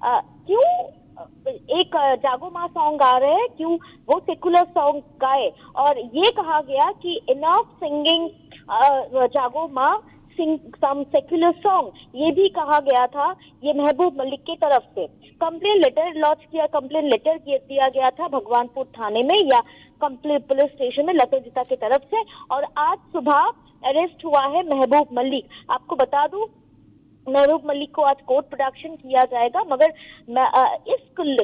क्यों एक जागो माँ सॉन्ग गा रहे हैं, क्यों वो सेकुलर सॉन्ग गाए, और ये कहा गया कि इनफ सिंगिंग जागो माँ सिंग सम सेक्युलर सॉन्ग, ये भी कहा गया था। ये महबूब मलिक की तरफ से कंप्लेन लेटर लॉन्च किया, कंप्लेन लेटर दिया गया था भगवानपुर थाने में या कंप्लेन पुलिस स्टेशन में लतेजिता की तरफ से, और आज सुबह अरेस्ट हुआ है महबूब मलिक। आपको बता दूं, महबूब मलिक को आज कोर्ट प्रोडक्शन किया जाएगा, मगर इस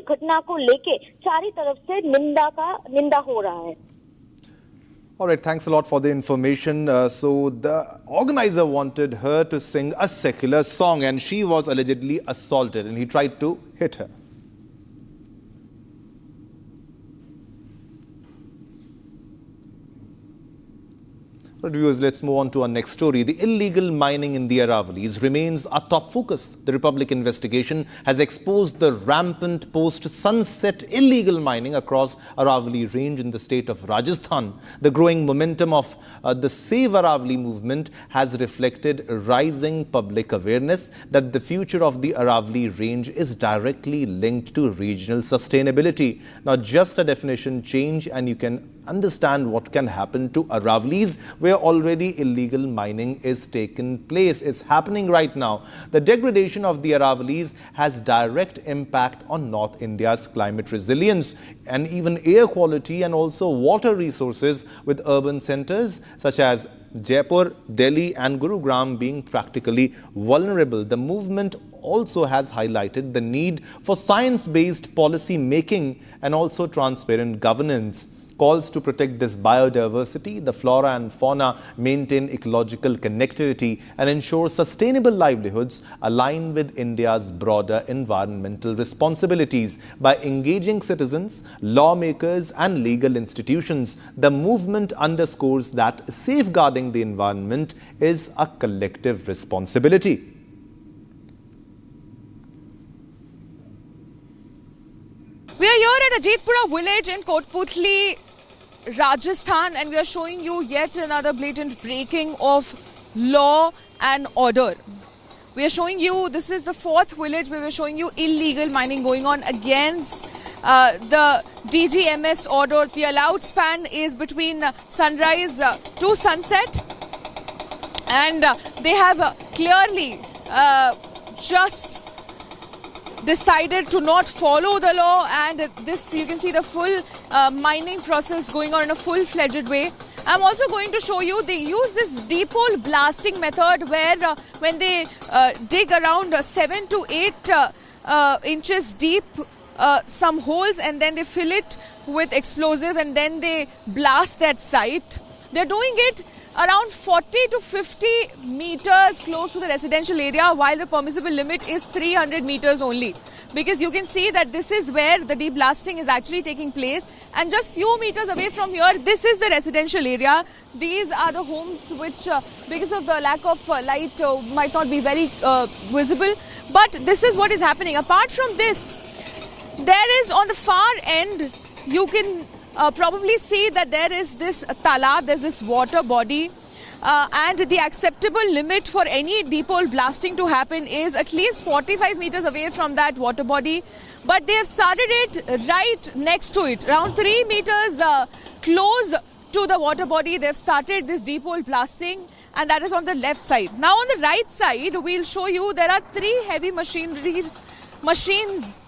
घटना को लेके चारों तरफ से निंदा हो रहा है। All right, thanks a lot for the information. So the organizer wanted her to sing a secular song and she was allegedly assaulted and he tried to hit her. But viewers, let's move on to our next story. The illegal mining in the Aravallis remains our top focus. The Republic investigation has exposed the rampant post-sunset illegal mining across Aravalli range in the state of Rajasthan. The growing momentum of the Save Aravalli movement has reflected rising public awareness that the future of the Aravalli range is directly linked to regional sustainability. Now, just a definition change and you can understand what can happen to Aravallis, where already illegal mining is taking place. It's happening right now. The degradation of the Aravallis has direct impact on North India's climate resilience and even air quality and also water resources, with urban centers such as Jaipur, Delhi and Gurugram being practically vulnerable. The movement also has highlighted the need for science-based policy making and also transparent governance. Calls to protect this biodiversity, the flora and fauna, maintain ecological connectivity and ensure sustainable livelihoods align with India's broader environmental responsibilities. By engaging citizens, lawmakers and legal institutions, the movement underscores that safeguarding the environment is a collective responsibility. We are here at Ajitpura village in Kotputli, Rajasthan, and we are showing you yet another blatant breaking of law and order. We are showing you, this is the fourth village where we are showing you illegal mining going on against the DGMS order. The allowed span is between sunrise to sunset, and they have clearly just decided to not follow the law, and this, you can see the full mining process going on in a full-fledged way. I'm also going to show you, they use this deep hole blasting method where when they dig around 7 to 8 inches deep some holes, and then they fill it with explosive and then they blast that site. They're doing it around 40 to 50 meters close to the residential area, while the permissible limit is 300 meters only. Because you can see that this is where the deep blasting is actually taking place, and just few meters away from here, this is the residential area. These are the homes which, because of the lack of light, might not be very visible. But this is what is happening. Apart from this, there is on the far end, you can probably see that there is this talab, there's this water body, and the acceptable limit for any deep hole blasting to happen is at least 45 meters away from that water body. But they have started it right next to it, around 3 meters close to the water body. They've started this deep hole blasting, and that is on the left side. Now on the right side, we'll show you there are 3 heavy machines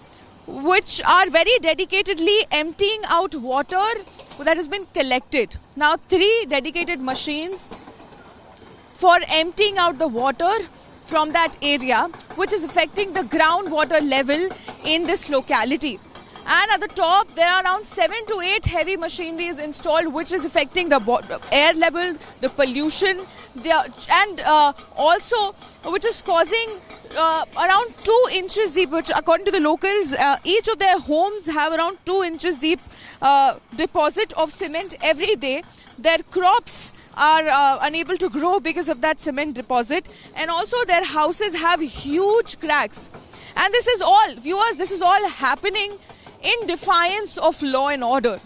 which are very dedicatedly emptying out water that has been collected. Now 3 dedicated machines for emptying out the water from that area, which is affecting the groundwater level in this locality. And at the top, there are around 7 to 8 heavy machineries installed, which is affecting the air level, the pollution, and also which is causing around 2 inches deep, which according to the locals, each of their homes have around 2 inches deep deposit of cement every day. Their crops are unable to grow because of that cement deposit, and also their houses have huge cracks. And this is all, viewers, this is all happening in defiance of law and order.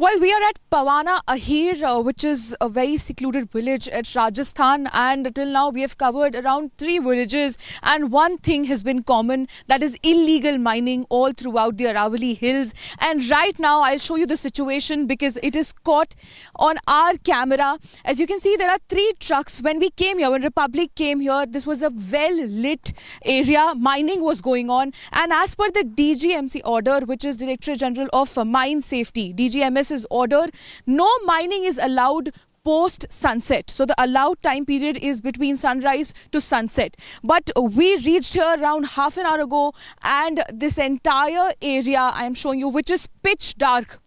Well, we are at Pawana Ahir, which is a very secluded village at Rajasthan, and till now we have covered around 3 villages, and one thing has been common, that is illegal mining all throughout the Aravalli Hills. And right now I'll show you the situation because it is caught on our camera. As you can see, there are 3 trucks. When we came here, when Republic came here, this was a well-lit area. Mining was going on, and as per the DGMC order, which is Directorate General of Mine Safety, DGMS's order, no mining is allowed post sunset. So the allowed time period is between sunrise to sunset. But we reached here around half an hour ago, and this entire area I am showing you, which is pitch dark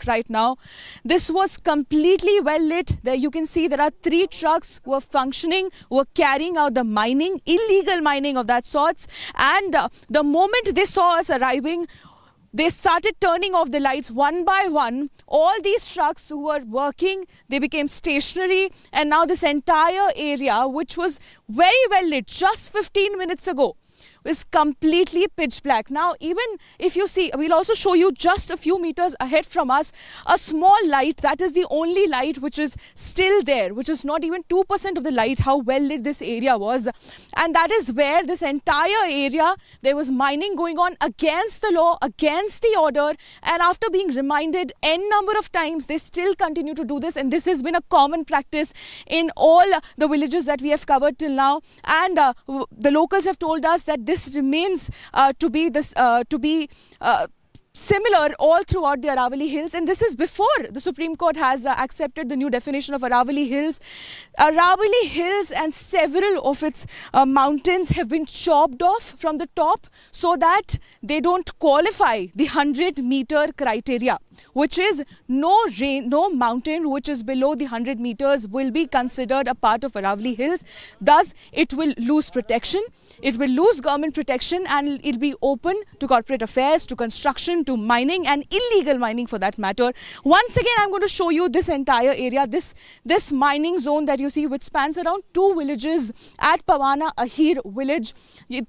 right now, this was completely well lit. There you can see there are 3 trucks who are functioning, who are carrying out the mining, illegal mining of that sorts. And the moment they saw us arriving, they started turning off the lights one by one. All these trucks who were working, they became stationary, and now this entire area, which was very well lit just 15 minutes ago, is completely pitch black. Now, even if you see, we'll also show you just a few meters ahead from us, a small light. That is the only light which is still there, which is not even 2% of the light, how well lit this area was. And that is where this entire area, there was mining going on against the law, against the order. And after being reminded n number of times, they still continue to do this. And this has been a common practice in all the villages that we have covered till now. And the locals have told us that this remains to be similar all throughout the Aravalli Hills, and this is before the Supreme Court has accepted the new definition of Aravalli Hills. Aravalli Hills and several of its mountains have been chopped off from the top so that they don't qualify the 100-meter criteria, which is no mountain which is below the 100 meters will be considered a part of Aravalli Hills. Thus, it will lose protection. It will lose government protection, and it'll be open to corporate affairs, to construction, to mining, and illegal mining for that matter. Once again, I'm going to show you this entire area, this mining zone that you see, which spans around 2 villages at Pawana Ahir village.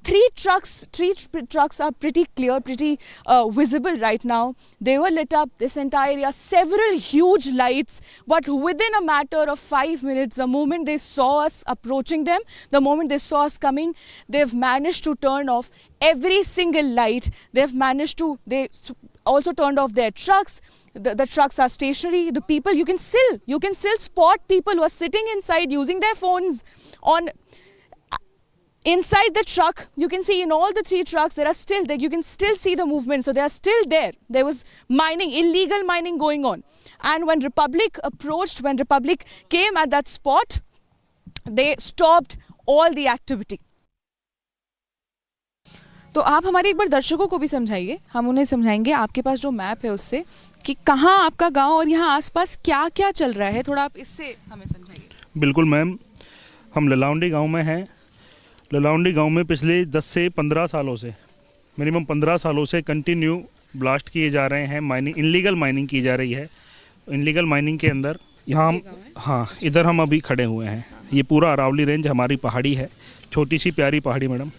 3 trucks are pretty clear, pretty visible right now. They were lit up, this entire area, several huge lights, but within a matter of 5 minutes, the moment they saw us approaching them, the moment they saw us coming, they've managed to turn off every single light. They also turned off their trucks. The trucks are stationary. The people, you can still spot people who are sitting inside using their phones on inside the truck. You can see in all the 3 trucks you can still see the movement, so they are still there. There was mining, illegal mining going on. And when Republic came at that spot, they stopped all the activity. तो आप हमारे एक बार दर्शकों को भी समझाइए, हम उन्हें समझाएंगे आपके पास जो मैप है उससे कि कहाँ आपका गांव और यहाँ आसपास क्या क्या चल रहा है, थोड़ा आप इससे हमें समझाइए। बिल्कुल मैम, हम ललाउंडी गांव में हैं। ललाउंडी गांव में पिछले 10 से 15 सालों से, मिनिमम 15 सालों से कंटिन्यू ब्लास्ट किए जा रहे हैं, माइनिंग, इलीगल माइनिंग की जा रही है। इलीगल माइनिंग के अंदर यहाँ हाँ, इधर हम अभी खड़े हुए हैं। ये पूरा अरावली रेंज हमारी पहाड़ी है, छोटी सी प्यारी पहाड़ी मैडम।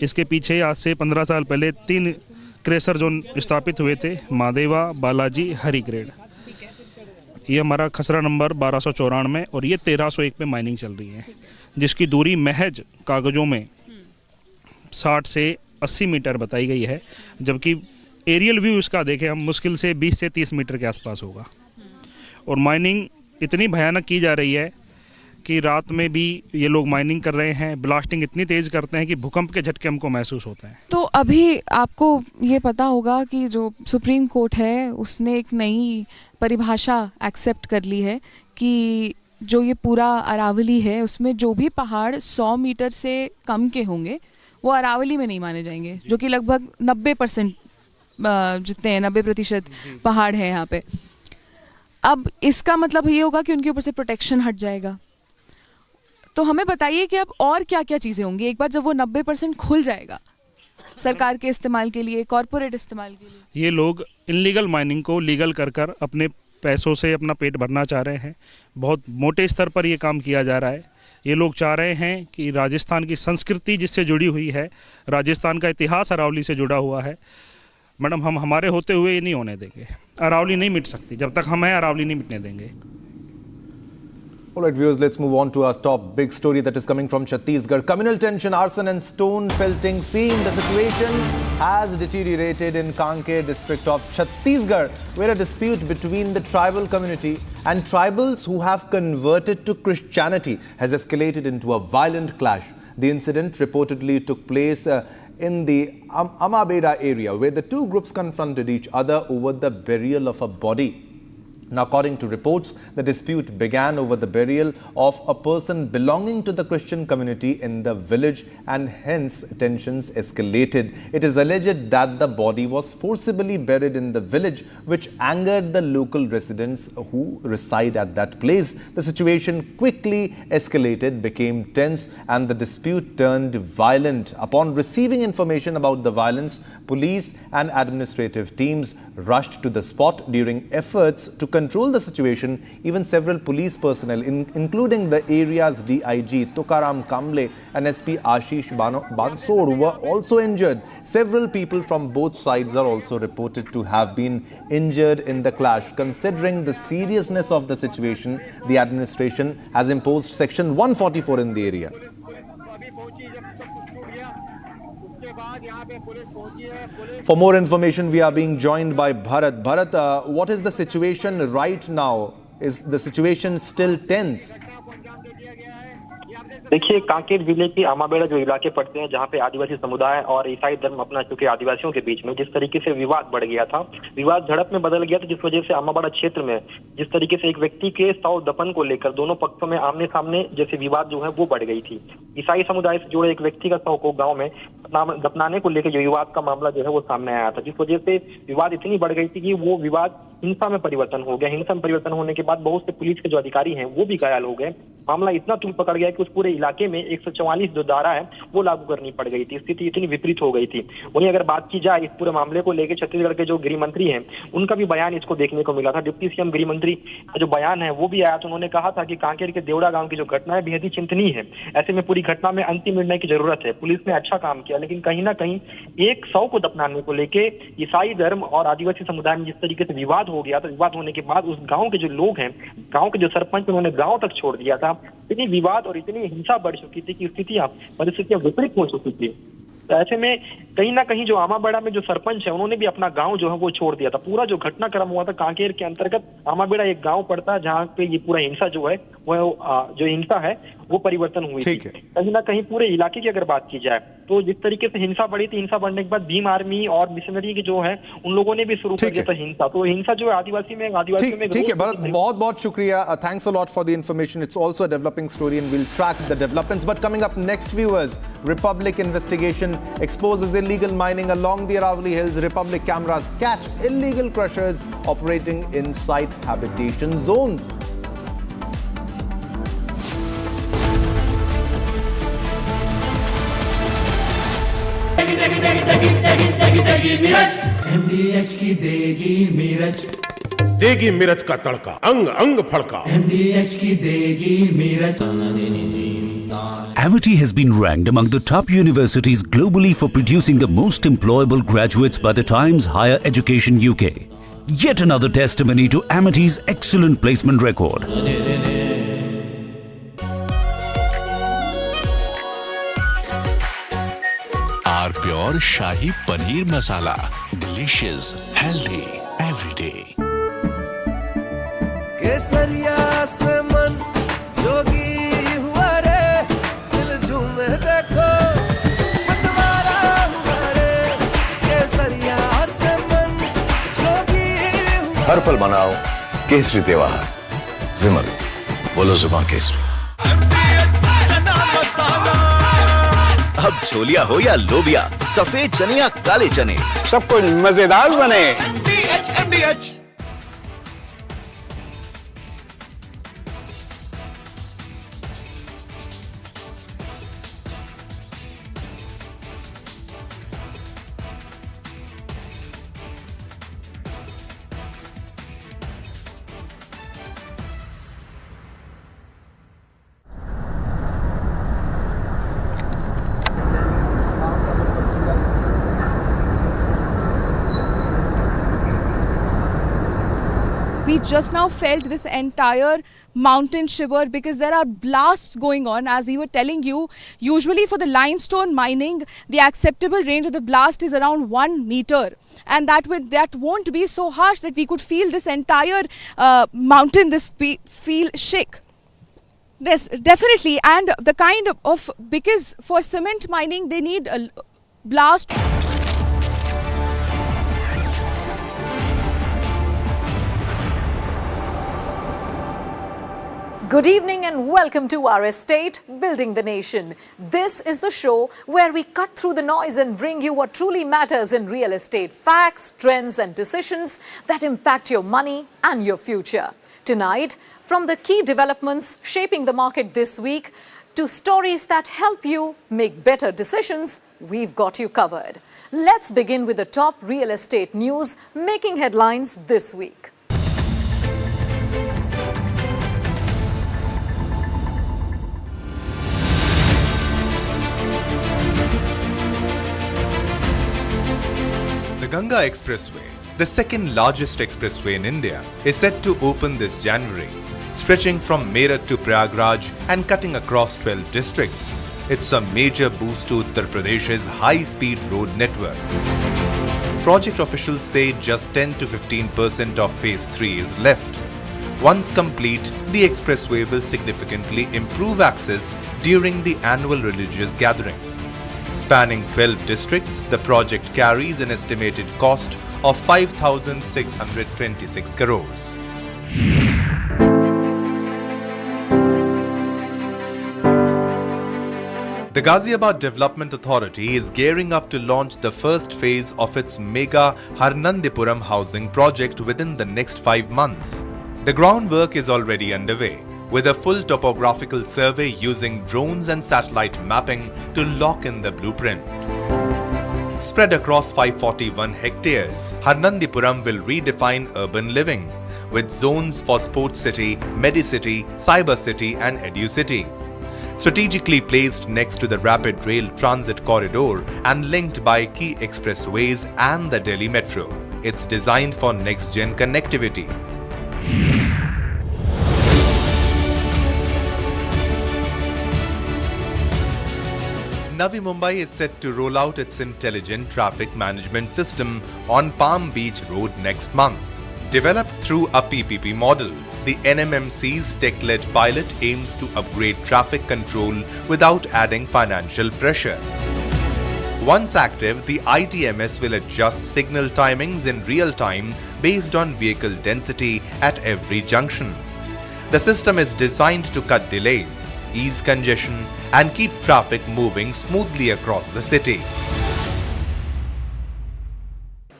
इसके पीछे आज से 15 साल पहले 3 क्रेशर जोन स्थापित हुए थे, मादेवा, बालाजी, हरी ग्रेड। ये हमारा खसरा नंबर 1294 और ये 1301 पे माइनिंग चल रही है, जिसकी दूरी महज कागज़ों में 60 से 80 मीटर बताई गई है, जबकि एरियल व्यू इसका देखें हम मुश्किल से 20 से 30 मीटर के आसपास होगा। और माइनिंग इतनी भयानक की जा रही है कि रात में भी ये लोग माइनिंग कर रहे हैं, ब्लास्टिंग इतनी तेज़ करते हैं कि भूकंप के झटके हमको महसूस होते हैं। तो अभी आपको ये पता होगा कि जो सुप्रीम कोर्ट है उसने एक नई परिभाषा एक्सेप्ट कर ली है कि जो ये पूरा अरावली है उसमें जो भी पहाड़ 100 मीटर से कम के होंगे वो अरावली में नहीं माने जाएंगे, जो कि लगभग 90% जितने 90% पहाड़ है यहाँ पे। अब इसका मतलब ये होगा कि उनके ऊपर से प्रोटेक्शन हट जाएगा। तो हमें बताइए कि अब और क्या क्या चीज़ें होंगी एक बार जब वो 90% खुल जाएगा सरकार के इस्तेमाल के लिए, कॉरपोरेट इस्तेमाल के लिए। ये लोग इलीगल माइनिंग को लीगल कर अपने पैसों से अपना पेट भरना चाह रहे हैं। बहुत मोटे स्तर पर ये काम किया जा रहा है। ये लोग चाह रहे हैं कि राजस्थान की संस्कृति जिससे जुड़ी हुई है, राजस्थान का इतिहास अरावली से जुड़ा हुआ है, मैडम हम हमारे होते हुए ये नहीं होने देंगे। अरावली नहीं मिट सकती, जब तक हम हैं अरावली नहीं मिटने देंगे। All right, viewers, let's move on to our top big story that is coming from Chhattisgarh. Communal tension, arson and stone pelting scene. The situation has deteriorated in Kanker district of Chhattisgarh, where a dispute between the tribal community and tribals who have converted to Christianity has escalated into a violent clash. The incident reportedly took place in the Amabeda area, where the two groups confronted each other over the burial of a body. Now, according to reports, the dispute began over the burial of a person belonging to the Christian community in the village, and hence tensions escalated. It is alleged that the body was forcibly buried in the village, which angered the local residents who reside at that place. The situation quickly escalated, became tense, and the dispute turned violent. Upon receiving information about the violence, police and administrative teams rushed to the spot. During efforts to control the situation, even several police personnel, including the area's DIG Tukaram Kamble and SP Ashish Bansor, were also injured. Several people from both sides are also reported to have been injured in the clash. Considering the seriousness of the situation, the administration has imposed Section 144 in the area. For more information, we are being joined by Bharat. Bharat, what is the situation right now? Is the situation still tense? देखिए, कांकेर जिले के अमाबेड़ा जो इलाके पड़ते हैं, जहां पे आदिवासी समुदाय और ईसाई धर्म अपना चुके आदिवासियों के बीच में जिस तरीके से विवाद बढ़ गया था, विवाद झड़प में बदल गया था, जिस वजह से अमाबेड़ा क्षेत्र में जिस तरीके से एक व्यक्ति के शव दफन को लेकर दोनों पक्षों में आमने सामने जैसे विवाद जो है वो बढ़ गई थी। ईसाई समुदाय से जुड़े एक व्यक्ति का शव को गाँव में दफनाने को लेकर जो विवाद का मामला जो है वो सामने आया था, जिस वजह से विवाद इतनी बढ़ गई थी कि वो विवाद हिंसा में परिवर्तन हो गया। हिंसा में परिवर्तन होने के बाद बहुत से पुलिस के जो अधिकारी हैं वो भी घायल हो गए। मामला इतना तूल पकड़ गया कि उस पूरे इलाके में 144 जो धारा है वो लागू करनी पड़ गई थी। स्थिति इतनी विपरीत हो गई थी। वहीं अगर बात की जाए इस पूरे मामले को लेकर छत्तीसगढ़ के जो गृह मंत्री हैं उनका भी बयान इसको देखने को मिला था। डिप्टी सीएम गृह मंत्री का जो बयान है वो भी आया, तो उन्होंने कहा था कि कांकेर के देवड़ा गांव की जो घटना है बेहद ही चिंतनीय है। ऐसे में पूरी घटना में अंतिम निर्णय की जरूरत है। पुलिस ने अच्छा काम किया, लेकिन कहीं ना कहीं एक शव को दफनाने को लेकर ईसाई धर्म और आदिवासी समुदाय में जिस तरीके से विवाद हो गया, तो विवाद होने के बाद उस गांव के जो लोग हैं, गांव के जो सरपंच, उन्होंने गांव तक छोड़ दिया था। इतनी विवाद और इतनी हिंसा बढ़ चुकी थी कि परिस्थितियां विपरीत हो चुकी थी। तो ऐसे में कहीं ना कहीं जो आमाबेड़ा में जो सरपंच है उन्होंने भी अपना गांव जो है वो छोड़ दिया था। पूरा जो घटनाक्रम हुआ था कांकेर के अंतर्गत आमाबेड़ा एक गांव पड़ता है जहां पे ये पूरा हिंसा जो है वो जो हिंसा है वो परिवर्तन हुई थी। कहीं ना कहीं पूरे इलाके की अगर बात की जाए तो जिस तरीके से हिंसा बढ़ी थी, हिंसा बढ़ने के बाद भीम आर्मी और मिशनरी के जो है उन लोगों ने भी शुरू कर दिया था हिंसा। तो हिंसा जो है आदिवासी में ठीक है भरत, बहुत बहुत शुक्रिया। Thanks a lot for the information. It's also a developing story and we'll track the developments. But coming up next, viewers, Republic investigation exposes illegal mining along the Aravalli Hills. Republic cameras catch illegal crushers operating inside habitation zones. MDH की देगी मिर्च, देगी मिर्च का तड़का, अंग अंग फड़का। MDH की देगी मिर्च। Amity has been ranked among the top universities globally for producing the most employable graduates by the Times Higher Education UK. Yet another testimony to Amity's excellent placement record. Our pure Shahi Paneer Masala. Delicious, healthy, every day. केसरिया से मन जोगी हुआ रे, दिल झूमे देखो मतवारा हुआ रे। केसरिया से मन जोगी हुआ। हर पल मनाओ केसरी त्योहार। विमल, बोलो जुबान केसरी। अब छोलिया हो या लोबिया, सफेद चने या काले चने, सब कुछ मजेदार बने। MDH just now felt this entire mountain shiver because there are blasts going on. As we were telling you, usually for the limestone mining, the acceptable range of the blast is around 1 meter, and that won't be so harsh that we could feel this entire mountain feel shake. Yes, definitely. And the kind of, because for cement mining they need a blast. Good evening and welcome to our estate, Building the Nation. This is the show where we cut through the noise and bring you what truly matters in real estate. Facts, trends and decisions that impact your money and your future. Tonight, from the key developments shaping the market this week to stories that help you make better decisions, we've got you covered. Let's begin with the top real estate news making headlines this week. The Ganga Expressway, the second largest expressway in India, is set to open this January, stretching from Meerut to Prayagraj and cutting across 12 districts. It's a major boost to Uttar Pradesh's high-speed road network. Project officials say just 10 to 15% of Phase 3 is left. Once complete, the expressway will significantly improve access during the annual religious gathering. Spanning 12 districts, the project carries an estimated cost of 5,626 crores. The Ghaziabad Development Authority is gearing up to launch the first phase of its mega Harnandipuram housing project within the next 5 months. The groundwork is already underway, with a full topographical survey using drones and satellite mapping to lock in the blueprint. Spread across 541 hectares, Harnandipuram will redefine urban living, with zones for Sports City, Medicity, Cyber City and Edu City. Strategically placed next to the rapid rail transit corridor and linked by key expressways and the Delhi Metro, it's designed for next-gen connectivity. Navi Mumbai is set to roll out its intelligent traffic management system on Palm Beach Road next month. Developed through a PPP model, the NMMC's tech-led pilot aims to upgrade traffic control without adding financial pressure. Once active, the ITMS will adjust signal timings in real time based on vehicle density at every junction. The system is designed to cut delays, ease congestion, and keep traffic moving smoothly across the city.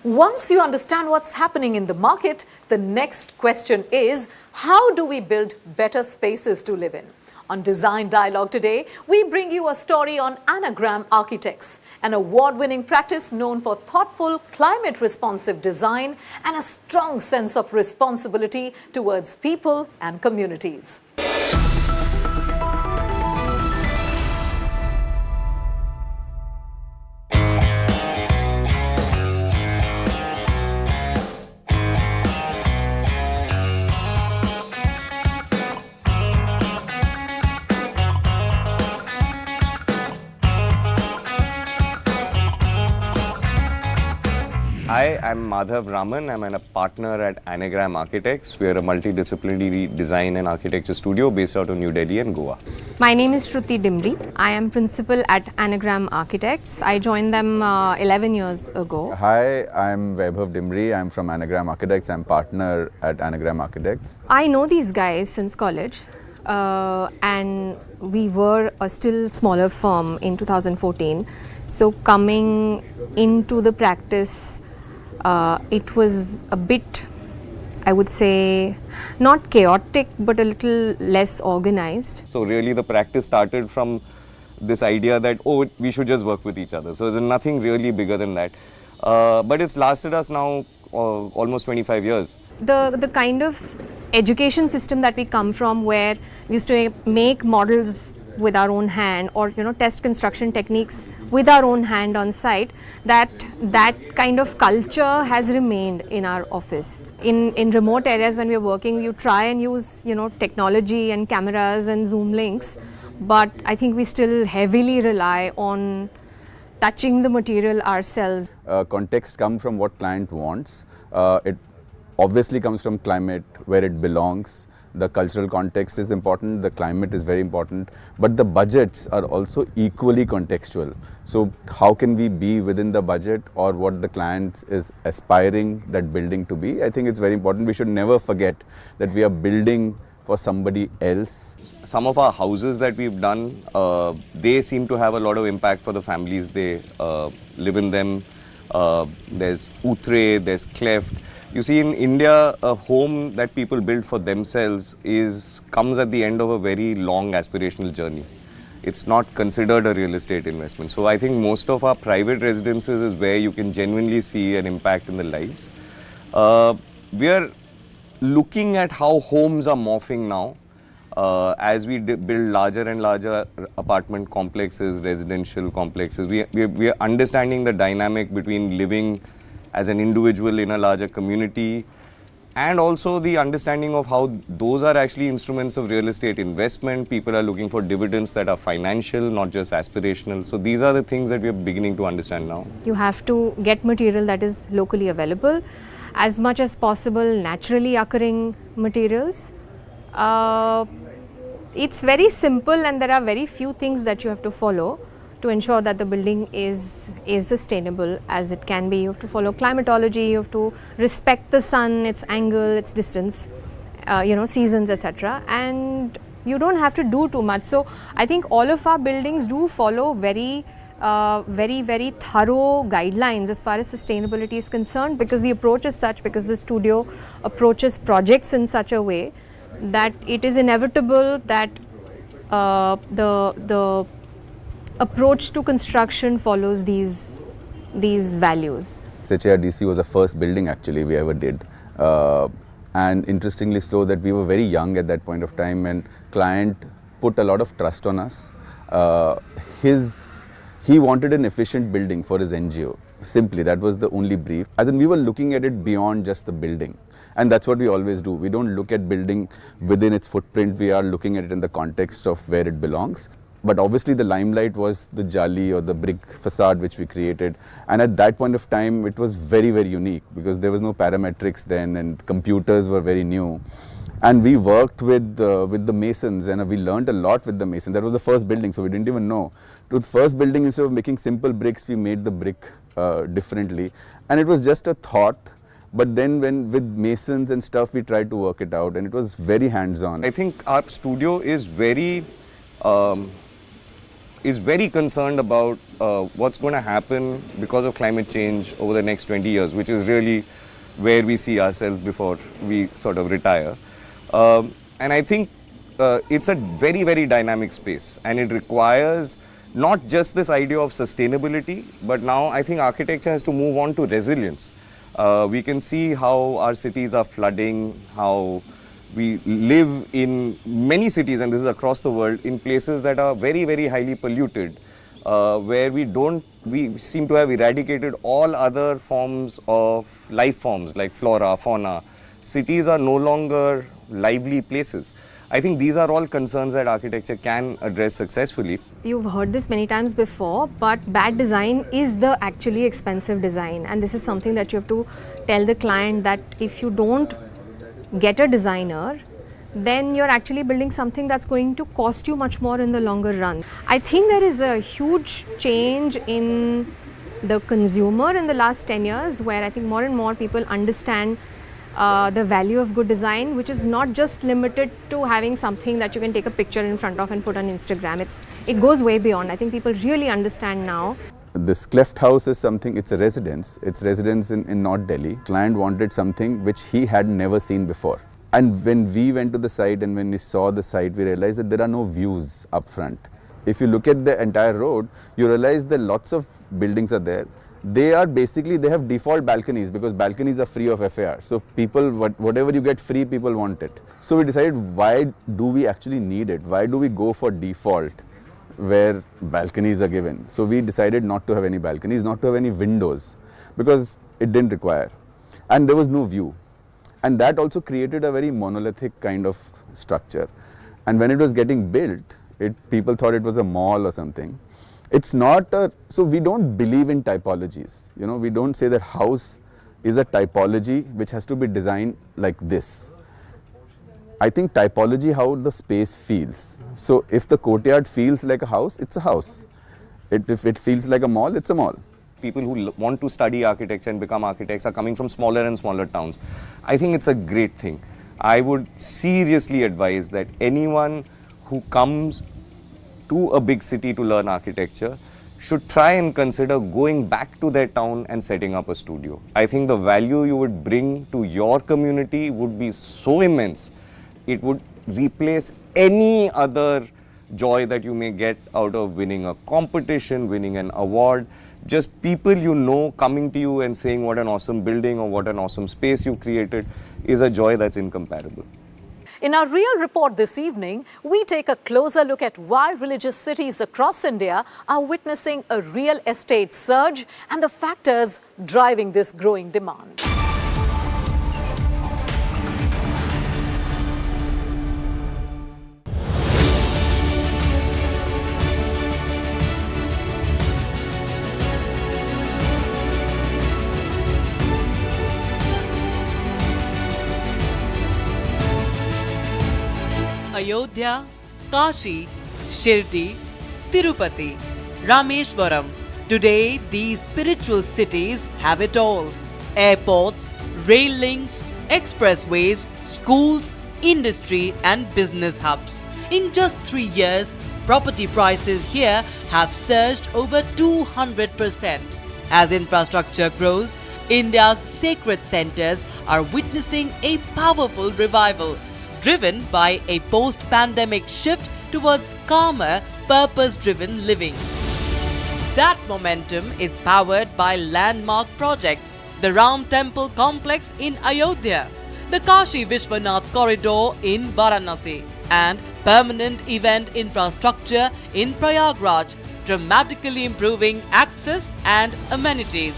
Once you understand what's happening in the market, the next question is, how do we build better spaces to live in? On Design Dialogue today, we bring you a story on Anagram Architects, an award-winning practice known for thoughtful, climate-responsive design and a strong sense of responsibility towards people and communities. Hi, I'm Madhav Raman. I'm a partner at Anagram Architects. We are a multidisciplinary design and architecture studio based out of New Delhi and Goa. My name is Shruti Dimri. I am principal at Anagram Architects. I joined them 11 years ago. Hi, I'm Vaibhav Dimri. I'm from Anagram Architects. I'm partner at Anagram Architects. I know these guys since college. And we were a still smaller firm in 2014. So coming into the practice, it was a bit, I would say, not chaotic, but a little less organized. So really the practice started from this idea that, oh, we should just work with each other. So there's nothing really bigger than that. But it's lasted us now almost 25 years. The kind of education system that we come from, where we used to make models with our own hand, or test construction techniques with our own hand on site, that kind of culture has remained in our office. In remote areas when we are working, you try and use technology and cameras and Zoom links, but I think we still heavily rely on touching the material ourselves. Context comes from what client wants. It obviously comes from climate, where it belongs. The cultural context is important, the climate is very important, but the budgets are also equally contextual. So how can we be within the budget or what the client is aspiring that building to be? I think it's very important. We should never forget that we are building for somebody else. Some of our houses that we've done, they seem to have a lot of impact for the families they live in them. There's outre, there's cleft. You see, in India, a home that people build for themselves comes at the end of a very long aspirational journey. It's not considered a real estate investment. So I think most of our private residences is where you can genuinely see an impact in the lives. We are looking at how homes are morphing now as we build larger and larger apartment complexes, residential complexes. We are understanding the dynamic between living as an individual in a larger community, and also the understanding of how those are actually instruments of real estate investment. People are looking for dividends that are financial, not just aspirational. So these are the things that we are beginning to understand now. You have to get material that is locally available, as much as possible naturally occurring materials. It's very simple, and there are very few things that you have to follow to ensure that the building is sustainable as it can be. You have to follow climatology, you have to respect the sun, its angle, its distance, seasons, etc. And you don't have to do too much. So I think all of our buildings do follow very thorough guidelines as far as sustainability is concerned, because the approach is such, because the studio approaches projects in such a way that it is inevitable that the approach to construction follows these values. HRDC was the first building actually we ever did, and interestingly so that we were very young at that point of time, and client put a lot of trust on us. He wanted an efficient building for his NGO. Simply, that was the only brief. As in, we were looking at it beyond just the building. And that's what we always do. We don't look at building within its footprint. We are looking at it in the context of where it belongs. But obviously the limelight was the jali or the brick facade which we created. And at that point of time, it was very, very unique because there was no parametrics then and computers were very new. And we worked with the masons, and we learned a lot with the masons. That was the first building, so we didn't even know. To the first building, instead of making simple bricks, we made the brick differently. And it was just a thought. But then with masons and stuff, we tried to work it out, and it was very hands-on. I think our studio is very concerned about what's going to happen because of climate change over the next 20 years, which is really where we see ourselves before we sort of retire. And I think it's a very, very dynamic space, and it requires not just this idea of sustainability, but now I think architecture has to move on to resilience. We can see how our cities are flooding, how we live in many cities, and this is across the world, in places that are very, very highly polluted, where we seem to have eradicated all other forms of life forms like flora, fauna. Cities are no longer lively places. I think these are all concerns that architecture can address successfully. You've heard this many times before, but bad design is the actually expensive design, and this is something that you have to tell the client, that if you don't get a designer, then you're actually building something that's going to cost you much more in the longer run. I think there is a huge change in the consumer in the last 10 years, where I think more and more people understand the value of good design, which is not just limited to having something that you can take a picture in front of and put on Instagram. It goes way beyond. I think people really understand now. This cleft house is something, it's a residence. It's residence in North Delhi. Client wanted something which he had never seen before. And when we went to the site and when we saw the site, we realized that there are no views up front. If you look at the entire road, you realize that lots of buildings are there, they are basically, they have default balconies because balconies are free of FAR. So people, whatever you get free, people want it. So we decided, why do we actually need it? Why do we go for default where balconies are given? So we decided not to have any balconies, not to have any windows, because it didn't require. And there was no view. And that also created a very monolithic kind of structure. And when it was getting built, people thought it was a mall or something. It's not a, so we don't believe in typologies. You know, we don't say that house is a typology which has to be designed like this. I think typology, how the space feels. So if the courtyard feels like a house, it's a house. If it feels like a mall, it's a mall. People who want to study architecture and become architects are coming from smaller and smaller towns. I think it's a great thing. I would seriously advise that anyone who comes to a big city to learn architecture should try and consider going back to their town and setting up a studio. I think the value you would bring to your community would be so immense. It would replace any other joy that you may get out of winning a competition, winning an award. Just people you know coming to you and saying what an awesome building or what an awesome space you created is a joy that's incomparable. In our Real Report this evening, we take a closer look at why religious cities across India are witnessing a real estate surge and the factors driving this growing demand. Ayodhya, Kashi, Shirdi, Tirupati, Rameshwaram. Today, these spiritual cities have it all. Airports, rail links, expressways, schools, industry and business hubs. In just 3 years, property prices here have surged over 200%. As infrastructure grows, India's sacred centers are witnessing a powerful revival, driven by a post-pandemic shift towards calmer, purpose-driven living. That momentum is powered by landmark projects, the Ram Temple complex in Ayodhya, the Kashi Vishwanath corridor in Varanasi, and permanent event infrastructure in Prayagraj, dramatically improving access and amenities.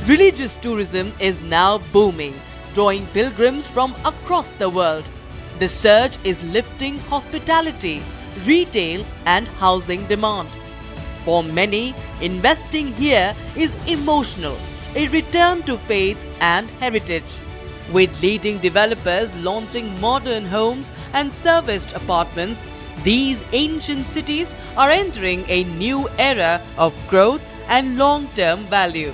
Religious tourism is now booming, drawing pilgrims from across the world. The surge is lifting hospitality, retail and housing demand. For many, investing here is emotional, a return to faith and heritage. With leading developers launching modern homes and serviced apartments, these ancient cities are entering a new era of growth and long-term value.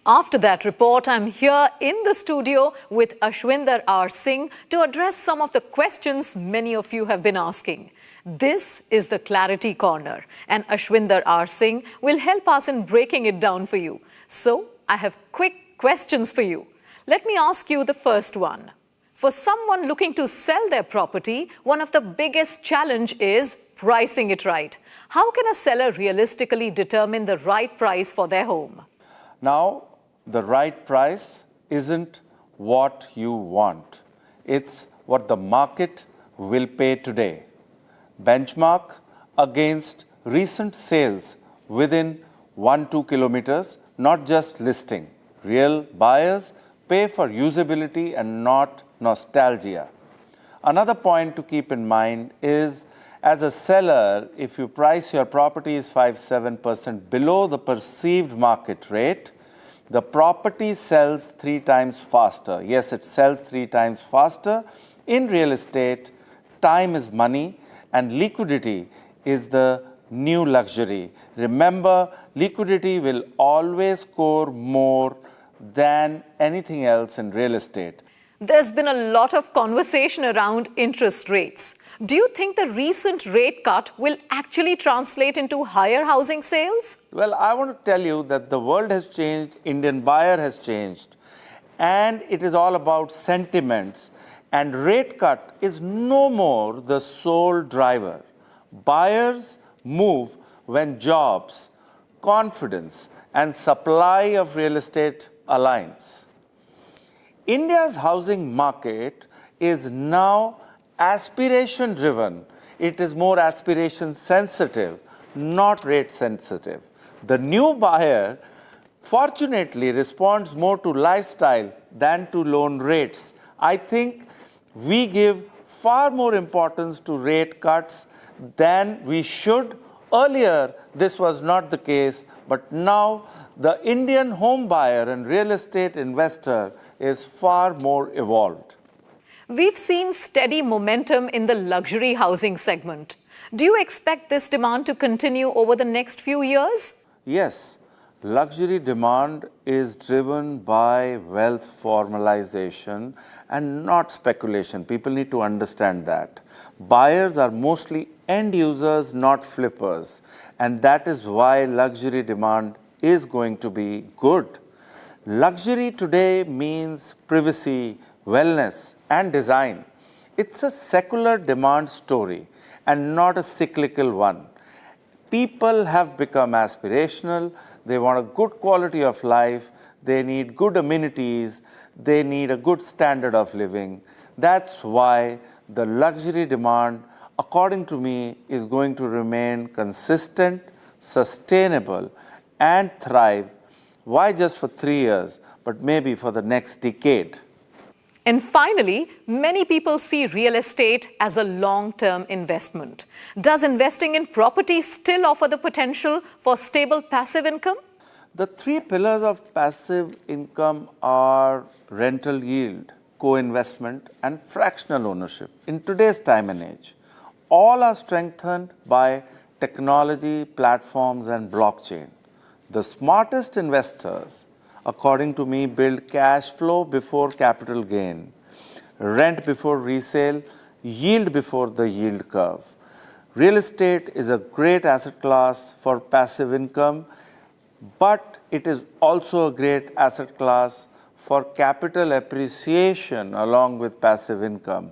After that report, I'm here in the studio with Ashwinder R. Singh to address some of the questions many of you have been asking. This is the Clarity Corner, and Ashwinder R. Singh will help us in breaking it down for you. So, I have quick questions for you. Let me ask you the first one. For someone looking to sell their property, one of the biggest challenge is pricing it right. How can a seller realistically determine the right price for their home? Now, the right price isn't what you want. It's what the market will pay today. Benchmark against recent sales within 1-2 kilometers, not just listing. Real buyers pay for usability and not nostalgia. Another point to keep in mind is, as a seller, if you price your properties 5-7% below the perceived market rate, the property sells 3 times faster. Yes, it sells 3 times faster. In real estate, time is money and liquidity is the new luxury. Remember, liquidity will always score more than anything else in real estate. There's been a lot of conversation around interest rates. Do you think the recent rate cut will actually translate into higher housing sales? Well, I want to tell you that the world has changed, Indian buyer has changed, and it is all about sentiments. And rate cut is no more the sole driver. Buyers move when jobs, confidence, and supply of real estate aligns. India's housing market is now aspiration driven. It is more aspiration sensitive, not rate sensitive. The new buyer fortunately responds more to lifestyle than to loan rates. I think we give far more importance to rate cuts than we should. Earlier, this was not the case, but now the Indian home buyer and real estate investor is far more evolved. We've seen steady momentum in the luxury housing segment. Do you expect this demand to continue over the next few years? Yes, luxury demand is driven by wealth formalization and not speculation. People need to understand that. Buyers are mostly end users, not flippers. And that is why luxury demand is going to be good. Luxury today means privacy, wellness, and design. It's a secular demand story and not a cyclical one. People have become aspirational. They want a good quality of life. They need good amenities. They need a good standard of living. That's why the luxury demand, according to me, is going to remain consistent, sustainable, and thrive. Why just for 3 years, but maybe for the next decade? And finally, many people see real estate as a long-term investment. Does investing in property still offer the potential for stable passive income? The three pillars of passive income are rental yield, co-investment, and fractional ownership. In today's time and age, all are strengthened by technology, platforms, and blockchain. The smartest investors, according to me, build cash flow before capital gain, rent before resale, yield before the yield curve. Real estate is a great asset class for passive income, but it is also a great asset class for capital appreciation along with passive income.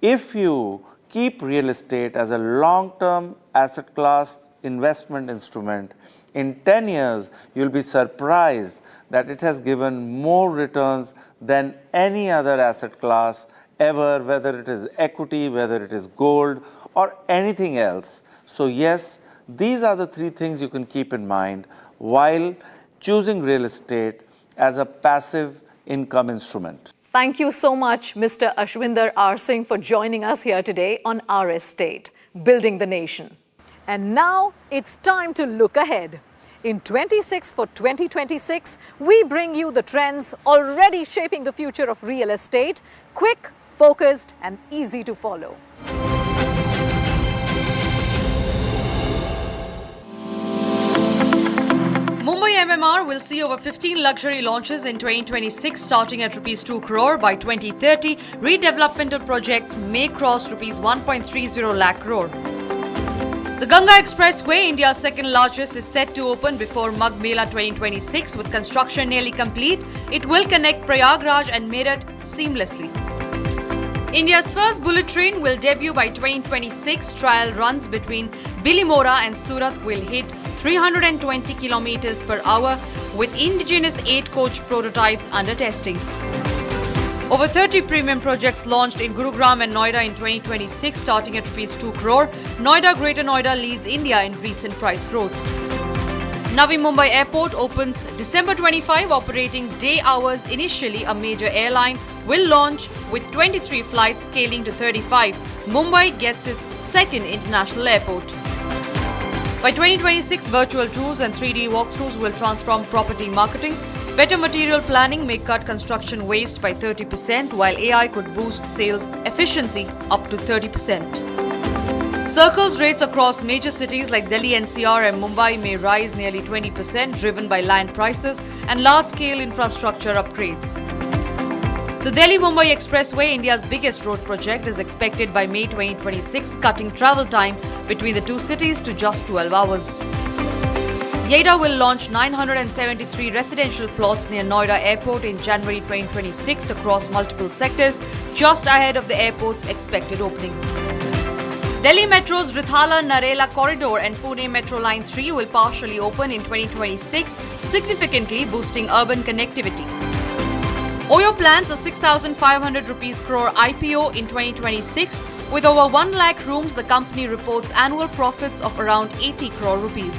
If you keep real estate as a long-term asset class investment instrument, in 10 years, you'll be surprised that it has given more returns than any other asset class ever, whether it is equity, whether it is gold, or anything else. So yes, these are the three things you can keep in mind while choosing real estate as a passive income instrument. Thank you so much, Mr. Ashwinder R. Singh, for joining us here today on Our Estate, Building the Nation. And now it's time to look ahead. In 26 for 2026, we bring you the trends already shaping the future of real estate, quick, focused, and easy to follow. Mumbai MMR will see over 15 luxury launches in 2026, starting at Rs 2 crore. By 2030, redevelopmental projects may cross Rs 1.30 lakh crore. The Ganga Expressway, India's second largest, is set to open before Magh Mela 2026. With construction nearly complete, it will connect Prayagraj and Meerut seamlessly. India's first bullet train will debut by 2026. Trial runs between Bilimora and Surat will hit 320 km per hour with indigenous 8-coach prototypes under testing. Over 30 premium projects launched in Gurugram and Noida in 2026, starting at Rs 2 crore. Noida Greater Noida leads India in recent price growth. Navi Mumbai Airport opens December 25, operating day hours. Initially, a major airline will launch with 23 flights, scaling to 35. Mumbai gets its second international airport. By 2026, virtual tours and 3D walkthroughs will transform property marketing. Better material planning may cut construction waste by 30%, while AI could boost sales efficiency up to 30%. Circles rates across major cities like Delhi, NCR and Mumbai may rise nearly 20%, driven by land prices and large-scale infrastructure upgrades. The Delhi-Mumbai Expressway, India's biggest road project, is expected by May 2026, cutting travel time between the two cities to just 12 hours. YEIDA will launch 973 residential plots near Noida Airport in January 2026 across multiple sectors, just ahead of the airport's expected opening. Delhi Metro's Rithala-Narela corridor and Pune Metro Line 3 will partially open in 2026, significantly boosting urban connectivity. Oyo plans a 6,500 rupees crore IPO in 2026. With over 1 lakh rooms, the company reports annual profits of around 80 crore rupees.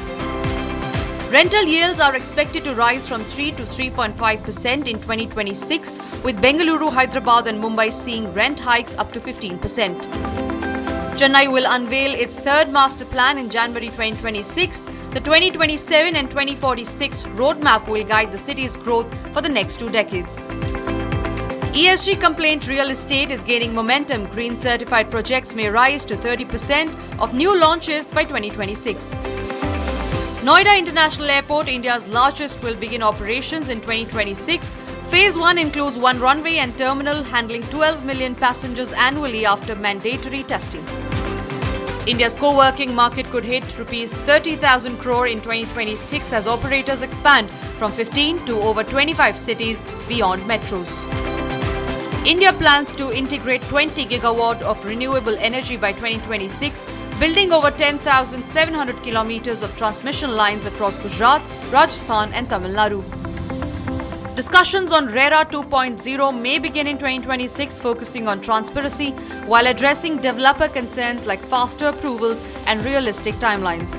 Rental yields are expected to rise from 3 to 3.5% in 2026, with Bengaluru, Hyderabad and Mumbai seeing rent hikes up to 15%. Chennai will unveil its third master plan in January 2026. The 2027 and 2046 roadmap will guide the city's growth for the next 2 decades. ESG complaint real estate is gaining momentum. Green certified projects may rise to 30% of new launches by 2026. Noida International Airport, India's largest, will begin operations in 2026. Phase 1 includes 1 runway and terminal handling 12 million passengers annually after mandatory testing. India's co-working market could hit Rs 30,000 crore in 2026 as operators expand from 15 to over 25 cities beyond metros. India plans to integrate 20 gigawatt of renewable energy by 2026, building over 10,700 kilometers of transmission lines across Gujarat, Rajasthan and Tamil Nadu. Discussions on RERA 2.0 may begin in 2026, focusing on transparency while addressing developer concerns like faster approvals and realistic timelines.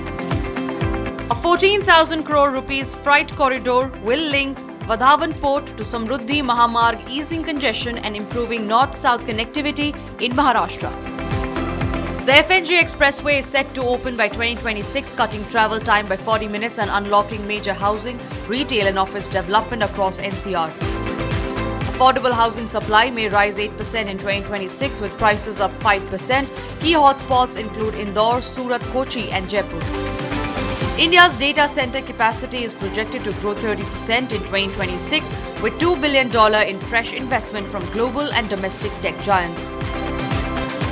A 14,000 crore rupees freight corridor will link Vadhavan Port to Samruddhi Mahamarg, easing congestion and improving north-south connectivity in Maharashtra. The FNG Expressway is set to open by 2026, cutting travel time by 40 minutes and unlocking major housing, retail and office development across NCR. Affordable housing supply may rise 8% in 2026 with prices up 5%. Key hotspots include Indore, Surat, Kochi and Jaipur. India's data center capacity is projected to grow 30% in 2026 with $2 billion in fresh investment from global and domestic tech giants.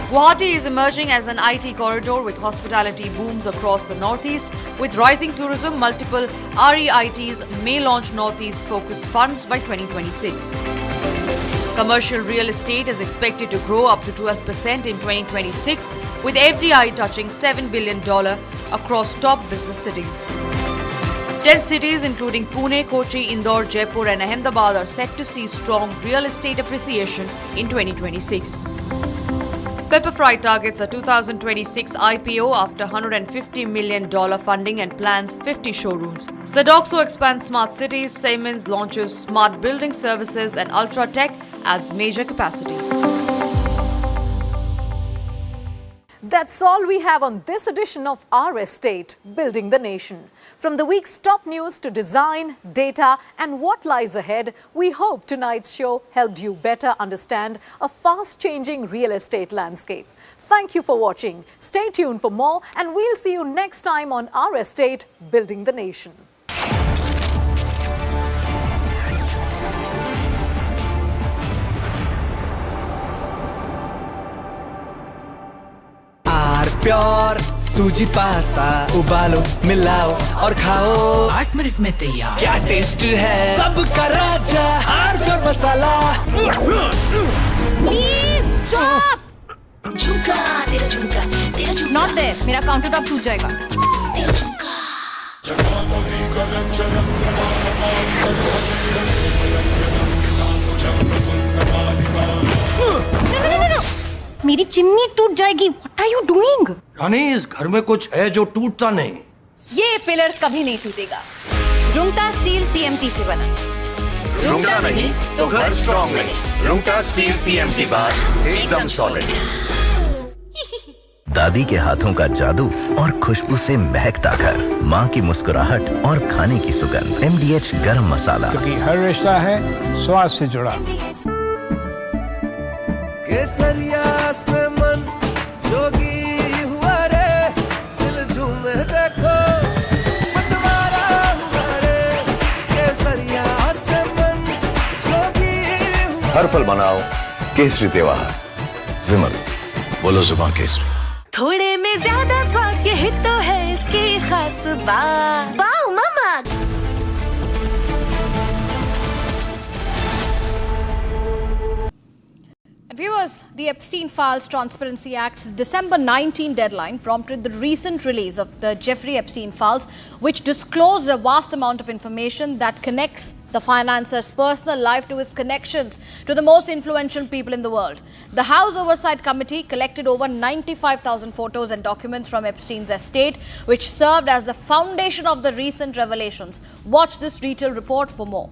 Guwahati is emerging as an IT corridor with hospitality booms across the northeast. With rising tourism, multiple REITs may launch northeast-focused funds by 2026. Commercial real estate is expected to grow up to 12% in 2026, with FDI touching $7 billion across top business cities. 10 cities including Pune, Kochi, Indore, Jaipur and Ahmedabad are set to see strong real estate appreciation in 2026. Pepperfry targets a 2026 IPO after $150 million funding and plans 50 showrooms. Sadoxo expands smart cities, Siemens launches smart building services and Ultratech adds major capacity. That's all we have on this edition of Our Estate, Building the Nation. From the week's top news to design, data and what lies ahead, we hope tonight's show helped you better understand a fast-changing real estate landscape. Thank you for watching. Stay tuned for more and we'll see you next time on Our Estate, Building the Nation. Pure सूजी pasta उबालो मिलाओ और खाओ 8 minute में तैयार। क्या taste है सबका राजा pure masala. Please stop! झुमका तेरा झुमका तेरा झुमका Not there. मेरा काउंटर टॉप टूट जाएगा। तेरा झुमका मेरी चिमनी टूट जाएगी। What are you doing? रानी, इस घर में कुछ है जो टूटता नहीं। ये पिलर कभी नहीं टूटेगा। रुंगटा स्टील TMT से बना। रुंगटा नहीं तो घर स्ट्रॉन्ग नहीं। रुंगटा स्टील TMT बार एकदम सॉलिड। दादी के हाथों का जादू और खुशबू से महकता घर, माँ की मुस्कुराहट और खाने की सुगंध। MDH गरम मसाला, क्योंकि हर रिश्ता है स्वाद से जुड़ा। केसरिया से मन जोगी हुआ रे, दिल झूमे देखो मतवारा हुआ रे। केसरिया से मन जोगी हुआ। हर पल मनाओ केसरी त्योहार। विमल, बोलो जुबान केसरी। थोड़े में ज्यादा स्वाद, यही तो है इसकी खास बात। Wow mama. Viewers, the Epstein Files Transparency Act's December 19 deadline prompted the recent release of the Jeffrey Epstein Files, which disclosed a vast amount of information that connects the financer's personal life to his connections to the most influential people in the world. The House Oversight Committee collected over 95,000 photos and documents from Epstein's estate, which served as the foundation of the recent revelations. Watch this detailed report for more.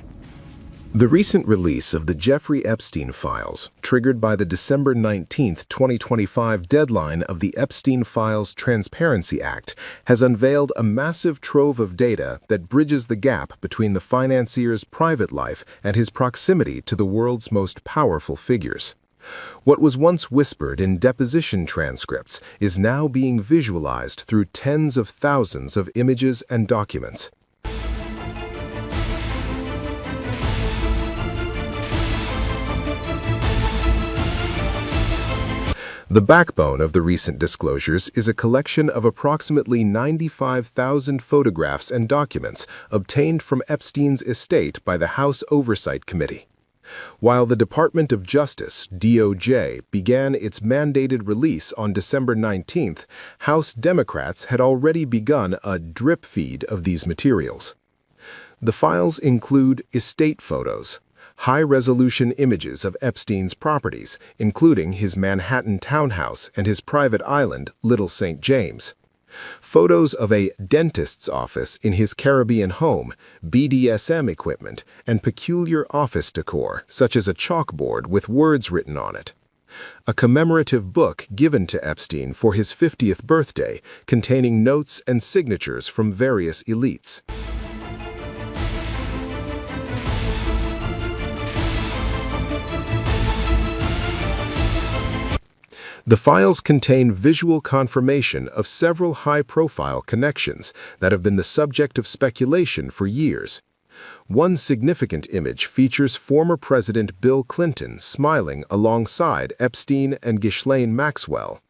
The recent release of the Jeffrey Epstein files, triggered by the December 19, 2025 deadline of the Epstein Files Transparency Act, has unveiled a massive trove of data that bridges the gap between the financier's private life and his proximity to the world's most powerful figures. What was once whispered in deposition transcripts is now being visualized through tens of thousands of images and documents. The backbone of the recent disclosures is a collection of approximately 95,000 photographs and documents obtained from Epstein's estate by the House Oversight Committee. While the Department of Justice, DOJ, began its mandated release on December 19th, House Democrats had already begun a drip feed of these materials. The files include estate photos, high-resolution images of Epstein's properties, including his Manhattan townhouse and his private island, Little St. James. Photos of a dentist's office in his Caribbean home, BDSM equipment, and peculiar office decor, such as a chalkboard with words written on it. A commemorative book given to Epstein for his 50th birthday, containing notes and signatures from various elites. The files contain visual confirmation of several high-profile connections that have been the subject of speculation for years. One significant image features former President Bill Clinton smiling alongside Epstein and Ghislaine Maxwell.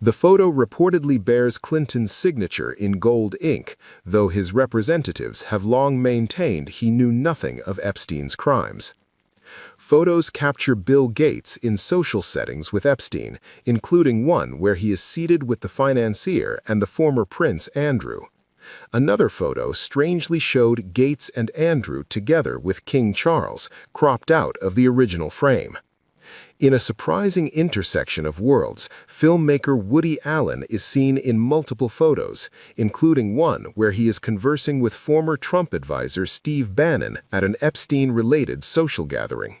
The photo reportedly bears Clinton's signature in gold ink, though his representatives have long maintained he knew nothing of Epstein's crimes. Photos capture Bill Gates in social settings with Epstein, including one where he is seated with the financier and the former Prince Andrew. Another photo strangely showed Gates and Andrew together with King Charles, cropped out of the original frame. In a surprising intersection of worlds, filmmaker Woody Allen is seen in multiple photos, including one where he is conversing with former Trump advisor Steve Bannon at an Epstein-related social gathering.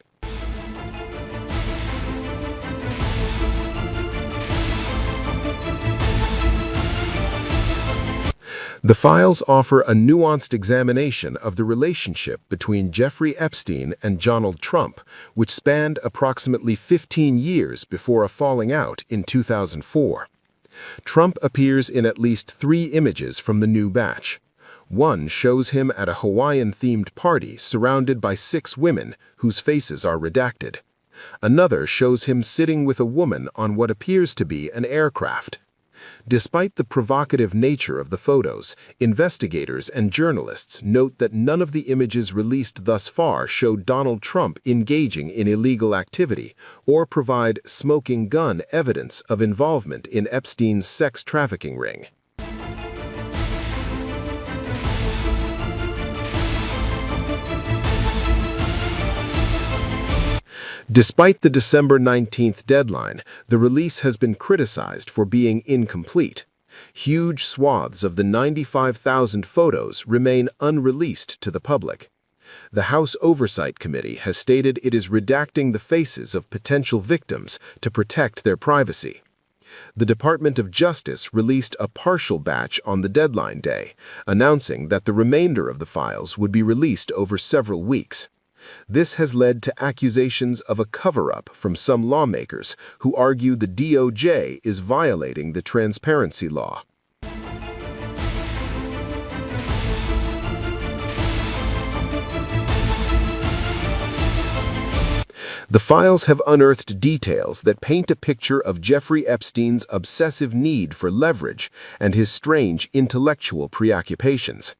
The files offer a nuanced examination of the relationship between Jeffrey Epstein and Donald Trump, which spanned approximately 15 years before a falling out in 2004. Trump appears in at least 3 images from the new batch. One shows him at a Hawaiian-themed party surrounded by 6 women whose faces are redacted. Another shows him sitting with a woman on what appears to be an aircraft. Despite the provocative nature of the photos, investigators and journalists note that none of the images released thus far show Donald Trump engaging in illegal activity or provide smoking gun evidence of involvement in Epstein's sex trafficking ring. Despite the December 19th deadline, the release has been criticized for being incomplete. Huge swaths of the 95,000 photos remain unreleased to the public. The House Oversight Committee has stated it is redacting the faces of potential victims to protect their privacy. The Department of Justice released a partial batch on the deadline day, announcing that the remainder of the files would be released over several weeks. This has led to accusations of a cover-up from some lawmakers who argue the DOJ is violating the transparency law. The files have unearthed details that paint a picture of Jeffrey Epstein's obsessive need for leverage and his strange intellectual preoccupations.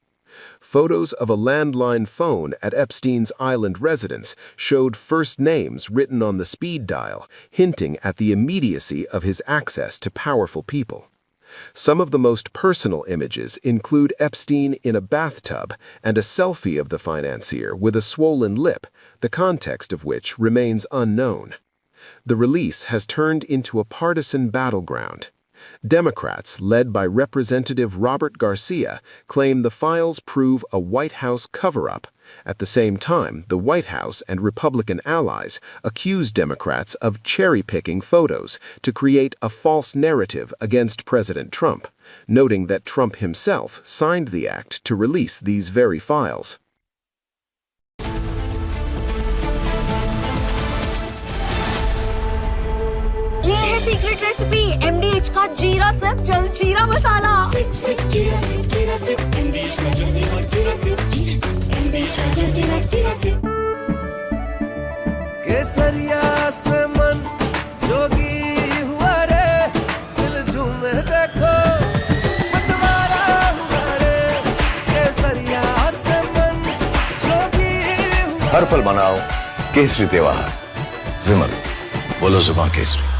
Photos of a landline phone at Epstein's island residence showed first names written on the speed dial, hinting at the immediacy of his access to powerful people. Some of the most personal images include Epstein in a bathtub and a selfie of the financier with a swollen lip, the context of which remains unknown. The release has turned into a partisan battleground. Democrats, led by Representative Robert Garcia, claim the files prove a White House cover-up. At the same time, the White House and Republican allies accuse Democrats of cherry-picking photos to create a false narrative against President Trump, noting that Trump himself signed the act to release these very files. ये है secret recipe MDH का जीरा SIP जल जीरा मसाला SIP SIP जीरा SIP MDH का जल जीरा सिप MDH का जल जीरा सिप केसरिया से मन जोगी हुआ रे दिल झूमे देखो मतवारा हुआ रे केसरिया से मन जोगी हुआ हर पल मनाओ केसरी त्योहार विमल बोलो जुबान Kesari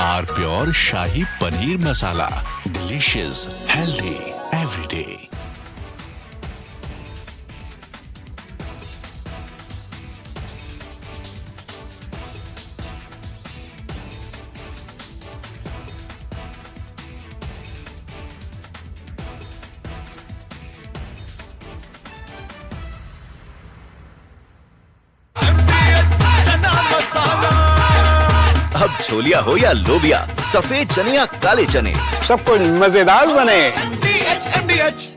are pure shahi paneer masala delicious healthy everyday अब छोलिया हो या लोबिया, सफेद चने या काले चने, सब कुछ मजेदार बने। MDH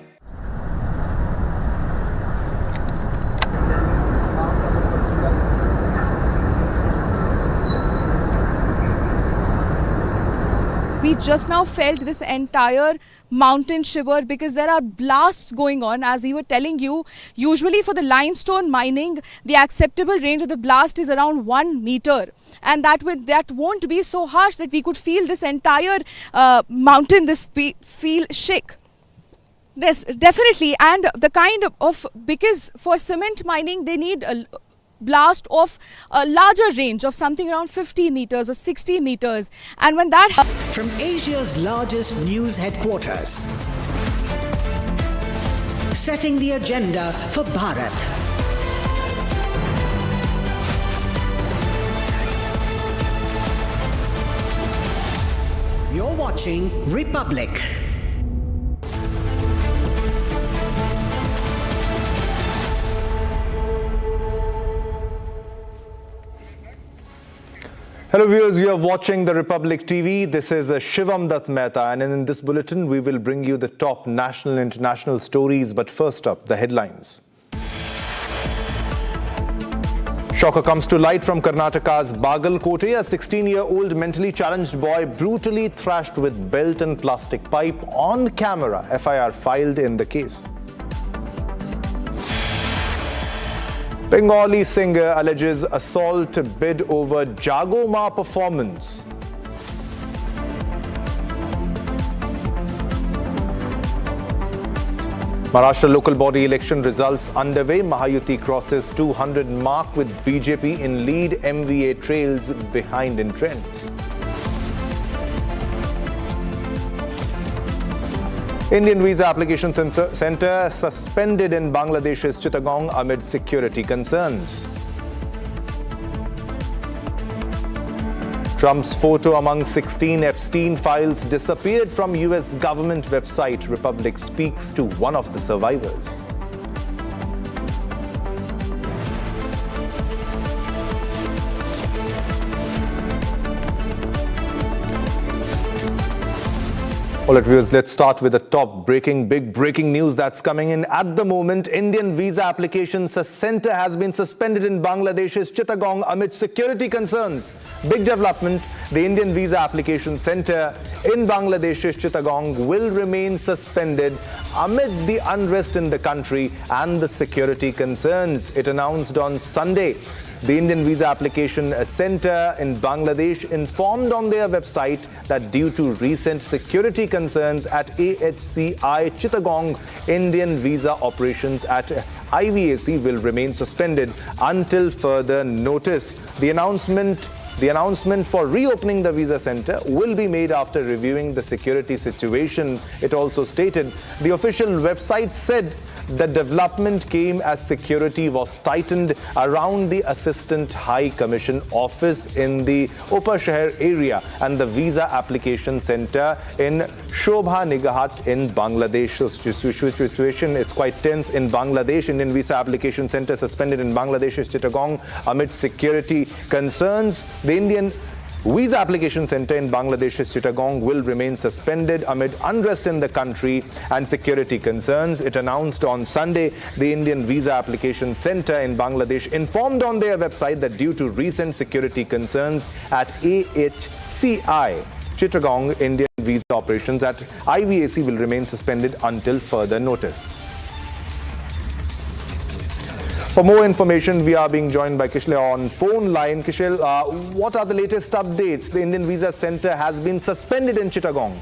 We just now felt this entire mountain shiver because there are blasts going on. As we were telling you, usually for the limestone mining, the acceptable range of the blast is around 1 meter. And that won't be so harsh that we could feel this entire mountain, feel shake. Yes, definitely. And the kind of, because for cement mining, they need a blast of a larger range of something around 50 meters or 60 meters. And when that from Asia's largest news headquarters, setting the agenda for Bharat. You're watching Republic. Hello viewers, you are watching the Republic TV. This is Shivam Dutt Mehta, and in this bulletin we will bring you the top national and international stories. But first up, the headlines. Shocker comes to light from Karnataka's Bagalkote. A 16-year-old mentally challenged boy brutally thrashed with belt and plastic pipe on camera. FIR filed in the case. Bengali singer alleges assault bid over Jago Ma performance. Maharashtra local body election results underway. Mahayuti crosses 200 mark with BJP in lead. MVA trails behind in trends. Indian visa application center suspended in Bangladesh's Chittagong amid security concerns. Trump's photo among 16 Epstein files disappeared from US government website. Republic speaks to one of the survivors. All right, viewers, let's start with the top breaking news that's coming in at the moment. Indian visa application center has been suspended in Bangladesh's Chittagong amid security concerns. Big development. The Indian visa application center in Bangladesh's Chittagong will remain suspended amid the unrest in the country and the security concerns. It announced on Sunday. The Indian Visa Application Center in Bangladesh informed on their website that due to recent security concerns at AHCI Chittagong, Indian visa operations at IVAC will remain suspended until further notice. The announcement for reopening the visa center will be made after reviewing the security situation. It also stated the official website said the development came as security was tightened around the Assistant High Commission office in the Upper Shahar area and the visa application center in Shobha Nigahat in Bangladesh. So situation is quite tense in Bangladesh. Indian visa application center suspended in Bangladesh's Chittagong amid security concerns. The Indian Visa Application Center in Bangladesh's Chittagong will remain suspended amid unrest in the country and security concerns. It announced on Sunday the Indian Visa Application Center in Bangladesh informed on their website that due to recent security concerns at AHCI Chittagong, Indian visa operations at IVAC will remain suspended until further notice. For more information, we are being joined by Kishle on phone line. Kishel, what are the latest updates? The Indian Visa Center has been suspended in Chittagong.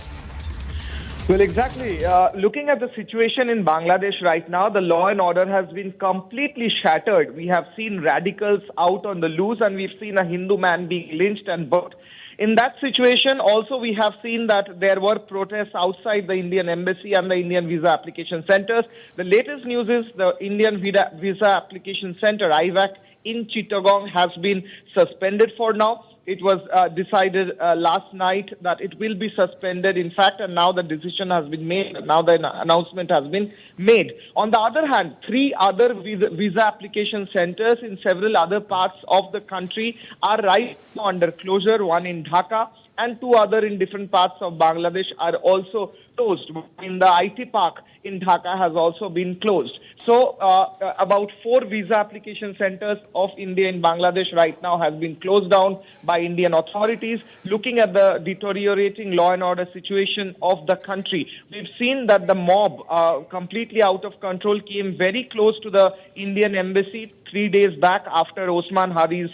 Well, exactly. Looking at the situation in Bangladesh right now, the law and order has been completely shattered. We have seen radicals out on the loose and we've seen a Hindu man being lynched and burnt. In that situation, also we have seen that there were protests outside the Indian Embassy and the Indian Visa Application Centers. The latest news is the Indian Visa Application Center, IVAC, in Chittagong has been suspended for now. It was decided last night that it will be suspended, in fact, and now the decision has been made. Now the announcement has been made. On the other hand, 3 other visa application centers in several other parts of the country are right now under closure, one in Dhaka and 2 other in different parts of Bangladesh are also closed. In the IT park in Dhaka has also been closed. So about 4 visa application centers of India in Bangladesh right now has been closed down by Indian authorities. Looking at the deteriorating law and order situation of the country, we've seen that the mob completely out of control came very close to the Indian embassy 3 days back after Osman Hadi's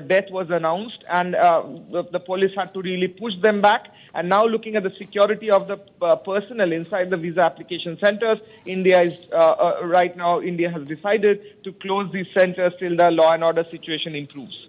death was announced, and the police had to really push them back. And now looking at the security of the personnel inside the visa application centers, India has decided to close these centers till the law and order situation improves.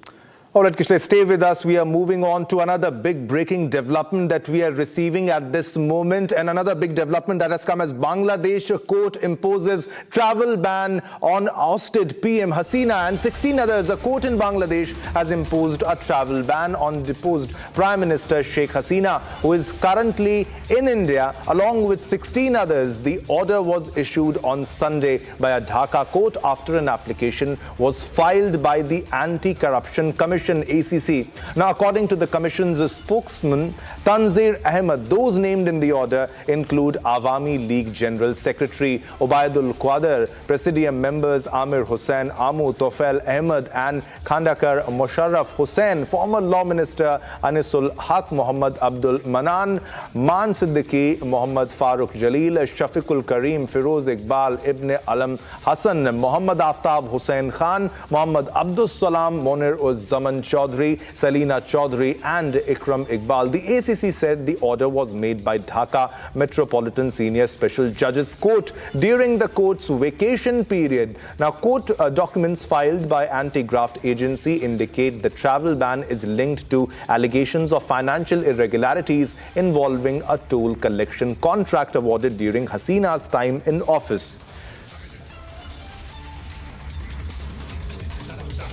All right, Kishle, stay with us. We are moving on to another big breaking development that we are receiving at this moment, and another big development that has come as Bangladesh court imposes travel ban on ousted PM Hasina and 16 others. A court in Bangladesh has imposed a travel ban on deposed Prime Minister Sheikh Hasina, who is currently in India, along with 16 others. The order was issued on Sunday by a Dhaka court after an application was filed by the Anti-Corruption Commission, ACC. Now, according to the Commission's spokesman, Tanzir Ahmed, those named in the order include Awami League General Secretary Obaidul Qadir, Presidium members Amir Hussain, Amu Tofel Ahmed and Khandakar Musharraf Hussain, former Law Minister Anisul Haq Muhammad Abdul Manan, Man Siddiqui, Muhammad Farooq Jalil, Shafiqul Kareem, Firoz Iqbal, Ibn Alam Hassan, Muhammad Aftab Hussain Khan, Muhammad Abdus Salam, Monir Uz Zaman Chaudhry, Salina Chaudhry and Ikram Iqbal. The ACC said the order was made by Dhaka Metropolitan Senior Special Judges Court during the court's vacation period. Now, court documents filed by Anti-Graft Agency indicate the travel ban is linked to allegations of financial irregularities involving a toll collection contract awarded during Hasina's time in office.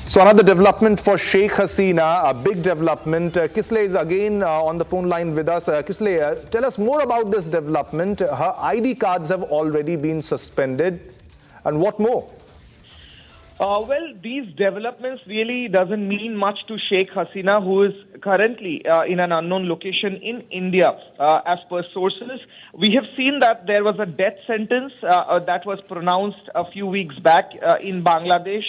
So another development for Sheikh Hasina, a big development. Kisle is again on the phone line with us. Kisle, tell us more about this development. Her ID cards have already been suspended. And what more? Well, these developments really doesn't mean much to Sheikh Hasina, who is currently in an unknown location in India. As per sources, we have seen that there was a death sentence that was pronounced a few weeks back in Bangladesh,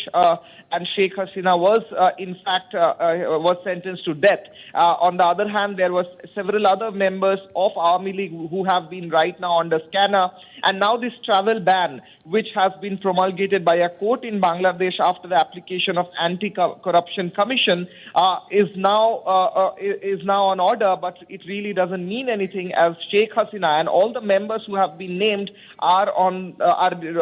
and Sheikh Hasina was, in fact, was sentenced to death. On the other hand, there was several other members of Army League who have been right now under scanner, And now this travel ban, which has been promulgated by a court in Bangladesh after the application of Anti-Corruption Commission, is now on order, but it really doesn't mean anything, as Sheikh Hasina and all the members who have been named are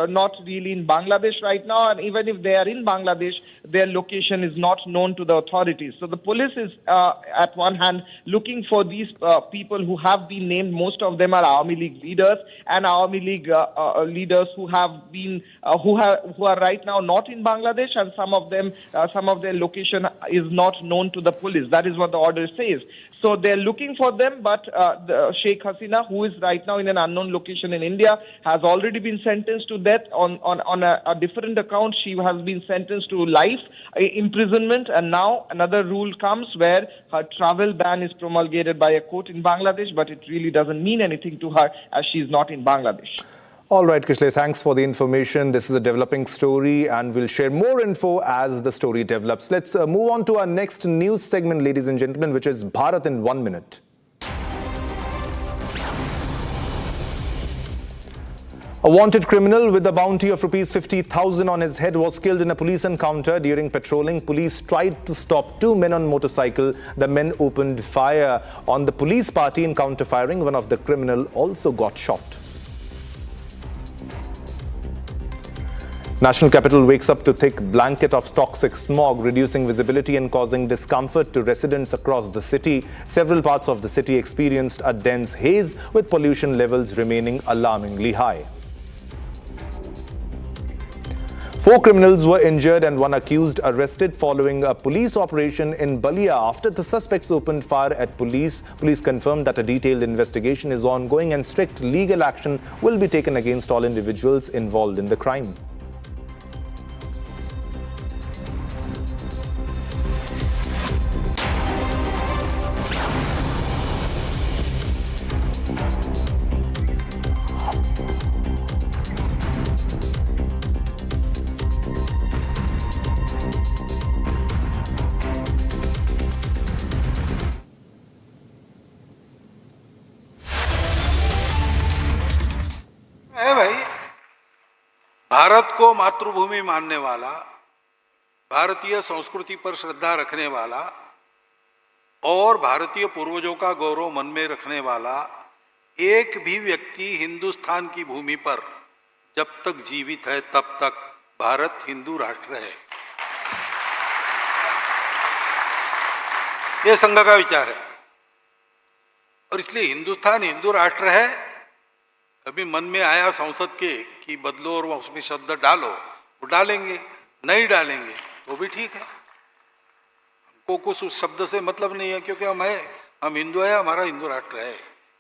not really in Bangladesh right now, and even if they are in Bangladesh, their location is not known to the authorities. So the police is, at one hand, looking for these people who have been named. Most of them are Army League leaders and Army League leaders who have been who are right now not in Bangladesh, and some of them, some of their location is not known to the police. That is what the order says. So they're looking for them, but Sheikh Hasina, who is right now in an unknown location in India, has already been sentenced to death on a different account. She has been sentenced to life imprisonment, and now another rule comes where her travel ban is promulgated by a court in Bangladesh, but it really doesn't mean anything to her as she is not in Bangladesh. All right, Kishle, thanks for the information. This is a developing story, and we'll share more info as the story develops. Let's move on to our next news segment, ladies and gentlemen, which is Bharat in 1 minute. A wanted criminal with a bounty of rupees 50,000 on his head was killed in a police encounter during patrolling. Police tried to stop two men on motorcycle. The men opened fire on the police party. In counter firing, one of the criminal also got shot. National capital wakes up to thick blanket of toxic smog, reducing visibility and causing discomfort to residents across the city. Several parts of the city experienced a dense haze, with pollution levels remaining alarmingly high. 4 criminals were injured and 1 accused arrested following a police operation in Balia after the suspects opened fire at police. Police confirmed that a detailed investigation is ongoing and strict legal action will be taken against all individuals involved in the crime. Bharat को मातृभूमि मानने वाला, भारतीय संस्कृति पर श्रद्धा रखने वाला और भारतीय पूर्वजों का गौरव मन में रखने वाला एक भी व्यक्ति हिंदुस्तान की भूमि पर जब तक जीवित है तब तक भारत हिंदू राष्ट्र है। यह संघ का विचार है और इसलिए हिंदुस्तान हिंदू राष्ट्र है। कभी मन में आया संसद के कि बदलो और उसमें शब्द डालो, वो डालेंगे, नहीं डालेंगे तो भी ठीक है। हमको कुछ उस शब्द से मतलब नहीं है, क्योंकि हम हिंदू है, हमारा हिंदू राष्ट्र है,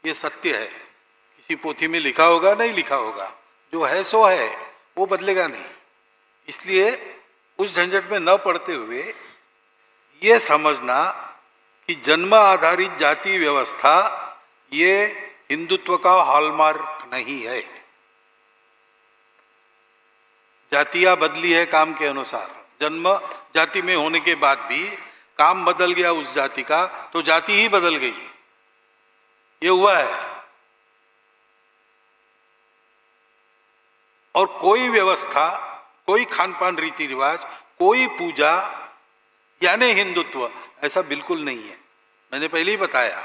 ये सत्य है। किसी पोथी में लिखा होगा, नहीं लिखा होगा, जो है सो है, वो बदलेगा नहीं। इसलिए उस झंझट में न पड़ते हुए ये समझना कि जन्म आधारित जाति व्यवस्था ये हिंदुत्व का हॉलमार्क नहीं है। जातियां बदली है काम के अनुसार, जन्म जाति में होने के बाद भी काम बदल गया उस जाति का, तो जाति ही बदल गई। ये हुआ है। और कोई व्यवस्था, कोई खानपान रीति रिवाज, कोई पूजा यानी हिंदुत्व, ऐसा बिल्कुल नहीं है। मैंने पहले ही बताया,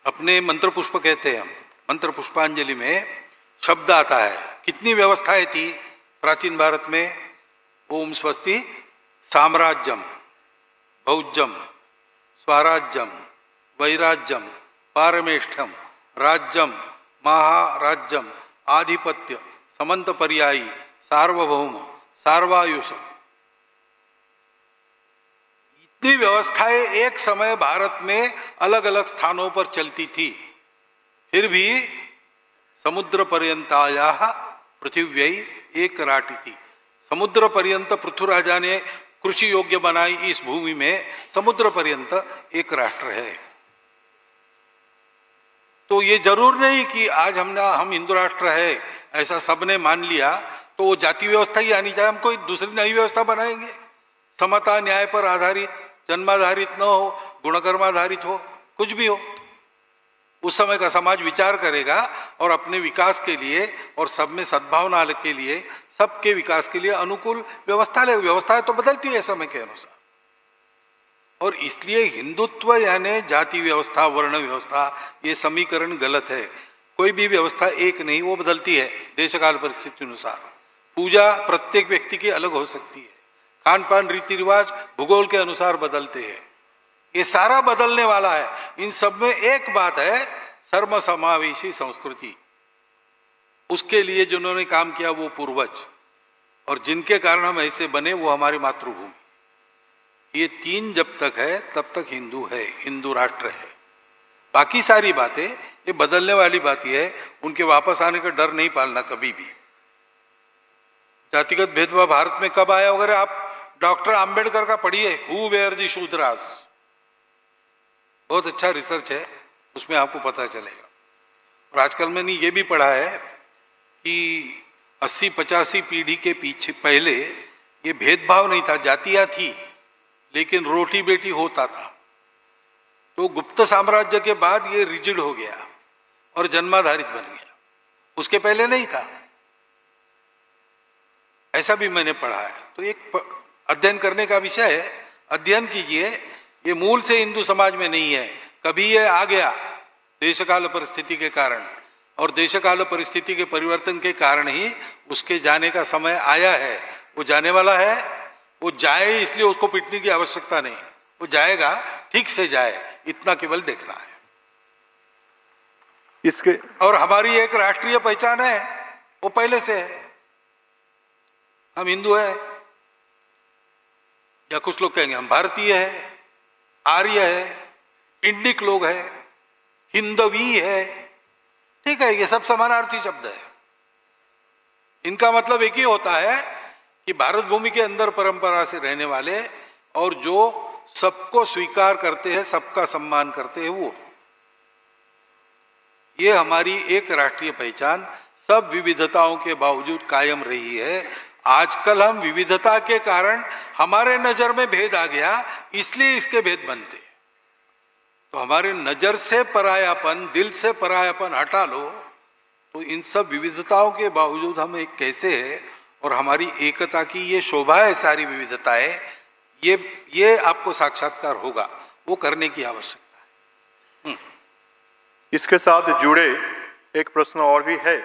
अपने मंत्र पुष्प कहते हैं हम, मंत्र पुष्पांजलि में शब्द आता है। कितनी व्यवस्थाएं थी प्राचीन भारत में? ओम स्वस्ति साम्राज्यम, भौज्यम, स्वराज्यम, वैराज्यम, पारमेष्ठ्यम, राज्यम, महाराज्यम, आधिपत्य, समंत पर्यायी, सार्वभौम, सार्वायुष। इतनी व्यवस्थाएं एक समय भारत में अलग अलग स्थानों पर चलती थी। फिर भी समुद्र पर्यंताया पृथिव्यै एक राटिति। समुद्र पर्यंत पृथ्वीराजा ने कृषि योग्य बनाई इस भूमि में, समुद्र पर्यंत एक राष्ट्र है। तो ये जरूर नहीं कि आज हम हिंदू राष्ट्र है ऐसा सबने मान लिया तो वो जाति व्यवस्था ही आनी चाहिए। हम कोई दूसरी नई व्यवस्था बनाएंगे, समता न्याय पर आधारित, जन्माधारित न हो, गुणकर्माधारित हो, कुछ भी हो, उस समय का समाज विचार करेगा और अपने विकास के लिए और सब में सद्भावना के लिए, सबके विकास के लिए अनुकूल व्यवस्था ले। व्यवस्था तो बदलती है समय के अनुसार, और इसलिए हिंदुत्व यानी जाति व्यवस्था, वर्ण व्यवस्था, ये समीकरण गलत है। कोई भी व्यवस्था एक नहीं, वो बदलती है देश काल परिस्थिति अनुसार। पूजा प्रत्येक व्यक्ति की अलग हो सकती है, खान पान रीति रिवाज भूगोल के अनुसार बदलते हैं, ये सारा बदलने वाला है। इन सब में एक बात है, सर्व समावेशी संस्कृति। उसके लिए जिन्होंने काम किया वो पूर्वज, और जिनके कारण हम ऐसे बने वो हमारी मातृभूमि। ये तीन जब तक है तब तक हिंदू है, हिंदू राष्ट्र है। बाकी सारी बातें ये बदलने वाली बातें है, उनके वापस आने का डर नहीं पालना कभी भी। जातिगत भेदभाव भारत में कब आया वगैरह आप डॉक्टर आंबेडकर का पढ़िए, हु वेयर द शूद्रास, बहुत अच्छा रिसर्च है, उसमें आपको पता चलेगा। और आजकल मैंने ये भी पढ़ा है कि 80-85 पीढ़ी के पीछे पहले ये भेदभाव नहीं था, जातियां थी, लेकिन रोटी बेटी होता था। तो गुप्त साम्राज्य के बाद ये रिजिड हो गया और जन्माधारित बन गया, उसके पहले नहीं था, ऐसा भी मैंने पढ़ा है। तो एक अध्ययन करने का विषय है, अध्ययन कीजिए। ये मूल से हिंदू समाज में नहीं है, कभी ये आ गया देशकाल परिस्थिति के कारण, और देशकाल परिस्थिति के परिवर्तन के कारण ही उसके जाने का समय आया है। वो जाने वाला है, वो जाए, इसलिए उसको पिटने की आवश्यकता नहीं, वो जाएगा, ठीक से जाए, इतना केवल देखना है। इसके और हमारी एक राष्ट्रीय पहचान है, वो पहले से है, हम हिंदू है, या कुछ लोग कहेंगे हम भारतीय है, आर्य है, इंडिक लोग है, हिंदवी है, ठीक है, ये सब समानार्थी शब्द है। इनका मतलब एक ही होता है कि भारत भूमि के अंदर परंपरा से रहने वाले और जो सबको स्वीकार करते हैं, सबका सम्मान करते हैं, वो। ये हमारी एक राष्ट्रीय पहचान सब विविधताओं के बावजूद कायम रही है। आजकल हम विविधता के कारण हमारे नजर में भेद आ गया, इसलिए इसके भेद बनते। तो हमारे नजर से परायापन, दिल से परायापन हटा लो, तो इन सब विविधताओं के बावजूद हम एक कैसे है, और हमारी एकता की ये शोभा है, सारी विविधताएं, ये आपको साक्षात्कार होगा, वो करने की आवश्यकता है। इसके साथ जुड़े एक प्रश्न और भी है।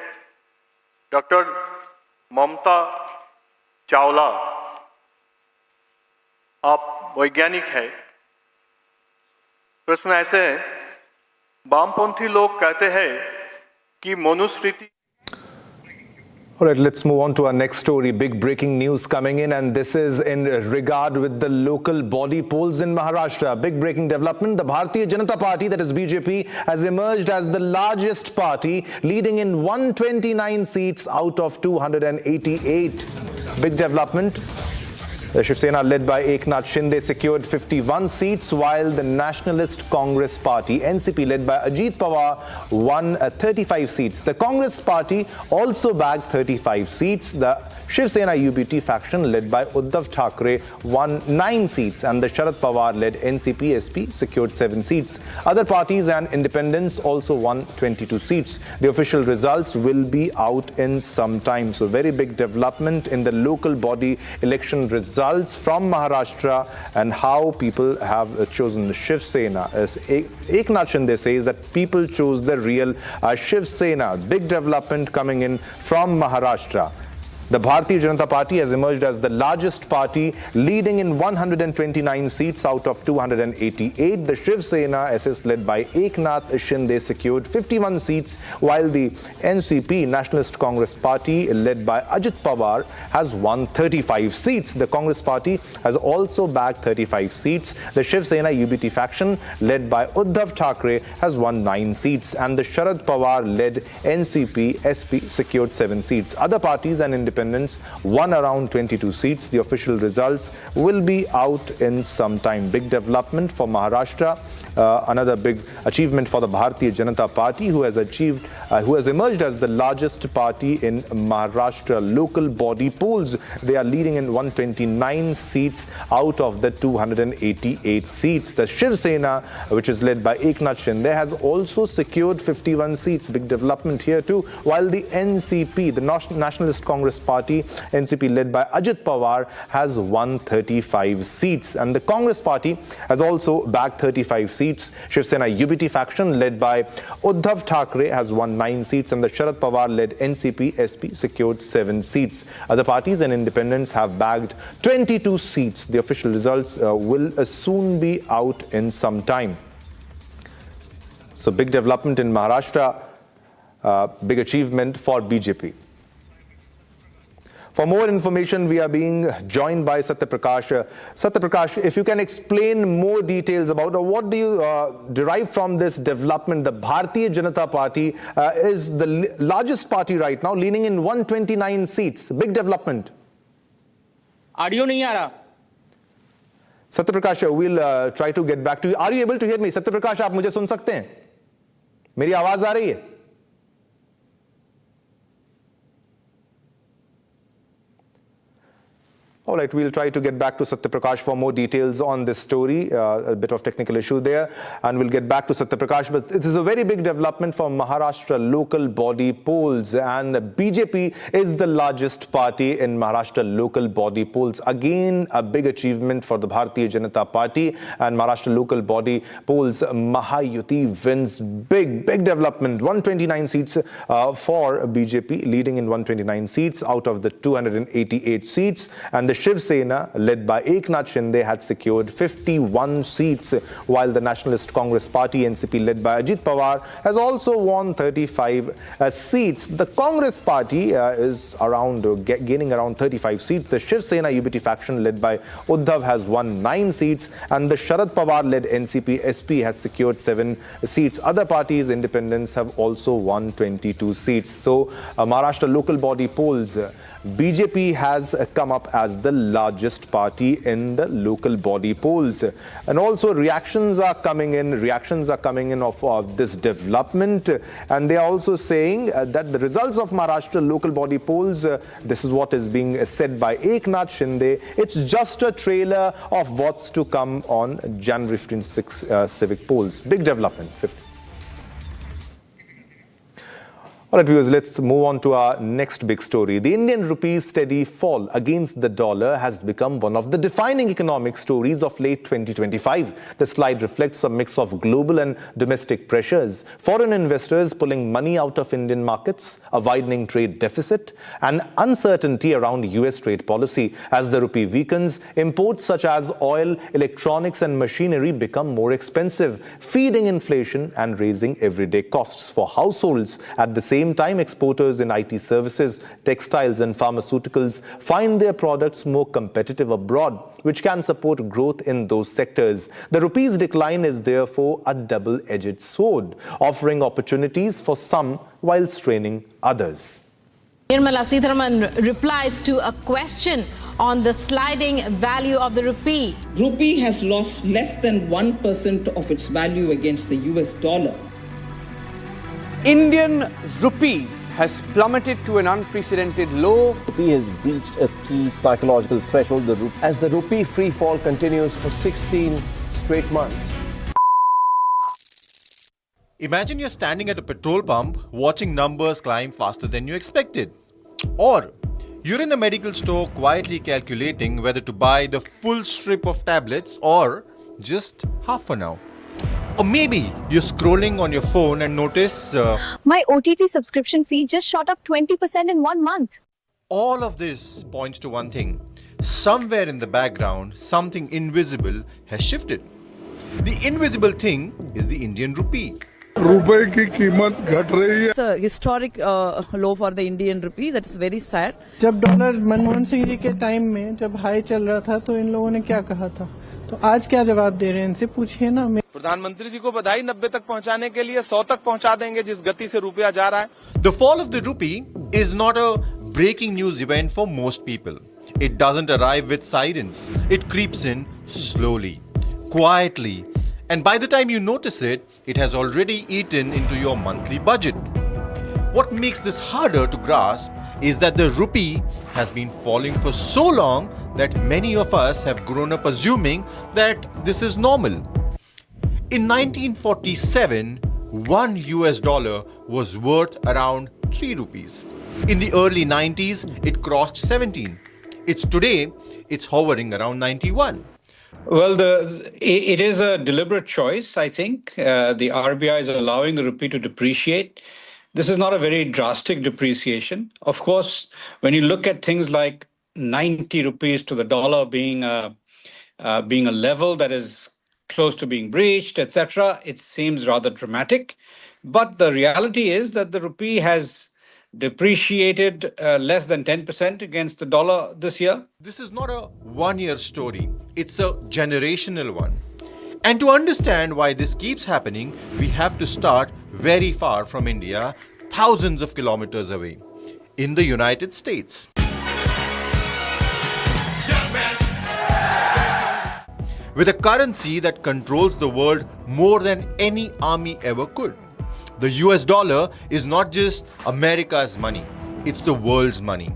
डॉक्टर ममता चावला, आप वैज्ञानिक है। प्रश्न ऐसे है, वामपंथी लोग कहते हैं कि Manusmriti. All right, let's move on to our next story. Big breaking news coming in, and this is in regard with the local body polls in Maharashtra. Big breaking development. The Bharatiya Janata Party, that is BJP, has emerged as the largest party, leading in 129 seats out of 288. Big development. The Shiv Sena, led by Eknath Shinde, secured 51 seats, while the Nationalist Congress Party, NCP, led by Ajit Pawar, won 35 seats. The Congress Party also bagged 35 seats. The Shiv Sena UBT faction, led by Uddhav Thackeray, won 9 seats, and the Sharad Pawar-led NCP-SP secured 7 seats. Other parties and independents also won 22 seats. The official results will be out in some time. So very big development in the local body election results from Maharashtra, and how people have chosen Shiv Sena. As Eknath Shinde says that people chose the real Shiv Sena. Big development coming in from Maharashtra. The Bharatiya Janata Party has emerged as the largest party, leading in 129 seats out of 288. The Shiv Sena SS, led by Eknath Shinde, secured 51 seats, while the NCP, Nationalist Congress Party, led by Ajit Pawar, has won 35 seats. The Congress Party has also bagged 35 seats. The Shiv Sena UBT faction, led by Uddhav Thackeray, has won 9 seats, and the Sharad Pawar-led NCP SP secured 7 seats. Other parties and independents won around 22 seats. The official results will be out in some time. Big development for Maharashtra. another big achievement for the Bharatiya Janata Party, who has emerged as the largest party in Maharashtra local body polls. They are leading in 129 seats out of the 288 seats. The Shiv Sena, which is led by Eknath Shinde, has also secured 51 seats. Big development here too. While the NCP, the Nationalist Congress Party, NCP led by Ajit Pawar, has won 35 seats. And the Congress Party has also bagged 35 seats. Shiv Sena UBT faction led by Uddhav Thackeray has won 9 seats, and the Sharad Pawar-led NCP SP secured 7 seats. Other parties and independents have bagged 22 seats. The official results will soon be out in some time. So big development in Maharashtra, big achievement for BJP. For more information, we are being joined by Satyaprakash. Satyaprakash, if you can explain more details about what do you derive from this development. The Bharatiya Janata Party is the largest party right now, leaning in 129 seats. Big development. Audio nahi aa raha. Satyaprakash, we'll try to get back to you. Are you able to hear me? Satyaprakash, आप मुझे सुन सकते हैं? मेरी आवाज आ रही है? All right, we'll try to get back to Satyaprakash for more details on this story. A bit of technical issue there, and we'll get back to Satyaprakash. But it is a very big development for Maharashtra local body polls, and BJP is the largest party in Maharashtra local body polls. Again, a big achievement for the Bharatiya Janata Party and Maharashtra local body polls. Mahayuti wins big development. 129 seats for BJP, leading in 129 seats out of the 288 seats, and the Shiv Sena, led by Eknath Shinde, had secured 51 seats, while the Nationalist Congress Party, NCP, led by Ajit Pawar, has also won 35 seats. The Congress Party is gaining around 35 seats. The Shiv Sena UBT faction, led by Uddhav, has won 9 seats, and the Sharad Pawar-led NCP SP has secured 7 seats. Other parties, independents, have also won 22 seats. So, Maharashtra local body polls, BJP has come up as the largest party in the local body polls. And also reactions are coming in of this development. And they are also saying that the results of Maharashtra local body polls, this is what is being said by Eknath Shinde, it's just a trailer of what's to come on January 26 civic polls. Big development. All right, viewers, let's move on to our next big story. The Indian rupee's steady fall against the dollar has become one of the defining economic stories of late 2025. The slide reflects a mix of global and domestic pressures, foreign investors pulling money out of Indian markets, a widening trade deficit, and uncertainty around US trade policy. As the rupee weakens, imports such as oil, electronics, and machinery become more expensive, feeding inflation and raising everyday costs for households. At the same time, exporters in IT services, textiles, and pharmaceuticals find their products more competitive abroad, which can support growth in those sectors. The rupee's decline is therefore a double-edged sword, offering opportunities for some while straining others. Nirmala Sitharaman replies to a question on the sliding value of the rupee. Rupee has lost less than 1% of its value against the US dollar. Indian rupee has plummeted to an unprecedented low. Rupee has reached a key psychological threshold as the rupee free fall continues for 16 straight months. Imagine you're standing at a petrol pump watching numbers climb faster than you expected. Or you're in a medical store quietly calculating whether to buy the full strip of tablets or just half for now. Or maybe you're scrolling on your phone and notice my OTT subscription fee just shot up 20% in 1 month. All of this points to one thing. Somewhere in the background, something invisible has shifted. The invisible thing is the Indian rupee. It's a historic low for the Indian rupee. That's very sad. जब dollar Manmohan Singh ji के time में जब high चल रहा था तो इन लोगों ने क्या कहा था, तो आज क्या जवाब दे रहे हैं इनसे पूछिए ना. प्रधानमंत्री जी को बधाई 90 तक पहुंचाने के लिए 100 तक पहुंचा देंगे जिस गति से रुपया जा रहा है. The fall of the rupee is not a breaking news event for most people. It doesn't arrive with sirens. It creeps in slowly, quietly, And by the time you notice it, it has already eaten into your monthly budget. What makes this harder to grasp is that the rupee has been falling for so long that many of us have grown up assuming that this is normal. In 1947, $1 was worth around 3 rupees. In the early 90s, it crossed 17. Today, it's hovering around 91. Well, it is a deliberate choice, I think. The RBI is allowing the rupee to depreciate. This is not a very drastic depreciation. Of course, when you look at things like 90 rupees to the dollar being a level that is close to being breached, etc., it seems rather dramatic. But the reality is that the rupee has depreciated less than 10% against the dollar this year. This is not a one-year story. It's a generational one. And to understand why this keeps happening, we have to start very far from India, thousands of kilometers away, in the United States. With a currency that controls the world more than any army ever could. The US dollar is not just America's money, it's the world's money.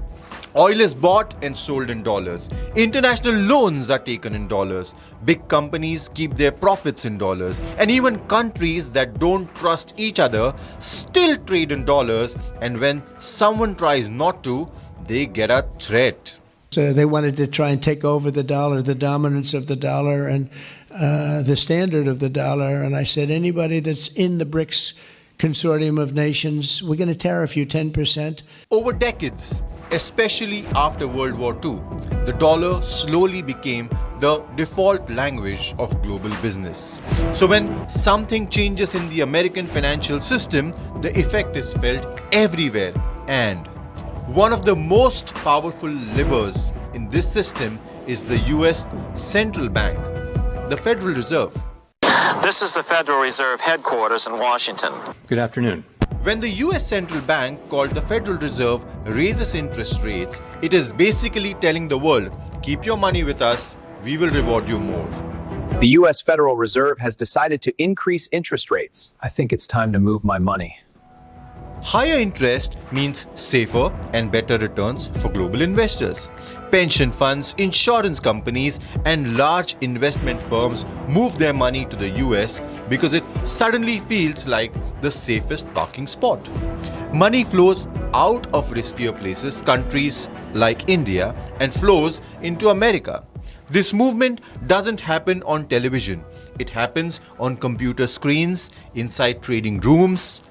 Oil is bought and sold in dollars. International loans are taken in dollars. Big companies keep their profits in dollars. And even countries that don't trust each other still trade in dollars. And when someone tries not to, they get a threat. So they wanted to try and take over the dollar, the dominance of the dollar and the standard of the dollar. And I said, anybody that's in the BRICS consortium of nations, we're going to tariff you 10%. Over decades, especially after World War II, the dollar slowly became the default language of global business. So when something changes in the American financial system, the effect is felt everywhere. And one of the most powerful levers in this system is the US Central Bank, the Federal Reserve. This is the Federal Reserve headquarters in Washington. Good afternoon. When the US Central Bank, called the Federal Reserve, raises interest rates, it is basically telling the world, keep your money with us, we will reward you more. The US Federal Reserve has decided to increase interest rates. I think it's time to move my money. Higher interest means safer and better returns for global investors. Pension funds, insurance companies, and large investment firms move their money to the US because it suddenly feels like the safest parking spot. Money flows out of riskier places, countries like India, and flows into America. This movement doesn't happen on television. It happens on computer screens, inside trading rooms.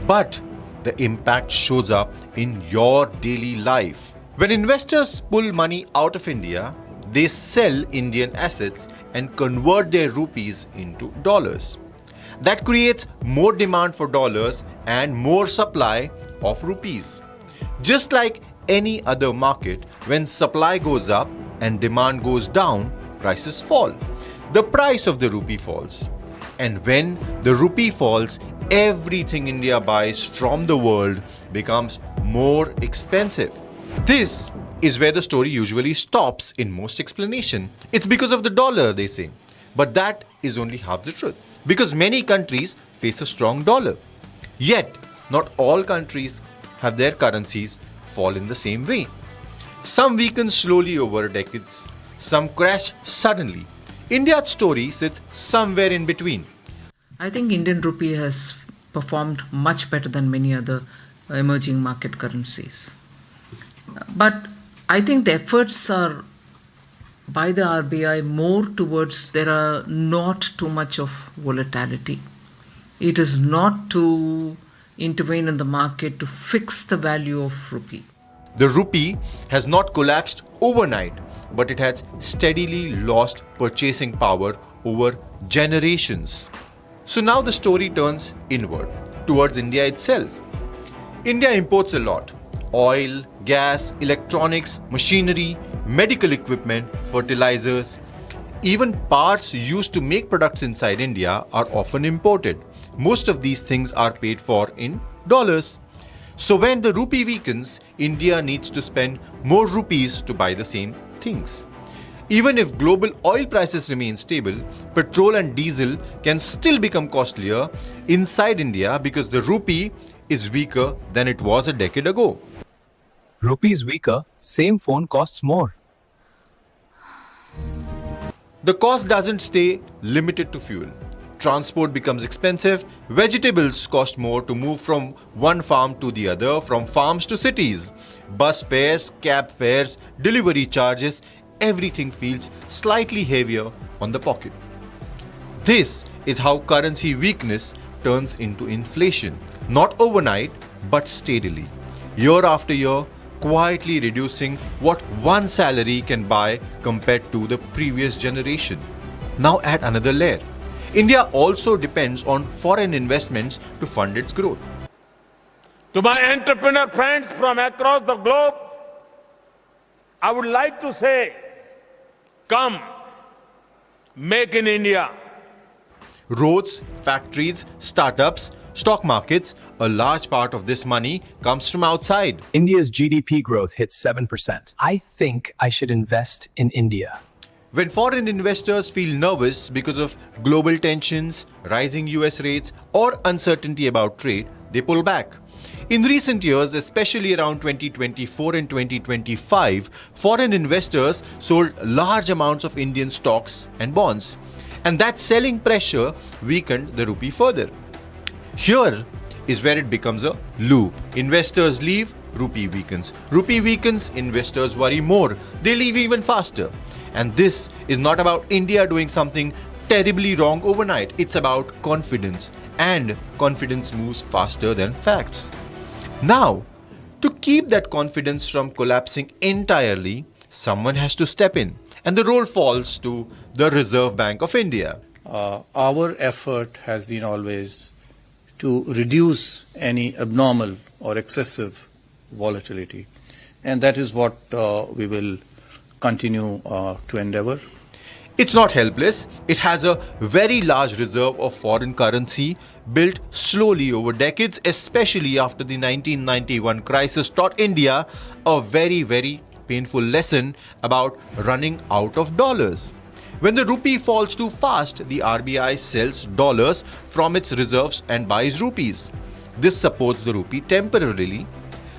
But the impact shows up in your daily life. When investors pull money out of India, they sell Indian assets and convert their rupees into dollars. That creates more demand for dollars and more supply of rupees. Just like any other market, when supply goes up and demand goes down, prices fall. The price of the rupee falls. And when the rupee falls, everything India buys from the world becomes more expensive. This is where the story usually stops in most explanation. It's because of the dollar, they say. But that is only half the truth. Because many countries face a strong dollar. Yet, not all countries have their currencies fall in the same way. Some weaken slowly over decades. Some crash suddenly. India's story sits somewhere in between. I think Indian rupee has performed much better than many other emerging market currencies. But I think the efforts are by the RBI more towards there are not too much of volatility. It is not to intervene in the market to fix the value of rupee. The rupee has not collapsed overnight, but it has steadily lost purchasing power over generations. So now the story turns inward, towards India itself. India imports a lot. Oil, gas, electronics, machinery, medical equipment, fertilizers. Even parts used to make products inside India are often imported. Most of these things are paid for in dollars. So when the rupee weakens, India needs to spend more rupees to buy the same things. Even if global oil prices remain stable, petrol and diesel can still become costlier inside India because the rupee is weaker than it was a decade ago. Rupee is weaker, same phone costs more. The cost doesn't stay limited to fuel. Transport becomes expensive, vegetables cost more to move from one farm to the other, from farms to cities. Bus fares, cab fares, delivery charges, everything feels slightly heavier on the pocket. This is how currency weakness turns into inflation. Not overnight, but steadily. Year after year, quietly reducing what one salary can buy compared to the previous generation. Now add another layer. India also depends on foreign investments to fund its growth. To my entrepreneur friends from across the globe, I would like to say, come, make in India. Roads, factories, startups, stock markets, a large part of this money comes from outside. India's GDP growth hit 7%. I think I should invest in India. When foreign investors feel nervous because of global tensions, rising US rates, or uncertainty about trade, they pull back. In recent years, especially around 2024 and 2025, foreign investors sold large amounts of Indian stocks and bonds. And that selling pressure weakened the rupee further. Here is where it becomes a loop. Investors leave, rupee weakens. Rupee weakens, investors worry more. They leave even faster. And this is not about India doing something terribly wrong overnight. It's about confidence. And confidence moves faster than facts. Now, to keep that confidence from collapsing entirely, someone has to step in. And the role falls to the Reserve Bank of India. Our effort has been always to reduce any abnormal or excessive volatility. And that is what we will continue to endeavor. It's not helpless. It has a very large reserve of foreign currency built slowly over decades, especially after the 1991 crisis taught India a very, very painful lesson about running out of dollars. When the rupee falls too fast, the RBI sells dollars from its reserves and buys rupees. This supports the rupee temporarily.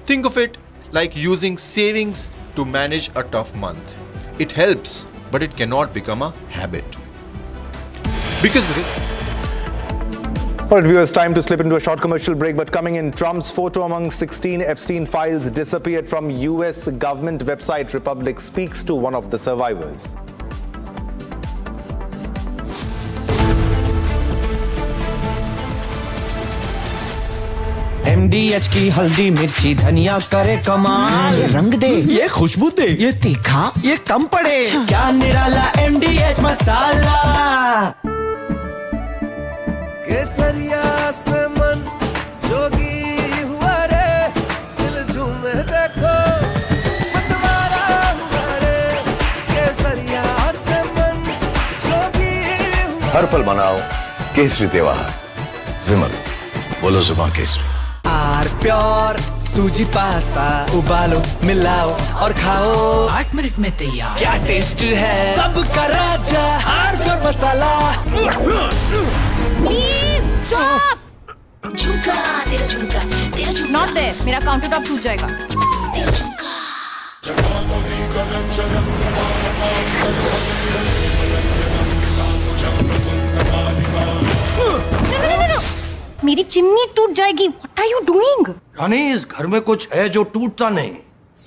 Think of it like using savings to manage a tough month. It helps, but it cannot become a habit. Because All right, viewers, time to slip into a short commercial break, but coming in, Trump's photo among 16 Epstein files disappeared from US government website. Republic speaks to one of the survivors. MDH की हल्दी मिर्ची धनिया करे कमाल, ये रंग दे, ये खुशबू दे, ये तीखा, ये कम पड़े, क्या निराला MDH मसाला। केसरिया से मन जोगी हुआ रे, दिल झूमे देखो मतवारा हुआ रे, केसरिया से मन जोगी हुआ। हर पल मनाओ केसरी त्योहार। विमल, बोलो जुबान केसरी। आर प्योर सूजी पास्ता उबालो मिलाओ और खाओ 8 मिनट में तैयार। क्या टेस्ट है सबका राजा R Pure masala. Please stop. झुमका तेरा झुमका तेरा झुमका नॉट देयर, मेरा काउंटर टॉप टूट जाएगा। तेरा झुमका मेरी चिमनी टूट जाएगी। What are you doing? रानी, इस घर में कुछ है जो टूटता नहीं।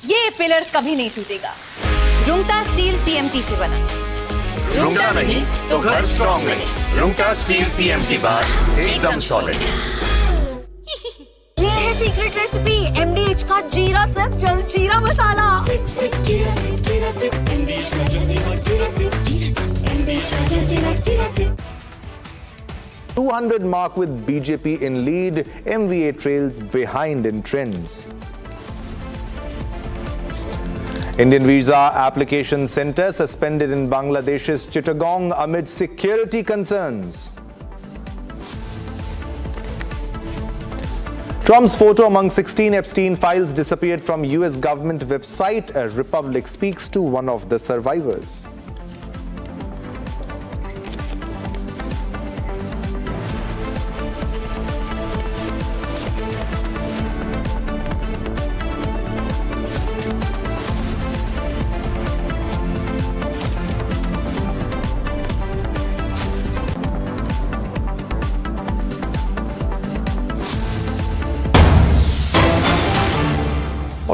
ये पिलर कभी नहीं टूटेगा। रुंगटा स्टील TMT से बना। रुंगटा नहीं तो घर स्ट्रॉन्ग नहीं। रुंगटा स्टील TMT बार एकदम सॉलिड। ये है सीक्रेट रेसिपी MDH का जीरा सिप जलजीरा मसाला। सिप सिप जीरा सिप MDH का जलजीरा जीरा सिप MDH का जलजीरा जीरा SIP. 200 mark with BJP in lead, MVA trails behind in trends. Indian visa application center suspended in Bangladesh's Chittagong amid security concerns. Trump's photo among 16 Epstein files disappeared from US government website. A Republic speaks to one of the survivors.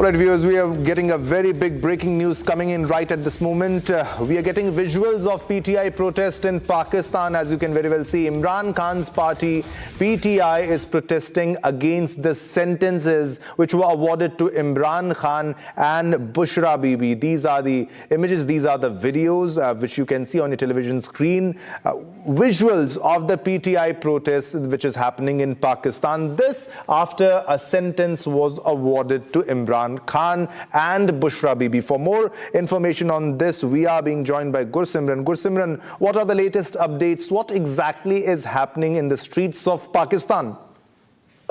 All right, viewers, we are getting a very big breaking news coming in right at this moment. We are getting visuals of PTI protest in Pakistan. As you can very well see, Imran Khan's party, PTI, is protesting against the sentences which were awarded to Imran Khan and Bushra Bibi. These are the images, these are the videos which you can see on your television screen. Visuals of the PTI protest which is happening in Pakistan. This after a sentence was awarded to Imran Khan and Bushra Bibi. For more information on this, we are being joined by Gursimran. Gursimran, what are the latest updates? What exactly is happening in the streets of Pakistan?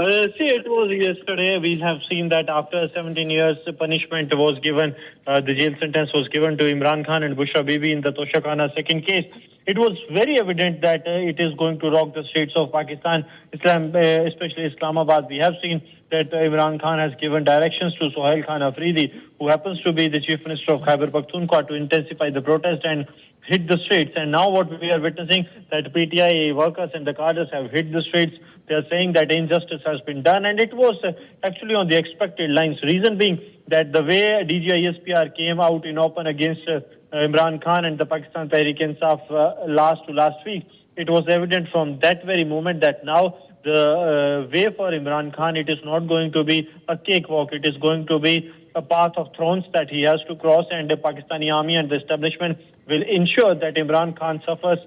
See, it was yesterday. We have seen that after 17 years, punishment was given. The jail sentence was given to Imran Khan and Bushra Bibi in the Toshakhana second case. It was very evident that it is going to rock the streets of Pakistan, especially Islamabad. We have seen that Imran Khan has given directions to Sohail Khan Afridi, who happens to be the Chief Minister of Khyber Pakhtunkhwa, to intensify the protest and hit the streets. And now what we are witnessing, that PTI workers and the cadres have hit the streets. They are saying that injustice has been done, and it was actually on the expected lines. Reason being that the way DGISPR came out in open against Imran Khan and the Pakistan Tehreek-e-Insaf last week, it was evident from that very moment that now the way for Imran Khan, it is not going to be a cakewalk. It is going to be a path of thorns that he has to cross, and the Pakistani army and the establishment will ensure that Imran Khan suffers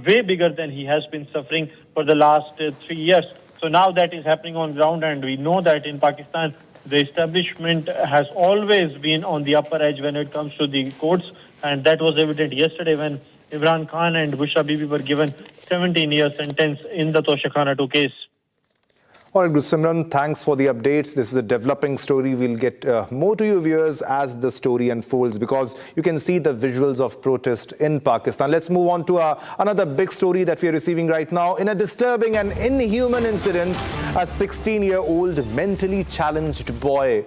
way bigger than he has been suffering for the last 3 years. So now that is happening on ground, and we know that in Pakistan, the establishment has always been on the upper edge when it comes to the courts, and that was evident yesterday when Imran Khan and Bushra Bibi were given 17-year sentence in the Toshakhana 2 case. All right, Gursimran, thanks for the updates. This is a developing story. We'll get more to you viewers as the story unfolds, because you can see the visuals of protest in Pakistan. Let's move on to another big story that we are receiving right now. In a disturbing and inhuman incident, a 16-year-old mentally challenged boy.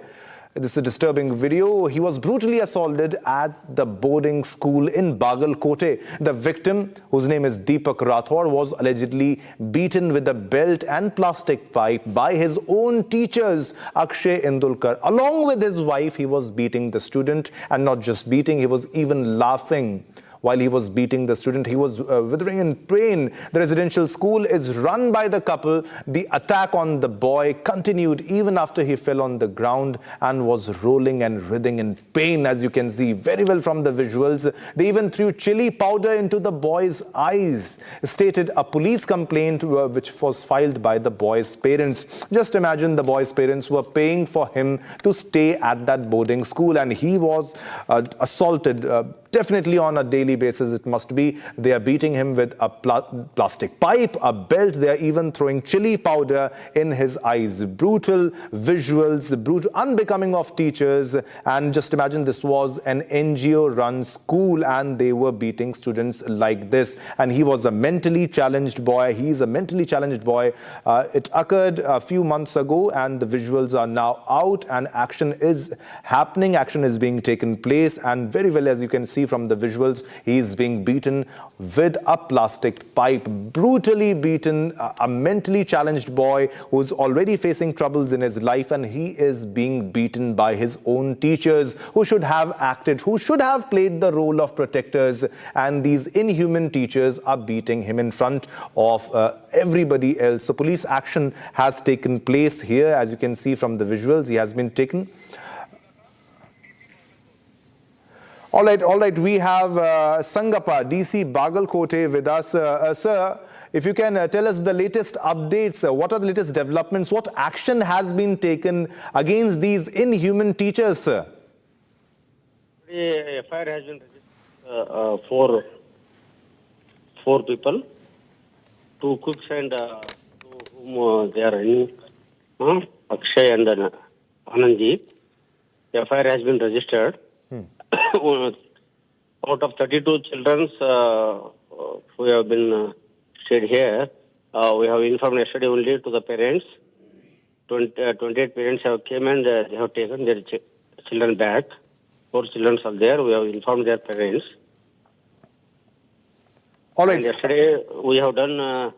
This is a disturbing video. He was brutally assaulted at the boarding school in Bagalkote. The victim, whose name is Deepak Rathore, was allegedly beaten with a belt and plastic pipe by his own teachers, Akshay Indulkar. Along with his wife, he was beating the student, and not just beating, he was even laughing. While he was beating the student, he was withering in pain. The residential school is run by the couple. The attack on the boy continued even after he fell on the ground and was rolling and writhing in pain, as you can see very well from the visuals. They even threw chili powder into the boy's eyes, stated a police complaint which was filed by the boy's parents. Just imagine, the boy's parents were paying for him to stay at that boarding school, and he was assaulted definitely on a daily basis. It must be. They are beating him with a plastic pipe, a belt. They are even throwing chili powder in his eyes. Brutal visuals, brutal, unbecoming of teachers. And just imagine, this was an NGO-run school, and they were beating students like this. And he was a mentally challenged boy. He's a mentally challenged boy. It occurred a few months ago, and the visuals are now out, and action is happening. Action is being taken place, and very well, as you can see from the visuals, he is being beaten with a plastic pipe, brutally beaten. A mentally challenged boy who's already facing troubles in his life, and he is being beaten by his own teachers, who should have acted, who should have played the role of protectors, and these inhuman teachers are beating him in front of everybody else. So police action has taken place here, as you can see from the visuals. He has been taken. All right. We have Sangappa, DC Bagalkote with us. Sir, if you can tell us the latest updates, what are the latest developments? What action has been taken against these inhuman teachers, sir? The FIR has been registered four people, 2 cooks and to whom they are in, Akshay and Anandji. The FIR has been registered. Out of 32 children who have been stayed here, we have informed yesterday only to the parents. 28 parents have came and they have taken their children back. 4 children are there. We have informed their parents. All right. And yesterday we have done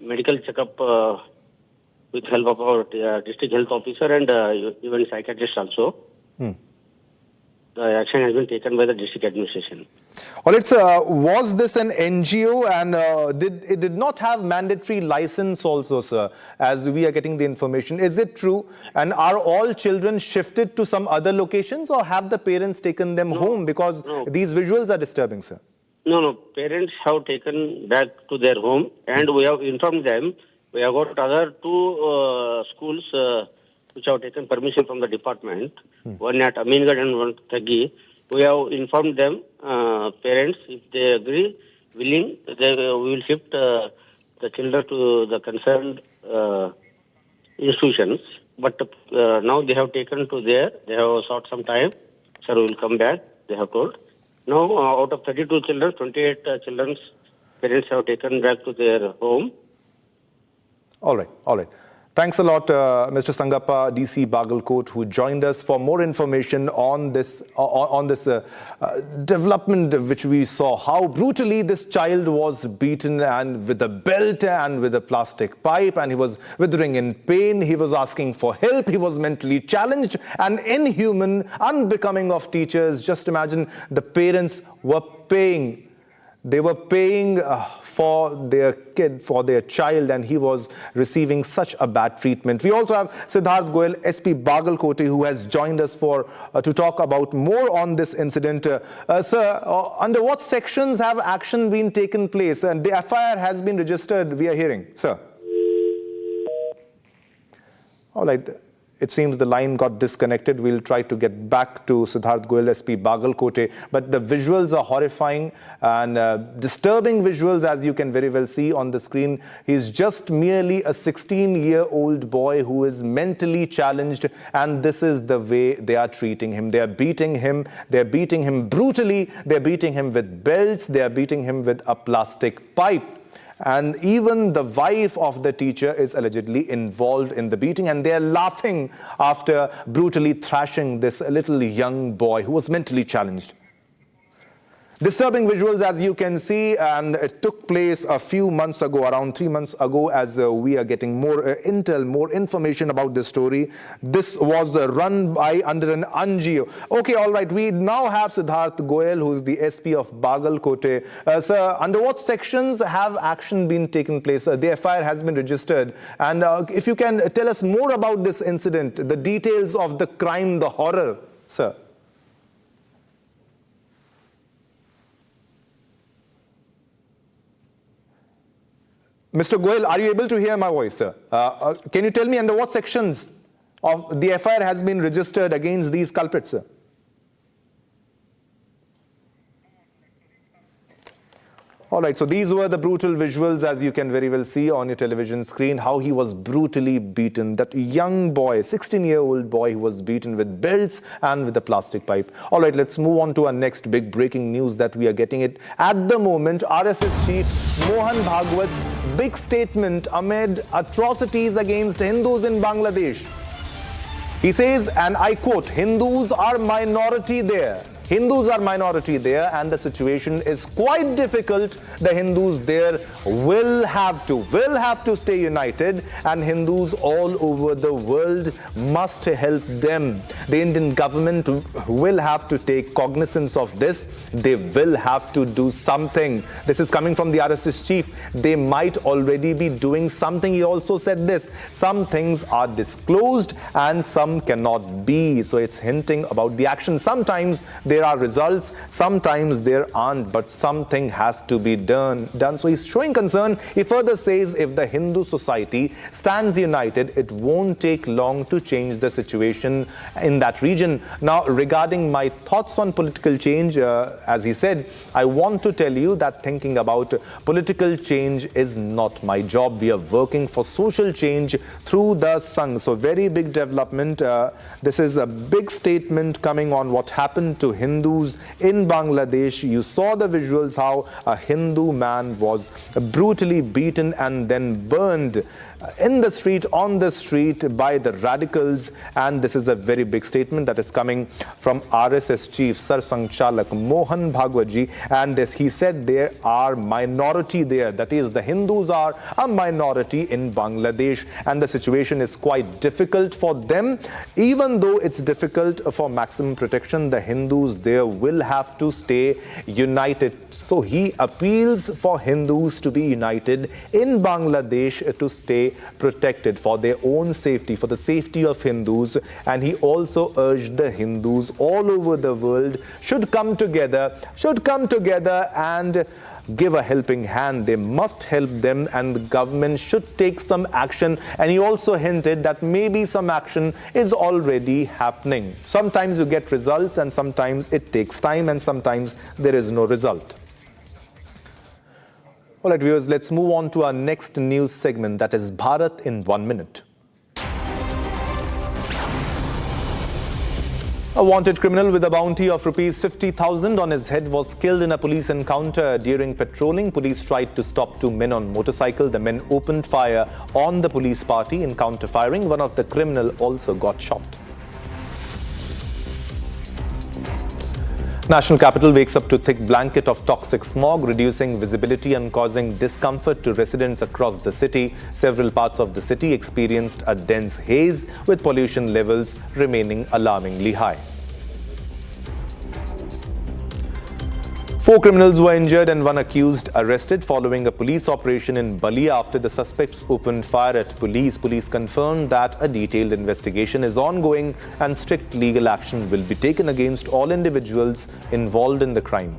medical checkup with help of our district health officer and even psychiatrist also. The action has been taken by the district administration. All right, sir. Was this an NGO and it did not have mandatory license also, sir, as we are getting the information? Is it true? And are all children shifted to some other locations, or have the parents taken them home? Because these visuals are disturbing, sir. No. Parents have taken back to their home, and we have informed them. We have got other two schools which have taken permission from the department, one at Amingarh and one at Thagi. We have informed them, parents, if they agree, willing, we will shift the children to the concerned institutions. But now they have taken to there, they have sought some time. Sir, we will come back, they have told. Now, out of 32 children, 28 children's parents have taken back to their home. All right. Thanks a lot, Mr. Sangappa, DC Bagalkot, who joined us for more information on this development which we saw, how brutally this child was beaten, and with a belt and with a plastic pipe, and he was withering in pain. He was asking for help. He was mentally challenged and inhuman, unbecoming of teachers. Just imagine, the parents were paying. They were paying for their kid, for their child, and he was receiving such a bad treatment. We also have Siddharth Goyal, SP Bagalkote, who has joined us to talk about more on this incident. Sir, under what sections have action been taken place? And the FIR has been registered, we are hearing. Sir. All right. It seems the line got disconnected. We'll try to get back to Siddharth Goyal, SP Bagalkote. But the visuals are horrifying and disturbing visuals, as you can very well see on the screen. He's just merely a 16-year-old boy who is mentally challenged, and this is the way they are treating him. They are beating him. They're beating him brutally. They're beating him with belts. They are beating him with a plastic pipe. And even the wife of the teacher is allegedly involved in the beating, and they are laughing after brutally thrashing this little young boy who was mentally challenged. Disturbing visuals, as you can see, and it took place a few months ago, around 3 months ago, as we are getting more intel, more information about this story. This was run by under an NGO. Okay, all right, we now have Siddharth Goyal, who is the SP of Bagalkote. Sir, under what sections have action been taken place? The FIR has been registered. And if you can tell us more about this incident, the details of the crime, the horror, sir. Mr. Goyal, are you able to hear my voice, sir? Can you tell me under what sections of the FIR has been registered against these culprits, sir? All right, so these were the brutal visuals, as you can very well see on your television screen, how he was brutally beaten. That young boy, 16-year-old boy, who was beaten with belts and with a plastic pipe. All right, let's move on to our next big breaking news that we are getting it. At the moment, RSS chief Mohan Bhagwat's big statement amid atrocities against Hindus in Bangladesh. He says, and I quote, "Hindus are minority there. Hindus are minority there, and the situation is quite difficult. The Hindus there will have to stay united, and Hindus all over the world must help them. The Indian government will have to take cognizance of this. They will have to do something." This is coming from the RSS chief. They might already be doing something. He also said this: some things are disclosed and some cannot be. So it's hinting about the action. Sometimes there are results, sometimes there aren't, but something has to be done. So he's showing concern. He further says if the Hindu society stands united, it won't take long to change the situation in that region. Now, regarding my thoughts on political change, as he said, I want to tell you that thinking about political change is not my job. We are working for social change through the Sangh. So very big development. This is a big statement coming on what happened to Hindus Hindus in Bangladesh. You saw the visuals how a Hindu man was brutally beaten and then burned in the street, on the street by the radicals. And this is a very big statement that is coming from RSS chief Sarsang Chalak Mohan Bhagwatji, and as he said, there are minority there, that is the Hindus are a minority in Bangladesh, and the situation is quite difficult for them. Even though it's difficult for maximum protection, the Hindus there will have to stay united. So he appeals for Hindus to be united in Bangladesh to stay protected for their own safety, for the safety of Hindus. And he also urged the Hindus all over the world should come together and give a helping hand. They must help them, and the government should take some action. And he also hinted that maybe some action is already happening. Sometimes you get results and sometimes it takes time and sometimes there is no result. All right, viewers, let's move on to our next news segment, that is Bharat in 1 minute. A wanted criminal with a bounty of rupees 50,000 on his head was killed in a police encounter. During patrolling, police tried to stop two men on motorcycle. The men opened fire on the police party. In counter firing, one of the criminal also got shot. National capital wakes up to thick blanket of toxic smog, reducing visibility and causing discomfort to residents across the city. Several parts of the city experienced a dense haze, with pollution levels remaining alarmingly high. 4 criminals were injured and 1 accused arrested following a police operation in Balia after the suspects opened fire at police. Police confirmed that a detailed investigation is ongoing and strict legal action will be taken against all individuals involved in the crime.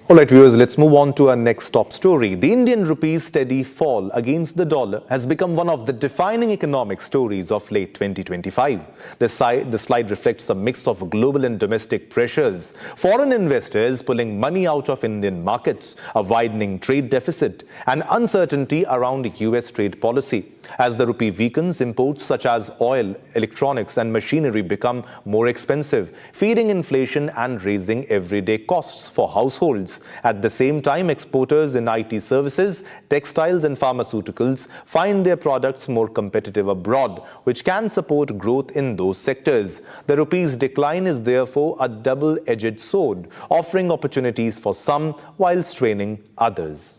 All right, viewers, let's move on to our next top story. The Indian rupee's steady fall against the dollar has become one of the defining economic stories of late 2025. The slide reflects a mix of global and domestic pressures. Foreign investors pulling money out of Indian markets, a widening trade deficit, and uncertainty around US trade policy. As the rupee weakens, imports such as oil, electronics, and machinery become more expensive, feeding inflation and raising everyday costs for households. At the same time, exporters in IT services, textiles, and pharmaceuticals find their products more competitive abroad, which can support growth in those sectors. The rupee's decline is therefore a double-edged sword, offering opportunities for some while straining others.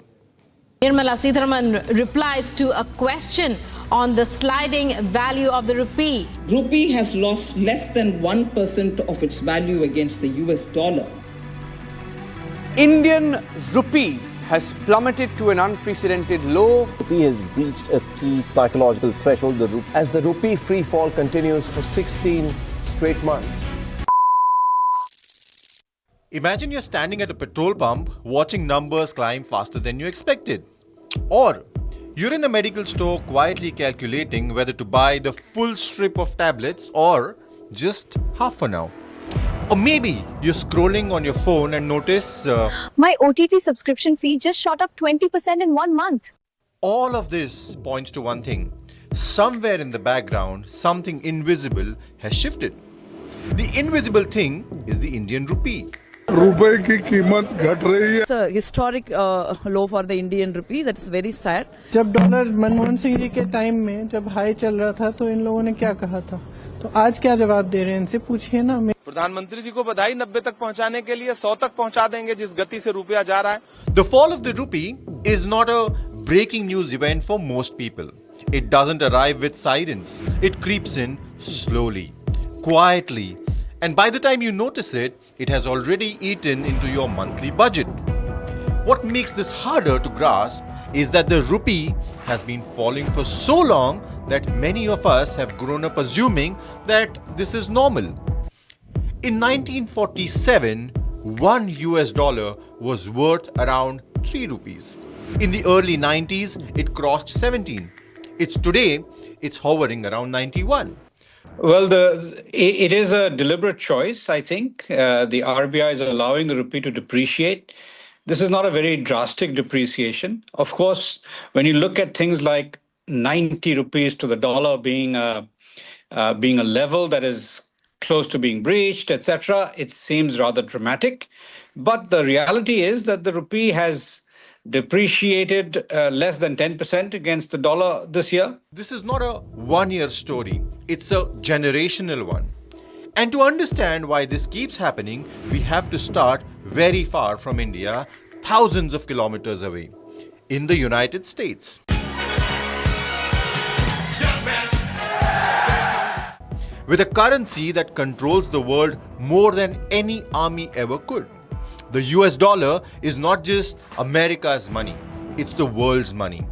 Nirmala Sitharaman replies to a question on the sliding value of the rupee. Rupee has lost less than 1% of its value against the US dollar. Indian rupee has plummeted to an unprecedented low. Rupee has breached a key psychological threshold. As the rupee free fall continues for 16 straight months. Imagine you're standing at a petrol pump watching numbers climb faster than you expected. Or you're in a medical store quietly calculating whether to buy the full strip of tablets or just half an hour. Or maybe you're scrolling on your phone and notice my OTT subscription fee just shot up 20% in 1 month. All of this points to one thing. Somewhere in the background, something invisible has shifted. The invisible thing is the Indian rupee. It's a historic low for the Indian rupee. That's very sad. जब dollar Manmohan Singh ji के time में जब high चल रहा था तो इन लोगों ने क्या कहा था, तो आज क्या जवाब दे रहे हैं, इनसे पूछिए ना. प्रधानमंत्री जी को बधाई 90 तक पहुंचाने के लिए 100 तक पहुंचा देंगे जिस गति से रुपया जा रहा है. The fall of the rupee is not a breaking news event for most people. It doesn't arrive with sirens. It creeps in slowly, quietly, and by the time you notice it, it has already eaten into your monthly budget. What makes this harder to grasp is that the rupee has been falling for so long that many of us have grown up assuming that this is normal. In 1947, $1 was worth around 3 rupees. In the early 90s, it crossed 17. Today, it's hovering around 91. Well, it is a deliberate choice, I think. The RBI is allowing the rupee to depreciate. This is not a very drastic depreciation. Of course, when you look at things like 90 rupees to the dollar being a level that is close to being breached, etc., it seems rather dramatic. But the reality is that the rupee has depreciated less than 10% against the dollar this year. This is not a one-year story. It's a generational one. And to understand why this keeps happening, we have to start very far from India, thousands of kilometers away, in the United States. With a currency that controls the world more than any army ever could. The US dollar is not just America's money, it's the world's money.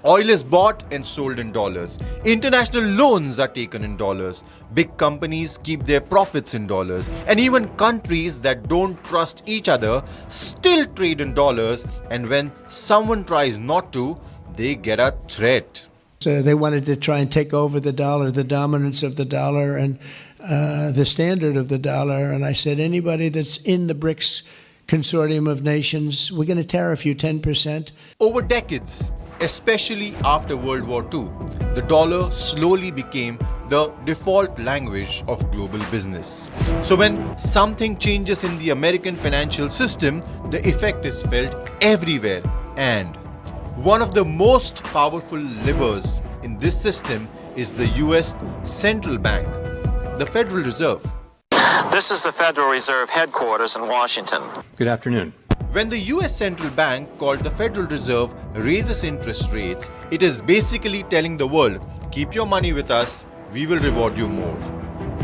Oil is bought and sold in dollars. International loans are taken in dollars. Big companies keep their profits in dollars. And even countries that don't trust each other still trade in dollars. And when someone tries not to, they get a threat. So they wanted to try and take over the dollar, the dominance of the dollar and the standard of the dollar. And I said, anybody that's in the BRICS consortium of nations, we're going to tariff you 10%. Over decades, especially after World War II, the dollar slowly became the default language of global business. So when something changes in the American financial system, the effect is felt everywhere. And one of the most powerful levers in this system is the US Central Bank, the Federal Reserve. This is the Federal Reserve headquarters in Washington. Good afternoon. When the US Central Bank, called the Federal Reserve, raises interest rates, it is basically telling the world, keep your money with us, we will reward you more.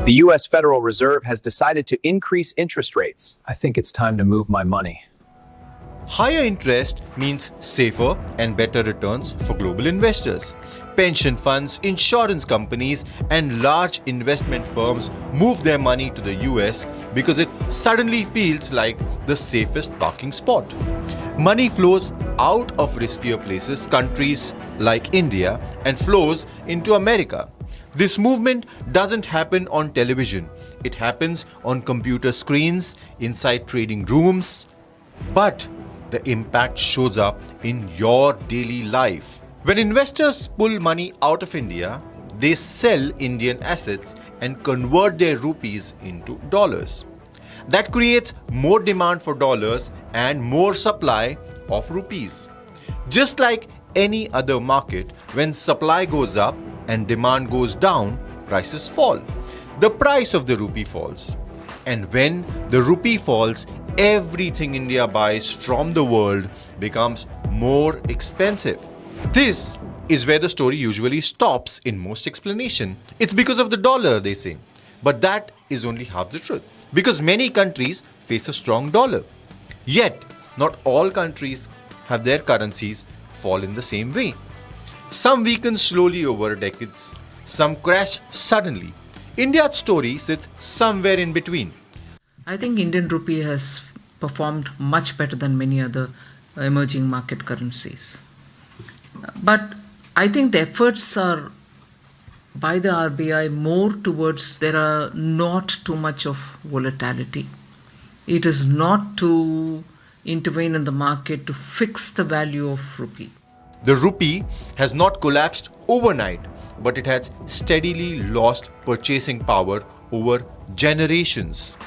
The US Federal Reserve has decided to increase interest rates. I think it's time to move my money. Higher interest means safer and better returns for global investors. Pension funds, insurance companies, and large investment firms move their money to the US because it suddenly feels like the safest parking spot. Money flows out of riskier places, countries like India, and flows into America. This movement doesn't happen on television. It happens on computer screens, inside trading rooms. But the impact shows up in your daily life. When investors pull money out of India, they sell Indian assets and convert their rupees into dollars. That creates more demand for dollars and more supply of rupees. Just like any other market, when supply goes up and demand goes down, prices fall. The price of the rupee falls. And when the rupee falls, everything India buys from the world becomes more expensive. This is where the story usually stops in most explanation. It's because of the dollar, they say. But that is only half the truth. Because many countries face a strong dollar. Yet, not all countries have their currencies fall in the same way. Some weaken slowly over decades. Some crash suddenly. India's story sits somewhere in between. I think Indian rupee has performed much better than many other emerging market currencies. But I think the efforts are by the RBI more towards there are not too much of volatility. It is not to intervene in the market to fix the value of rupee. The rupee has not collapsed overnight, but it has steadily lost purchasing power over generations.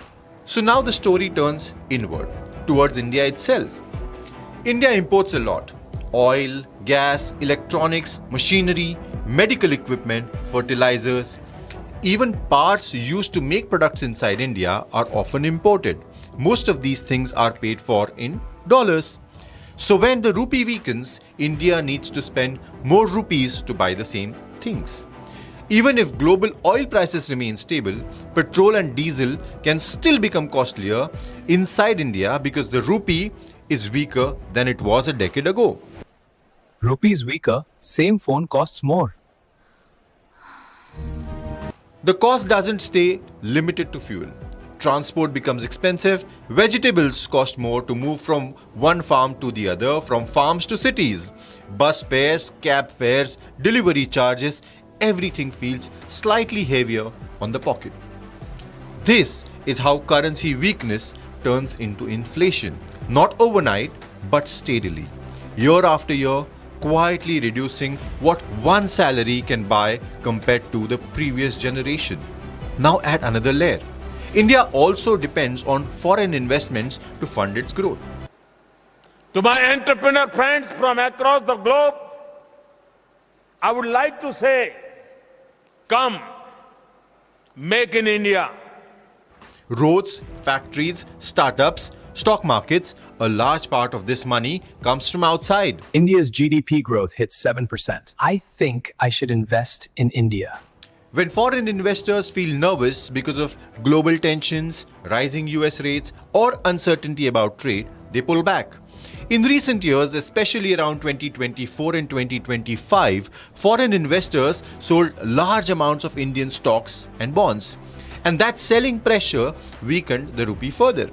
So now the story turns inward, towards India itself. India imports a lot. Oil, gas, electronics, machinery, medical equipment, fertilizers. Even parts used to make products inside India are often imported. Most of these things are paid for in dollars. So when the rupee weakens, India needs to spend more rupees to buy the same things. Even if global oil prices remain stable, petrol and diesel can still become costlier inside India because the rupee is weaker than it was a decade ago. Rupees weaker, same phone costs more. The cost doesn't stay limited to fuel. Transport becomes expensive. Vegetables cost more to move from one farm to the other, from farms to cities. Bus fares, cab fares, delivery charges, everything feels slightly heavier on the pocket. This is how currency weakness turns into inflation. Not overnight, but steadily, year after year, quietly reducing what one salary can buy compared to the previous generation. Now add another layer. India also depends on foreign investments to fund its growth. To my entrepreneur friends from across the globe, I would like to say, come, make in India. Roads, factories, startups, stock markets, a large part of this money comes from outside. India's GDP growth hit 7%. I think I should invest in India. When foreign investors feel nervous because of global tensions, rising US rates, or uncertainty about trade, they pull back. In recent years, especially around 2024 and 2025, foreign investors sold large amounts of Indian stocks and bonds, and that selling pressure weakened the rupee further.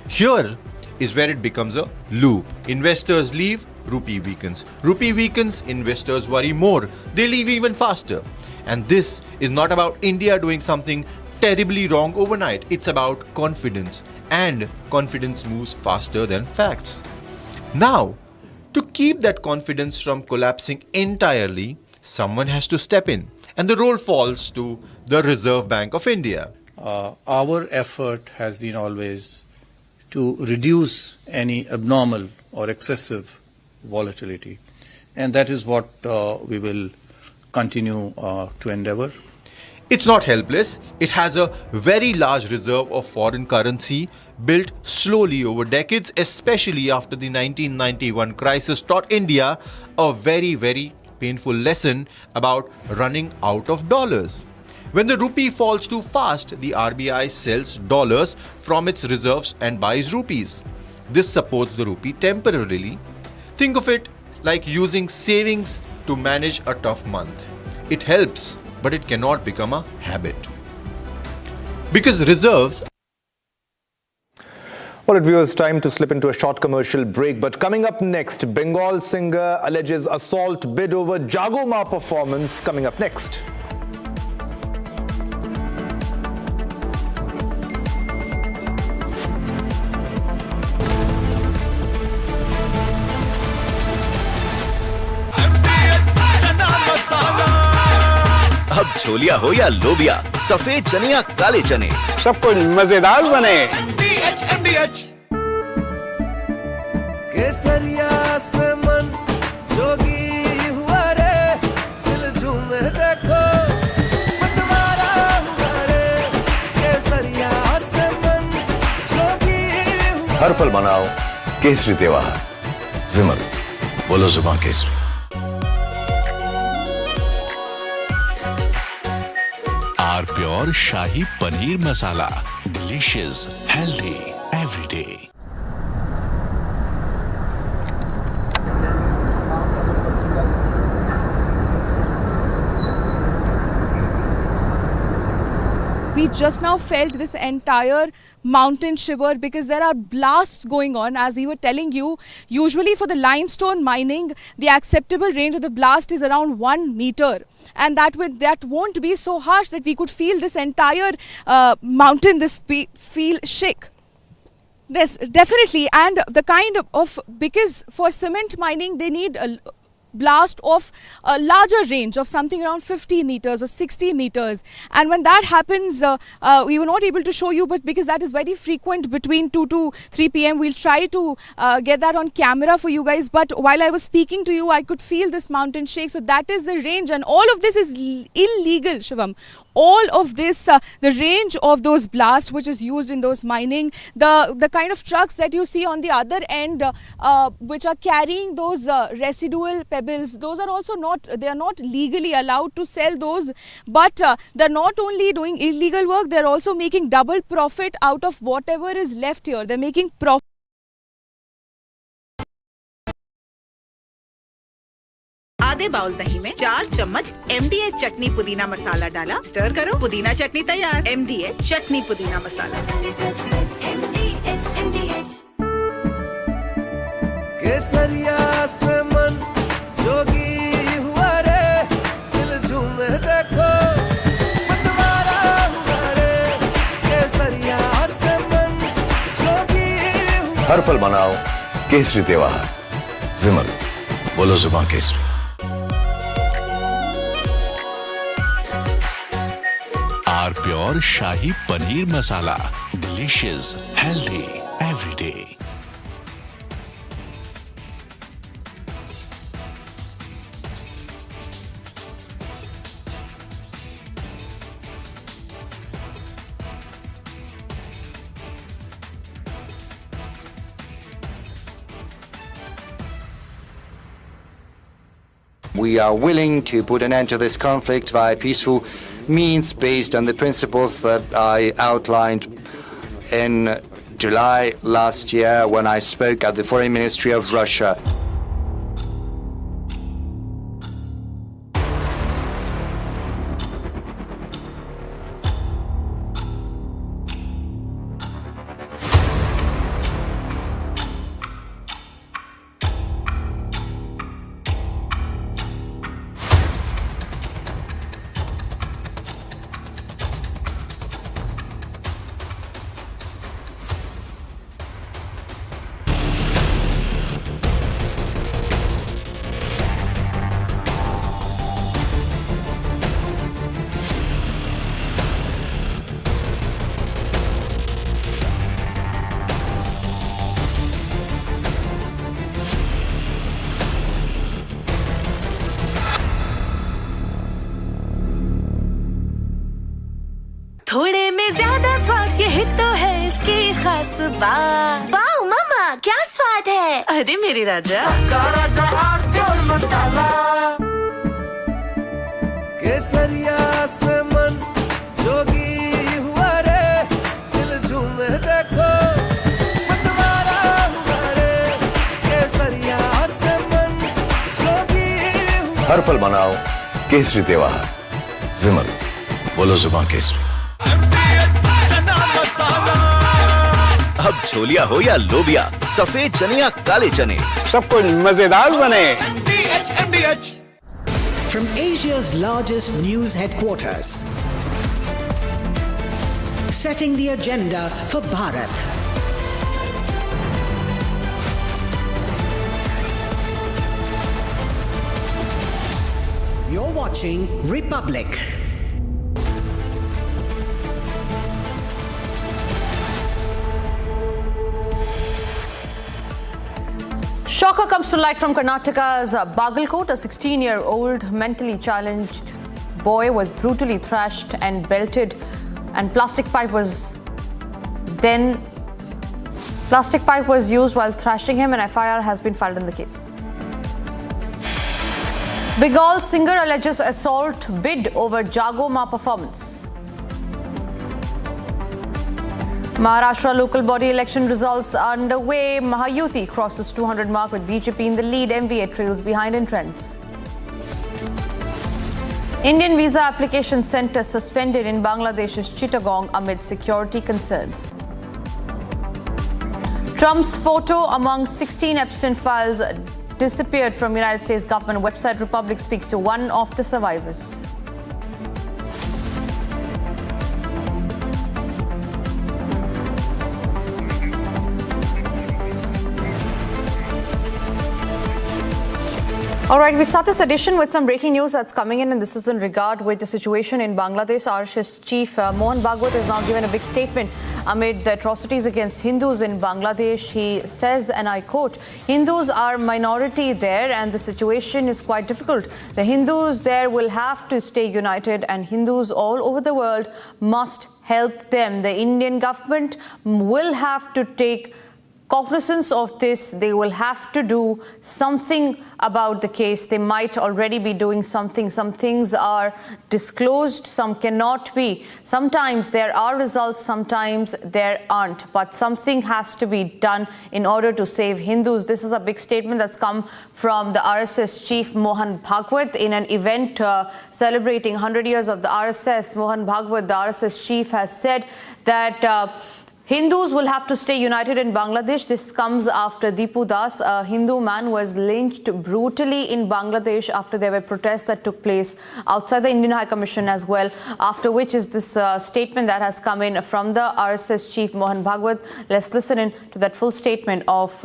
Here is where it becomes a loop. Investors leave, rupee weakens. Rupee weakens, investors worry more. They leave even faster. And this is not about India doing something terribly wrong overnight. It's about confidence. And confidence moves faster than facts. Now, to keep that confidence from collapsing entirely, someone has to step in. And the role falls to the Reserve Bank of India. Our effort has been always to reduce any abnormal or excessive volatility. And that is what we will continue to endeavor. It's not helpless. It has a very large reserve of foreign currency built slowly over decades, especially after the 1991 crisis taught India a very, very painful lesson about running out of dollars. When the rupee falls too fast, the RBI sells dollars from its reserves and buys rupees. This supports the rupee temporarily. Think of it like using savings to manage a tough month. It helps, but it cannot become a habit. Because reserves... Well, it viewers, time to slip into a short commercial break. But coming up next, Bengal singer alleges assault bid over Jago Ma performance. Coming up next. अब छोलिया हो या लोबिया, सफेद चने या काले चने, सब कुछ मजेदार बने। केसरिया से मन जोगी हुआ रे, दिल झूमे देखो मतवारा हुआ रे, केसरिया से मन जोगी हुआ। हर पल मनाओ केसरी त्योहार। विमल, बोलो जुबान Kesari. Pure shahi paneer masala, delicious, healthy every day. We just now felt this entire mountain shiver because there are blasts going on. As we were telling you, usually for the limestone mining, the acceptable range of the blast is around 1 meter. And that won't be so harsh that we could feel this entire mountain, feel shake. Yes, definitely. And the kind of, because for cement mining, they need a blast of a larger range of something around 50 meters or 60 meters, and when that happens, we were not able to show you, but because that is very frequent between 2 to 3 p.m. we'll try to get that on camera for you guys. But while I was speaking to you, I could feel this mountain shake. So that is the range, and all of this is illegal, Shivam. All of this, the range of those blasts which is used in those mining, the kind of trucks that you see on the other end, which are carrying those residual pebbles, those are also they are not legally allowed to sell those, but they're not only doing illegal work, they're also making double profit out of whatever is left here. They're making profit. आधे bowl दही में 4 चम्मच MDH चटनी पुदीना मसाला डाला, stir करो, पुदीना चटनी तैयार। MDH चटनी पुदीना मसाला। केसरिया से मन जोगी हुआ रे, दिल झूमे देखो मतवारा हुआ रे, केसरिया से मन जोगी हुआ। हर पल मनाओ केसरी त्योहार विमल बोलो जुबान Kesari. Are pure shahi paneer masala, delicious, healthy every day. We are willing to put an end to this conflict via peaceful means based on the principles that I outlined in July last year when I spoke at the Foreign Ministry of Russia. थोड़े में ज्यादा स्वाद, यही तो है इसकी खास बात। वाओ मामा, क्या स्वाद है। अरे मेरे राजा, सबका राजा आर प्योर मसाला। केसरिया से मन जोगी हुआ रे, दिल झूमे देखो मतवारा हुआ रे। केसरिया से मन जोगी हुआ। हर पल मनाओ केसरी त्योहार विमल बोलो जुबान केसरी। अब छोलिया हो या लोबिया, सफेद चने या काले चने, सब कुछ मजेदार बने। From Asia's largest news headquarters, setting the agenda for Bharat. You're watching Republic. Shocker comes to light from Karnataka's Bagalkot. A 16-year-old mentally challenged boy was brutally thrashed and belted, and plastic pipe was used while thrashing him. An FIR has been filed in the case. Bengal singer alleges assault bid over Jago Ma performance. Maharashtra local body election results underway. Mahayuti crosses 200 mark with BJP in the lead. MVA trails behind in trends. Indian visa application center suspended in Bangladesh's Chittagong amid security concerns. Trump's photo among 16 Epstein files disappeared from United States government website. Republic speaks to one of the survivors. All right, we start this edition with some breaking news that's coming in, and this is in regard with the situation in Bangladesh. RSS chief Mohan Bhagwat has now given a big statement amid the atrocities against Hindus in Bangladesh. He says, and I quote, "Hindus are minority there and the situation is quite difficult. The Hindus there will have to stay united, and Hindus all over the world must help them. The Indian government will have to take cognizance of this. They will have to do something about the case. They might already be doing something. Some things are disclosed, some cannot be. Sometimes there are results, sometimes there aren't. But something has to be done in order to save Hindus." This is a big statement that's come from the RSS chief Mohan Bhagwat in an event celebrating 100 years of the RSS. Mohan Bhagwat, the RSS chief, has said that Hindus will have to stay united in Bangladesh. This comes after Deepu Das, a Hindu man, was lynched brutally in Bangladesh after there were protests that took place outside the Indian High Commission as well. After which is this statement that has come in from the RSS chief Mohan Bhagwat. Let's listen in to that full statement of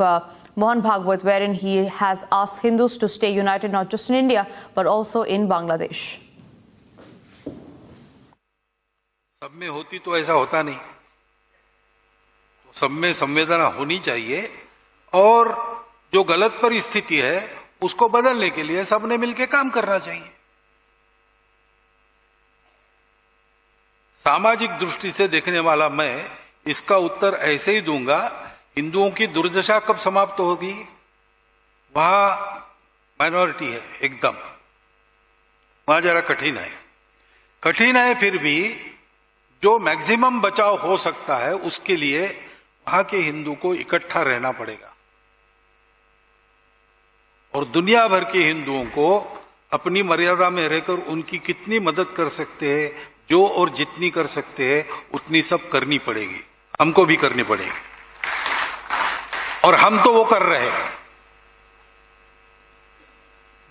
Mohan Bhagwat, wherein he has asked Hindus to stay united not just in India but also in Bangladesh. सब में होती तो ऐसा होता नहीं, तो सब में संवेदना होनी चाहिए और जो गलत परिस्थिति है उसको बदलने के लिए सबने मिलकर काम करना चाहिए। सामाजिक दृष्टि से देखने वाला मैं इसका उत्तर ऐसे ही दूंगा, हिंदुओं की दुर्दशा कब समाप्त होगी? वहां माइनॉरिटी है एकदम, वहां जरा कठिन है, फिर भी जो मैक्सिमम बचाव हो सकता है उसके लिए वहां के हिंदू को इकट्ठा रहना पड़ेगा और दुनिया भर के हिंदुओं को अपनी मर्यादा में रहकर उनकी कितनी मदद कर सकते हैं, जो और जितनी कर सकते हैं उतनी सब करनी पड़ेगी, हमको भी करनी पड़ेगी और हम तो वो कर रहे हैं।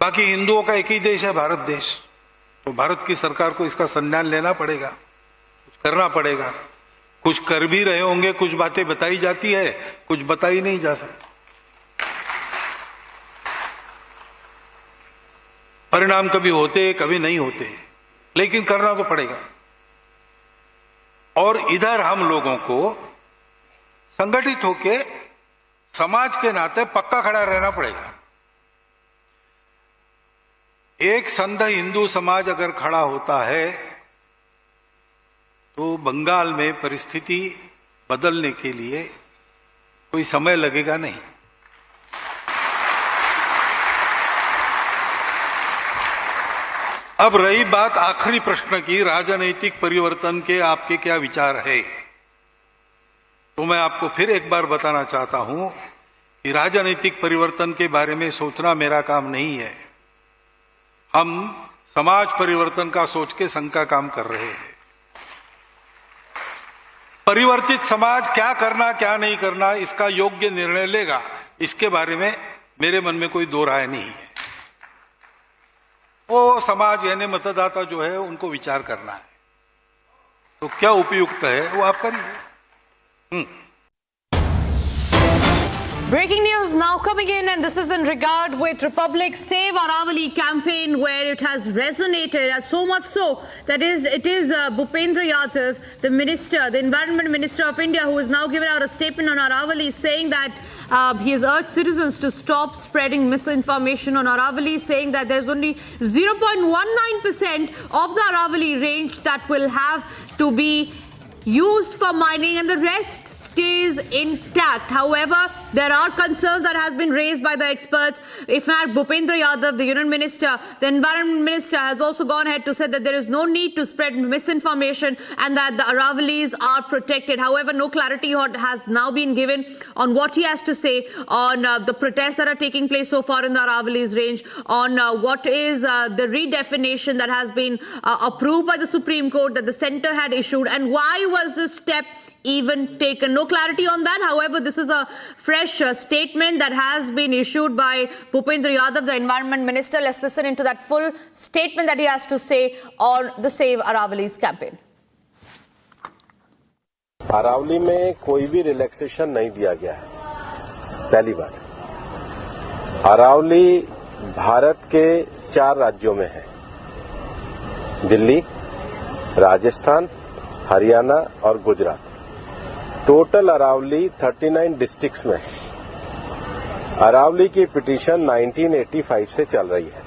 बाकी हिंदुओं का एक ही देश है, भारत देश, तो भारत की सरकार को इसका संज्ञान लेना पड़ेगा, कुछ करना पड़ेगा। कुछ कर भी रहे होंगे, कुछ बातें बताई जाती है, कुछ बताई नहीं जा सकती। परिणाम कभी होते कभी नहीं होते, लेकिन करना तो पड़ेगा। और इधर हम लोगों को संगठित होके समाज के नाते पक्का खड़ा रहना पड़ेगा। एक संघ हिंदू समाज अगर खड़ा होता है तो बंगाल में परिस्थिति बदलने के लिए कोई समय लगेगा नहीं। अब रही बात आखिरी प्रश्न की, राजनीतिक परिवर्तन के आपके क्या विचार है, तो मैं आपको फिर एक बार बताना चाहता हूं कि राजनीतिक परिवर्तन के बारे में सोचना मेरा काम नहीं है। हम समाज परिवर्तन का सोच के संघ का काम कर रहे हैं। परिवर्तित समाज क्या करना क्या नहीं करना इसका योग्य निर्णय लेगा, इसके बारे में मेरे मन में कोई दो राय नहीं है। वो समाज यानी मतदाता जो है उनको विचार करना है, तो क्या उपयुक्त है वो आप करिए। Breaking news now coming in, and this is in regard with Republic Save Aravalli campaign, where it has resonated so much so that it is Bhupendra Yadav, the minister, the Environment Minister of India, who has now given out a statement on Aravalli, saying that he has urged citizens to stop spreading misinformation on Aravalli, saying that there's only 0.19% of the Aravalli range that will have to be used for mining and the rest stays intact. However, there are concerns that has been raised by the experts. In fact, Bhupendra Yadav, the Union Minister, the Environment Minister, has also gone ahead to say that there is no need to spread misinformation and that the Aravallis are protected. However, no clarity has now been given on what he has to say on the protests that are taking place so far in the Aravallis range, on what is the redefinition that has been approved by the Supreme Court that the centre had issued, and why was this step even taken. No clarity on that. However, this is a fresh statement that has been issued by Bhupendra Yadav, the Environment Minister. Let's listen into that full statement that he has to say on the Save Aravallis campaign. Aravalli में कोई भी relaxation नहीं दिया गया है। पहली बात, अरावली भारत के 4 राज्यों में है, दिल्ली, राजस्थान, हरियाणा और गुजरात। टोटल अरावली 39 डिस्ट्रिक्ट्स में है। अरावली की पिटीशन 1985 से चल रही है।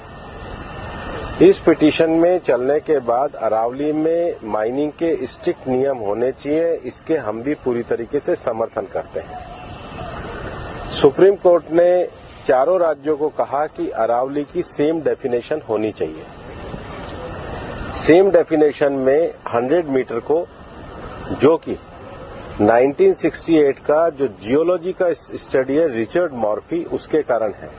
इस पिटीशन में चलने के बाद अरावली में माइनिंग के स्ट्रिक्ट नियम होने चाहिए, इसके हम भी पूरी तरीके से समर्थन करते हैं। सुप्रीम कोर्ट ने चारों राज्यों को कहा कि अरावली की सेम डेफिनेशन होनी चाहिए। सेम डेफिनेशन में 100 मीटर को, जो कि 1968 का जो जियोलॉजी का स्टडी है रिचर्ड मॉर्फी, उसके कारण है।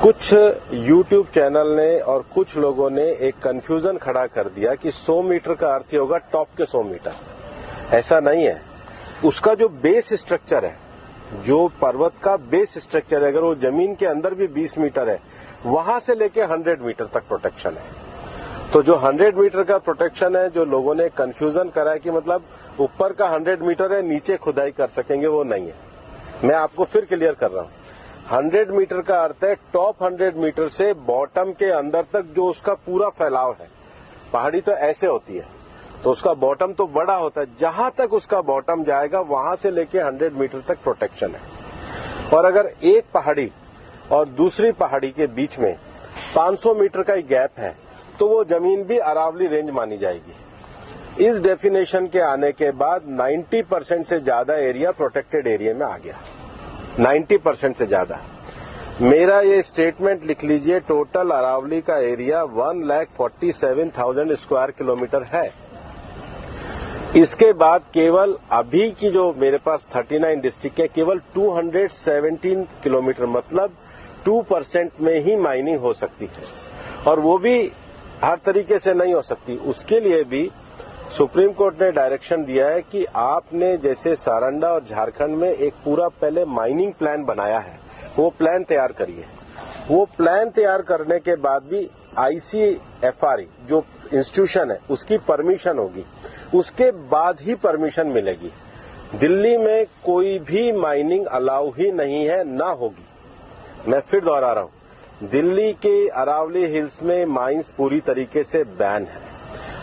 कुछ यूट्यूब चैनल ने और कुछ लोगों ने एक कंफ्यूजन खड़ा कर दिया कि 100 मीटर का अर्थ होगा टॉप के 100 मीटर। ऐसा नहीं है। उसका जो बेस स्ट्रक्चर है, जो पर्वत का बेस स्ट्रक्चर है, अगर वो जमीन के अंदर भी 20 मीटर है, वहां से लेके 100 मीटर तक प्रोटेक्शन है। तो जो 100 मीटर का प्रोटेक्शन है, जो लोगों ने कंफ्यूजन करा है कि मतलब ऊपर का 100 मीटर है, नीचे खुदाई कर सकेंगे, वो नहीं है। मैं आपको फिर क्लियर कर रहा हूं। 100 मीटर का अर्थ है टॉप 100 मीटर से बॉटम के अंदर तक जो उसका पूरा फैलाव है। पहाड़ी तो ऐसे होती है तो उसका बॉटम तो बड़ा होता है, जहां तक उसका बॉटम जाएगा वहां से लेके 100 मीटर तक प्रोटेक्शन है। और अगर एक पहाड़ी और दूसरी पहाड़ी के बीच में 500 मीटर का ही गैप है तो वो जमीन भी अरावली रेंज मानी जाएगी। इस डेफिनेशन के आने के बाद 90% से ज्यादा एरिया प्रोटेक्टेड एरिया में आ गया, 90% से ज्यादा। मेरा ये स्टेटमेंट लिख लीजिए, टोटल अरावली का एरिया 1,47,000 स्क्वायर किलोमीटर है। इसके बाद केवल अभी की जो मेरे पास 39 डिस्ट्रिक्ट है, केवल 217 किलोमीटर मतलब 2% में ही माइनिंग हो सकती है, और वो भी हर तरीके से नहीं हो सकती। उसके लिए भी सुप्रीम कोर्ट ने डायरेक्शन दिया है कि आपने जैसे सारंडा और झारखंड में एक पूरा पहले माइनिंग प्लान बनाया है, वो प्लान तैयार करिए। वो प्लान तैयार करने के बाद भी ICFR जो इंस्टीट्यूशन है उसकी परमिशन होगी, उसके बाद ही परमिशन मिलेगी। दिल्ली में कोई भी माइनिंग अलाउ ही नहीं है, ना होगी। मैं फिर दोहरा रहा हूं, दिल्ली के अरावली हिल्स में माइंस पूरी तरीके से बैन है।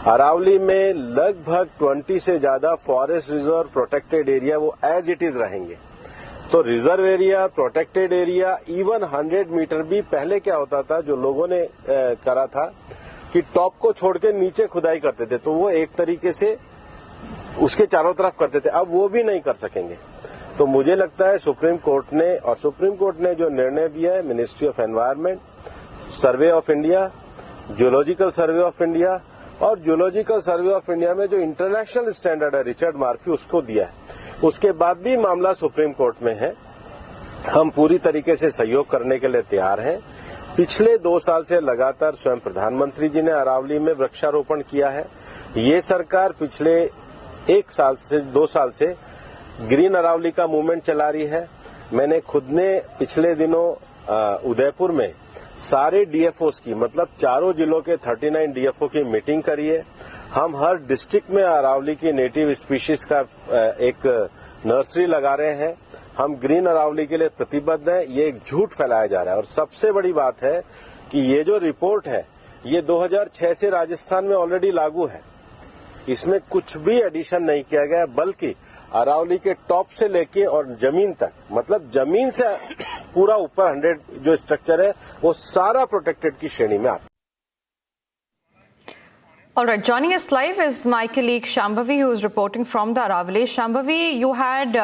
अरावली में लगभग 20 से ज्यादा फॉरेस्ट रिजर्व प्रोटेक्टेड एरिया वो एज इट इज रहेंगे। तो reserve area, protected area, even 100 metre भी पहले क्या होता था, जो लोगों ने करा था कि टॉप को छोड़ के नीचे खुदाई करते थे, तो वो एक तरीके से उसके चारों तरफ करते थे, अब वो भी नहीं कर सकेंगे। तो मुझे लगता है सुप्रीम कोर्ट ने जो निर्णय दिया है, ministry of environment, survey of India, geological survey of India, और जियोलॉजिकल सर्वे ऑफ इंडिया में जो इंटरनेशनल स्टैंडर्ड है रिचर्ड मार्फी, उसको दिया है। उसके बाद भी मामला सुप्रीम कोर्ट में है। हम पूरी तरीके से सहयोग करने के लिए तैयार हैं। पिछले 2 साल से लगातार स्वयं प्रधानमंत्री जी ने अरावली में वृक्षारोपण किया है। ये सरकार पिछले 2 साल से ग्रीन अरावली का मूवमेंट चला रही है। मैंने खुद ने पिछले दिनों उदयपुर में सारे डीएफओस की, मतलब चारों जिलों के 39 डीएफओ की मीटिंग करी है। हम हर डिस्ट्रिक्ट में अरावली की नेटिव स्पीशीज का एक नर्सरी लगा रहे हैं। हम ग्रीन अरावली के लिए प्रतिबद्ध हैं। ये एक झूठ फैलाया जा रहा है। और सबसे बड़ी बात है कि ये जो रिपोर्ट है ये 2006 से राजस्थान में ऑलरेडी लागू है। इसमें कुछ भी एडिशन नहीं किया गया, बल्कि अरावली के टॉप से लेके और जमीन तक, मतलब जमीन से पूरा ऊपर 100 जो स्ट्रक्चर है वो सारा प्रोटेक्टेड की श्रेणी में आता है। All right, joining us live is my colleague Shambhavi, who is reporting from the Aravallis. Shambhavi, you had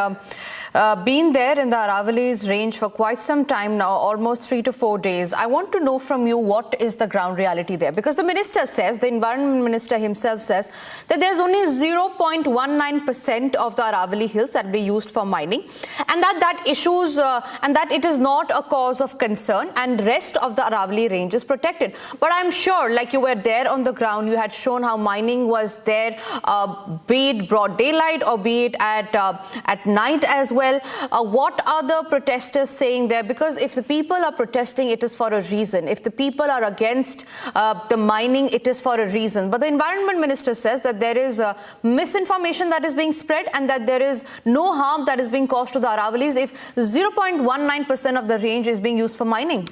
been there in the Aravallis range for quite some time now, almost 3 to 4 days. I want to know from you what is the ground reality there, because the minister says, the environment minister himself says, that there's only 0.19% of the Aravalli hills that will be used for mining, and that it is not a cause of concern, and rest of the Aravalli range is protected. But I'm sure, like you were there on the ground, you had shown how mining was there, be it broad daylight or be it at night as well. What are the protesters saying there? Because if the people are protesting, it is for a reason. If the people are against the mining, it is for a reason. But the environment minister says that there is misinformation that is being spread, and that there is no harm that is being caused to the Aravallis if 0.19% of the range is being used for mining.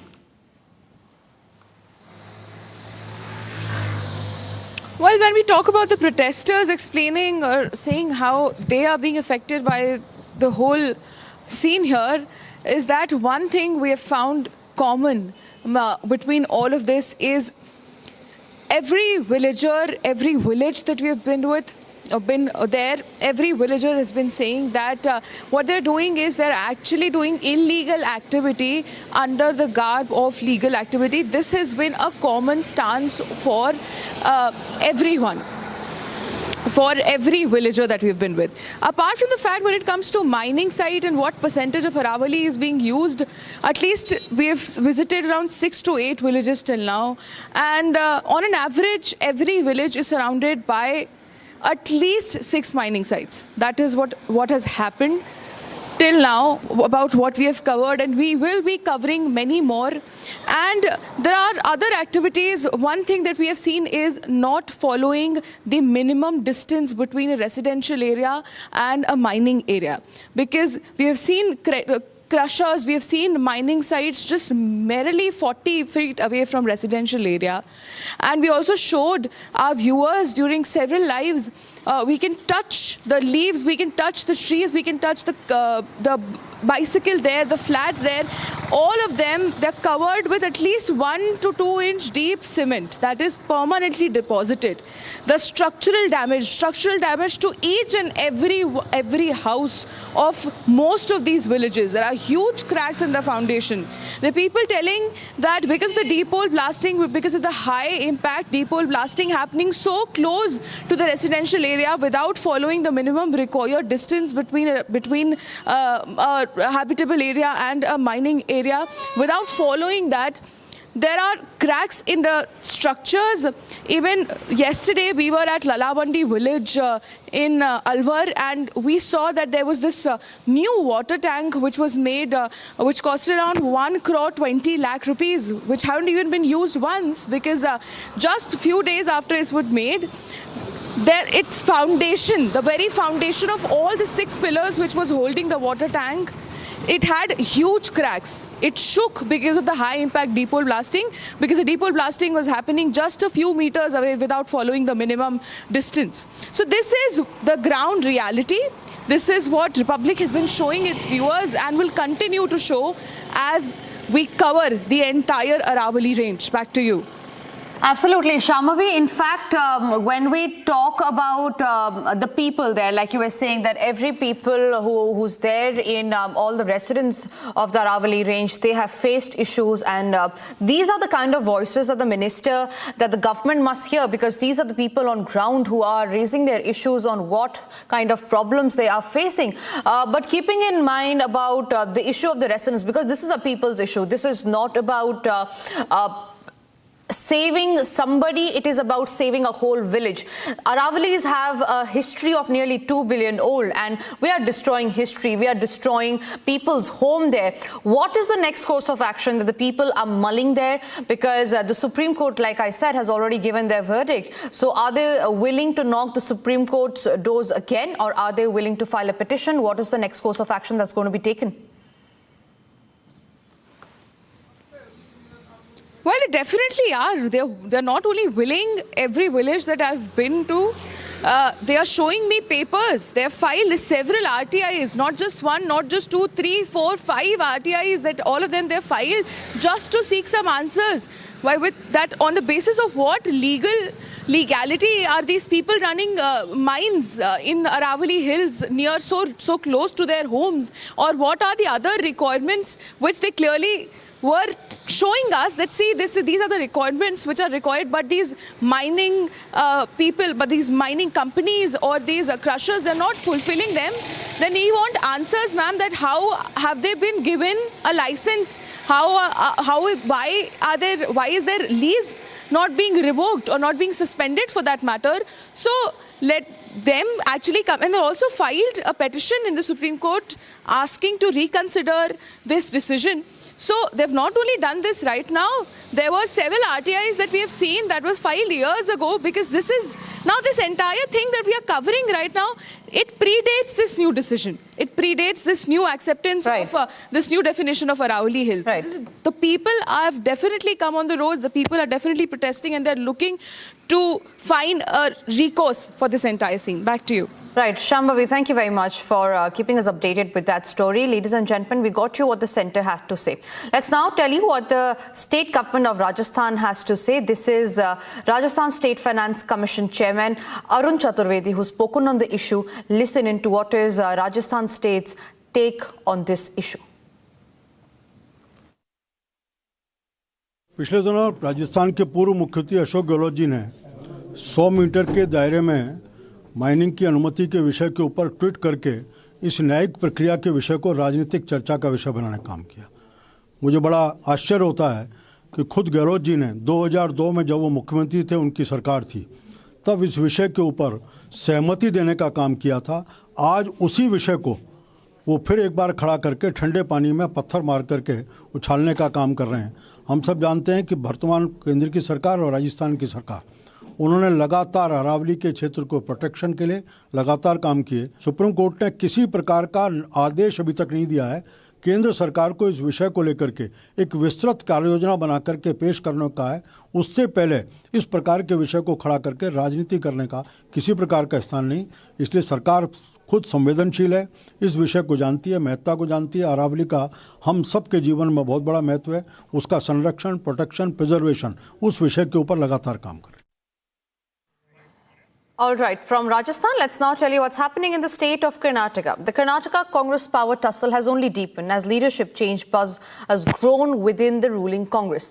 Well, when we talk about the protesters explaining or saying how they are being affected by the whole scene here, is that one thing we have found common between all of this is every villager, every village that we have been there, every villager has been saying that what they're doing is they're actually doing illegal activity under the garb of legal activity. This has been a common stance for everyone, for every villager that we've been with. Apart from the fact when it comes to mining site and what percentage of Aravalli is being used, at least we have visited around 6 to 8 villages till now, and on an average every village is surrounded by at least 6 mining sites. That is what has happened. till now about what we have covered, and we will be covering many more. And there are other activities. One thing that we have seen is not following the minimum distance between a residential area and a mining area, because we have seen crushers, we have seen mining sites just merely 40 feet away from residential area. And we also showed our viewers during several lives, we can touch the leaves, we can touch the trees, we can touch the bicycle there, the flats there, all of them, they're covered with at least 1 to 2 inch deep cement that is permanently deposited. The structural damage to each and every house of most of these villages. There are huge cracks in the foundation. The people telling that because of the deep hole blasting, because of the high impact deep hole blasting happening so close to the residential area without following the minimum required distance between a habitable area and a mining area, without following that, there are cracks in the structures. Even yesterday we were at Lalabandi village in Alwar, and we saw that there was this new water tank which was made, which costed around 1 crore 20 lakh rupees, which haven't even been used once, because just a few days after it was made, its foundation, the very foundation of all the 6 pillars which was holding the water tank, it had huge cracks. It shook because of the high impact deep hole blasting, because the deep hole blasting was happening just a few meters away without following the minimum distance. So this is the ground reality. This is what Republic has been showing its viewers and will continue to show as we cover the entire Aravalli range. Back to you. Absolutely, Shamavi. In fact, when we talk about the people there, like you were saying, that every people who's there in all the residents of the Aravalli range, they have faced issues, and these are the kind of voices of the minister that the government must hear, because these are the people on ground who are raising their issues on what kind of problems they are facing. But keeping in mind about the issue of the residents, because this is a people's issue, this is not about saving somebody, it is about saving a whole village. Aravallis have a history of nearly 2 billion old, and we are destroying history, we are destroying people's home there. What is the next course of action that the people are mulling there? Because the Supreme Court, like I said, has already given their verdict. So are they willing to knock the Supreme Court's doors again, or are they willing to file a petition? What is the next course of action that's going to be taken? Well, they definitely are. They're not only willing. Every village that I've been to, they are showing me papers. They have filed several RTIs, not just one, not just 2, 3, 4, 5 RTIs, that all of them they have filed just to seek some answers. Why, with that, on the basis of what legality are these people running mines in Aravalli Hills near so close to their homes? Or what are the other requirements which they clearly were showing us that, see, these are the requirements which are required, but these mining people, but these mining companies or these crushers, they're not fulfilling them. Then we want answers, ma'am, that how have they been given a license? Why is their lease not being revoked or not being suspended for that matter? So let them actually come. And they also filed a petition in the Supreme Court asking to reconsider this decision. So they've not only done this right now, there were several RTIs that we have seen that was filed years ago, because this is now this entire thing that we are covering right now, it predates this new decision. It predates this new acceptance of this new definition of Aravalli Hills. Right. The people have definitely come on the roads, the people are definitely protesting, and they're looking to find a recourse for this entire scene. Back to you. Right, Shambhavi, thank you very much for keeping us updated with that story. Ladies and gentlemen, we got you what the centre had to say. Let's now tell you what the state government of Rajasthan has to say. This is Rajasthan State Finance Commission Chairman Arun Chaturvedi, who's spoken on the issue. Listen into what is Rajasthan State's take on this issue. पिछले दिनों राजस्थान के पूर्व मुख्यमंत्री अशोक गहलोत जी ने 100 metre के दायरे में mining की अनुमति के विषय के ऊपर ट्वीट करके इस न्यायिक प्रक्रिया के विषय को राजनीतिक चर्चा का विषय बनाने का काम किया। मुझे बड़ा आश्चर्य होता है कि खुद गहलोत जी ने 2002 में जब वो मुख्यमंत्री थे, उनकी सरकार थी, तब इस विषय के ऊपर सहमति देने का काम किया था। आज उसी विषय को वो फिर एक बार खड़ा करके ठंडे पानी में पत्थर मार करके उछालने का काम कर रहे हैं। हम सब जानते हैं कि वर्तमान केंद्र की सरकार और राजस्थान की सरकार, उन्होंने लगातार अरावली के क्षेत्र को प्रोटेक्शन के लिए लगातार काम किए। सुप्रीम कोर्ट ने किसी प्रकार का आदेश अभी तक नहीं दिया है। केंद्र सरकार को इस विषय को लेकर के एक विस्तृत कार्ययोजना बना करके पेश करने का है। उससे पहले इस प्रकार के विषय को खड़ा करके राजनीति करने का किसी प्रकार का स्थान नहीं। इसलिए सरकार खुद संवेदनशील है, इस विषय को जानती है, महत्ता को जानती है। अरावली का हम सब के जीवन में बहुत बड़ा महत्व है। उसका संरक्षण, प्रोटेक्शन, प्रिजर्वेशन, उस विषय के ऊपर लगातार काम करें। All right, from Rajasthan, let's now tell you what's happening in the state of Karnataka. The Karnataka Congress power tussle has only deepened as leadership change buzz has grown within the ruling Congress.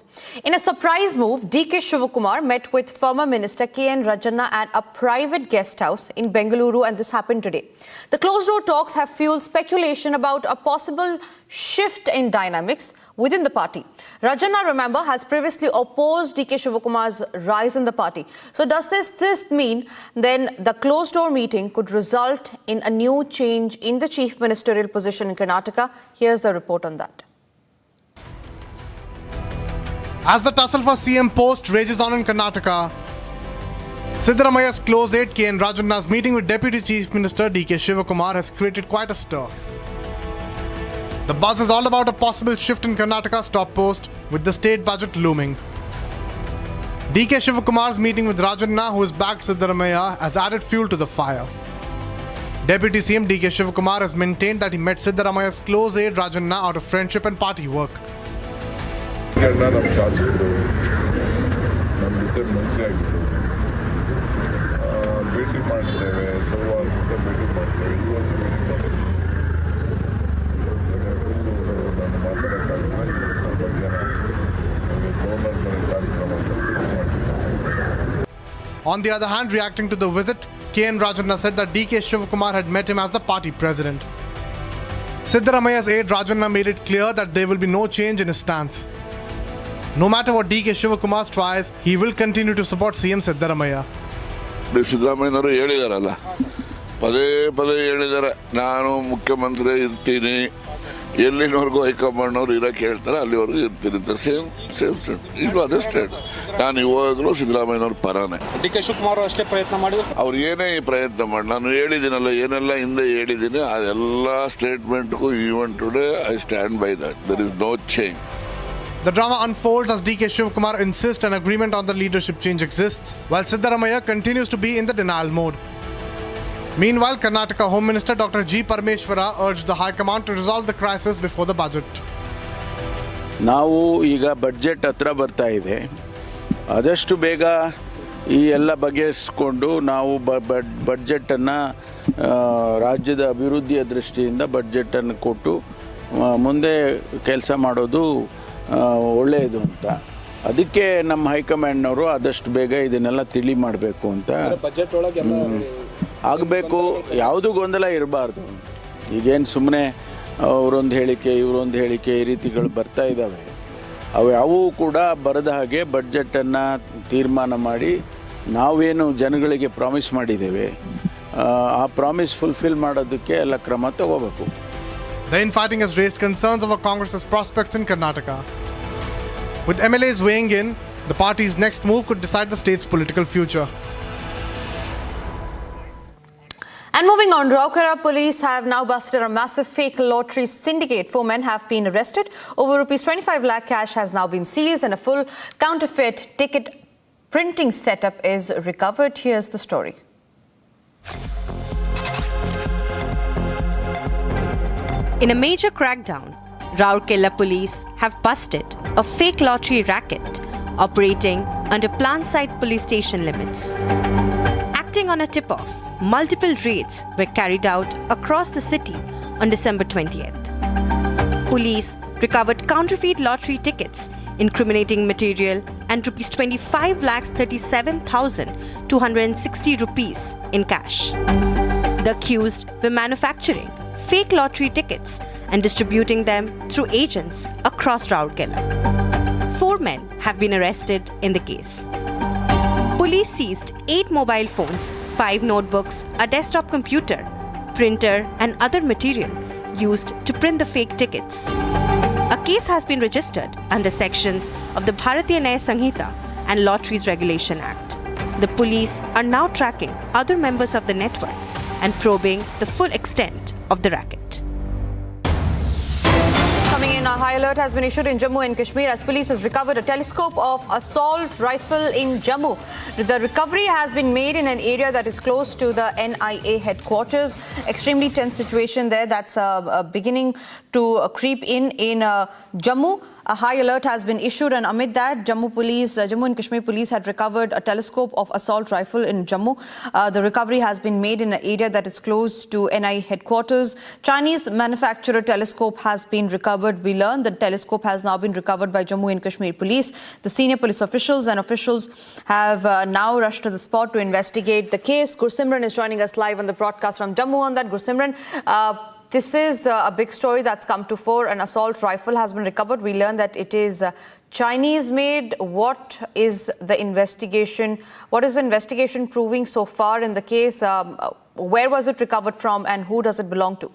In a surprise move, DK Shivakumar met with former Minister KN Rajanna at a private guest house in Bengaluru, and this happened today. The closed-door talks have fueled speculation about a possible shift in dynamics within the party. Rajanna, remember, has previously opposed DK Shivakumar's rise in the party. So does this mean then the closed-door meeting could result in a new change in the chief ministerial position in Karnataka? Here's the report on that. As the tussle for CM post rages on in Karnataka, Siddaramaia's close aide KN Rajanna's meeting with Deputy Chief Minister DK Shivakumar has created quite a stir. The buzz is all about a possible shift in Karnataka's top post, with the state budget looming. DK Shivakumar's meeting with Rajanna, who has backed Siddaramaiah, has added fuel to the fire. Deputy CM DK Shivakumar has maintained that he met Siddaramaia's close aide Rajanna out of friendship and party work. On the other hand, reacting to the visit, KN Rajanna said that DK Shivakumar had met him as the party president. Siddaramaia's aide Rajanna made it clear that there will be no change in his stance. No matter what DK Shivakumar tries, he will continue to support CM Siddaramaiah. ಸಿದ್ದರಾಮಯ್ಯನವರು ಹೇಳಿದಾರಲ್ಲ, ಪದೇ ಪದೇ ಹೇಳಿದ್ದಾರೆ, ನಾನು ಮುಖ್ಯಮಂತ್ರಿ ಇರ್ತೀನಿ, ಎಲ್ಲಿನವರೆಗೂ ಹೈಕಮಾಂಡ್ನವ್ರು ಇರೋಕ್ಕೆ ಹೇಳ್ತಾರೆ ಅಲ್ಲಿವರೆಗೂ ಇರ್ತೀನಿ ಅಂತ ಸೇಮ್ ಸ್ಟೇಟ್. ಈಗಲೂ ಅದೇ ಸ್ಟೇಟ್. ನಾನು ಇವಾಗಲೂ ಸಿದ್ದರಾಮಯ್ಯನವ್ರ ಪರಾನೆ. ಡಿ ಕೆ ಶಿವಕುಮಾರ್ ಅಷ್ಟೇ ಪ್ರಯತ್ನ ಮಾಡಿದ್ರು. ಅವ್ರು ಏನೇ ಪ್ರಯತ್ನ ಮಾಡಿ, ನಾನು ಹೇಳಿದ್ದೀನಲ್ಲ, ಏನೆಲ್ಲ ಹಿಂದೆ ಹೇಳಿದ್ದೀನಿ, ಅದೆಲ್ಲ ಸ್ಟೇಟ್ಮೆಂಟ್ಗೂ even today I stand by that. There is no change. The drama unfolds as DK Shivakumar insists an agreement on the leadership change exists, while Siddaramaiah continues to be in the denial mode. Meanwhile, Karnataka Home Minister Dr. G. Parmeshwara urged the High Command to resolve the crisis before the budget. ನಾವು ಈಗ budget ಹತ್ರ ಬರ್ತಾ ಇದೆ, ಆದಷ್ಟು ಬೇಗ ಈ ಎಲ್ಲ ಬಗೆಹರಿಸಿಕೊಂಡು ನಾವು ಬಡ್ಜೆಟನ್ನು ರಾಜ್ಯದ ಅಭಿವೃದ್ಧಿಯ ದೃಷ್ಟಿಯಿಂದ ಬಡ್ಜೆಟನ್ನು ಕೊಟ್ಟು ಮುಂದೆ ಕೆಲಸ ಮಾಡೋದು ಒಳ್ಳೆಯದು ಅಂತ. ಅದಕ್ಕೆ ನಮ್ಮ ಹೈಕಮಾಂಡ್ನವರು ಆದಷ್ಟು ಬೇಗ ಇದನ್ನೆಲ್ಲ ತಿಳಿ ಮಾಡಬೇಕು ಅಂತ ಆಗಬೇಕು. ಯಾವುದೂ ಗೊಂದಲ ಇರಬಾರ್ದು. ಈಗೇನು ಸುಮ್ಮನೆ ಅವರೊಂದು ಹೇಳಿಕೆ ಇವರೊಂದು ಹೇಳಿಕೆ ಈ ರೀತಿಗಳು ಬರ್ತಾ ಇದ್ದಾವೆ. ಅವು ಯಾವೂ ಕೂಡ ಬರದ ಹಾಗೆ ಬಡ್ಜೆಟನ್ನು ತೀರ್ಮಾನ ಮಾಡಿ ನಾವೇನು ಜನಗಳಿಗೆ ಪ್ರಾಮಿಸ್ ಮಾಡಿದ್ದೇವೆ ಆ ಪ್ರಾಮಿಸ್ ಫುಲ್ಫಿಲ್ ಮಾಡೋದಕ್ಕೆ ಎಲ್ಲ ಕ್ರಮ ತಗೋಬೇಕು. The infighting has raised concerns over Congress's prospects in Karnataka. With MLAs weighing in, the party's next move could decide the state's political future. And moving on, Raukara police have now busted a massive fake lottery syndicate. 4 men have been arrested. Over rupees 25 lakh cash has now been seized and a full counterfeit ticket printing setup is recovered. Here's the story. In a major crackdown, Raurkela police have busted a fake lottery racket operating under plant-side police station limits. Acting on a tip-off, multiple raids were carried out across the city on December 20th. Police recovered counterfeit lottery tickets, incriminating material and rupees 25,37,260 rupees in cash. The accused were manufacturing fake lottery tickets and distributing them through agents across Raurkela. 4 men have been arrested in the case. Police seized 8 mobile phones, 5 notebooks, a desktop computer, printer and other material used to print the fake tickets. A case has been registered under sections of the Bharatiya Nyaya Sanhita and Lotteries Regulation Act. The police are now tracking other members of the network and probing the full extent of the racket. Coming in, a high alert has been issued in Jammu and Kashmir as police has recovered a telescope of assault rifle in Jammu. The recovery has been made in an area that is close to the NIA headquarters. Extremely tense situation there. That's beginning to creep in Jammu. A high alert has been issued, and amid that, Jammu and Kashmir police had recovered a telescope of assault rifle in Jammu. The recovery has been made in an area that is close to NIA headquarters. Chinese manufacturer telescope has been recovered. We learned the telescope has now been recovered by Jammu and Kashmir police. The senior police officials have now rushed to the spot to investigate the case. Gursimran is joining us live on the broadcast from Jammu on that. Gursimran, this is a big story that's come to fore. An assault rifle has been recovered. We learned that it is Chinese made. What is the investigation? What is the investigation proving so far in the case? Where was it recovered from and who does it belong to?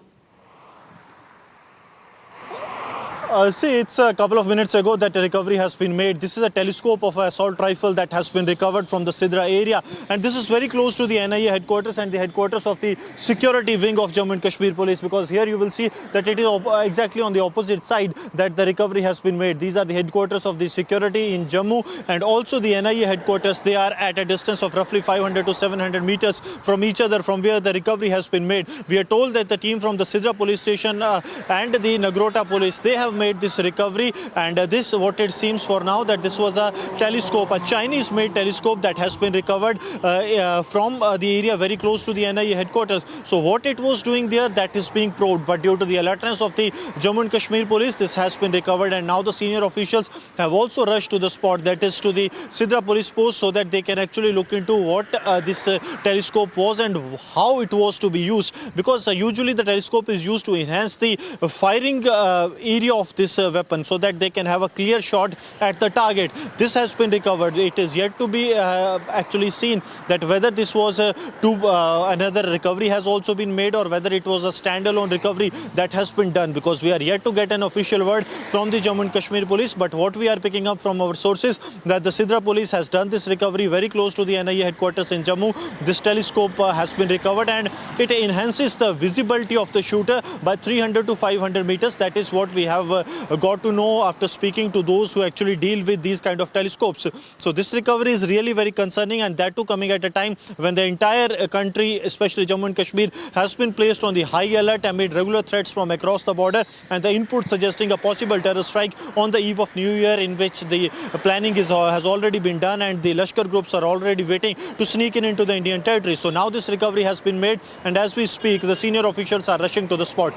See, it's a couple of minutes ago that a recovery has been made. This is a telescope of an assault rifle that has been recovered from the Sidra area. And this is very close to the NIA headquarters and the headquarters of the security wing of Jammu and Kashmir police, because here you will see that it is exactly on the opposite side that the recovery has been made. These are the headquarters of the security in Jammu and also the NIA headquarters. They are at a distance of roughly 500 to 700 meters from each other from where the recovery has been made. We are told that the team from the Sidra police station and the Nagrota police, they have made this recovery, and this what it seems for now that this was a telescope, a Chinese made telescope that has been recovered from the area very close to the NIA headquarters. So what it was doing there, that is being probed, but due to the alertness of the Jammu and Kashmir police, this has been recovered, and now the senior officials have also rushed to the spot, that is to the Sidra police post, so that they can actually look into what this telescope was and how it was to be used, because usually the telescope is used to enhance the firing area of this weapon so that they can have a clear shot at the target. This has been recovered. It is yet to be actually seen that whether this was another recovery has also been made or whether it was a standalone recovery that has been done, because we are yet to get an official word from the Jammu and Kashmir police. But what we are picking up from our sources, that the Sidra police has done this recovery very close to the NIA headquarters in Jammu. This telescope has been recovered and it enhances the visibility of the shooter by 300 to 500 meters. That is what we have got to know after speaking to those who actually deal with these kind of telescopes. So this recovery is really very concerning, and that too coming at a time when the entire country, especially Jammu and Kashmir, has been placed on the high alert amid regular threats from across the border and the input suggesting a possible terror strike on the eve of New Year, in which the planning has already been done and the Lashkar groups are already waiting to sneak in into the Indian territory. So now this recovery has been made, and as we speak, the senior officials are rushing to the spot.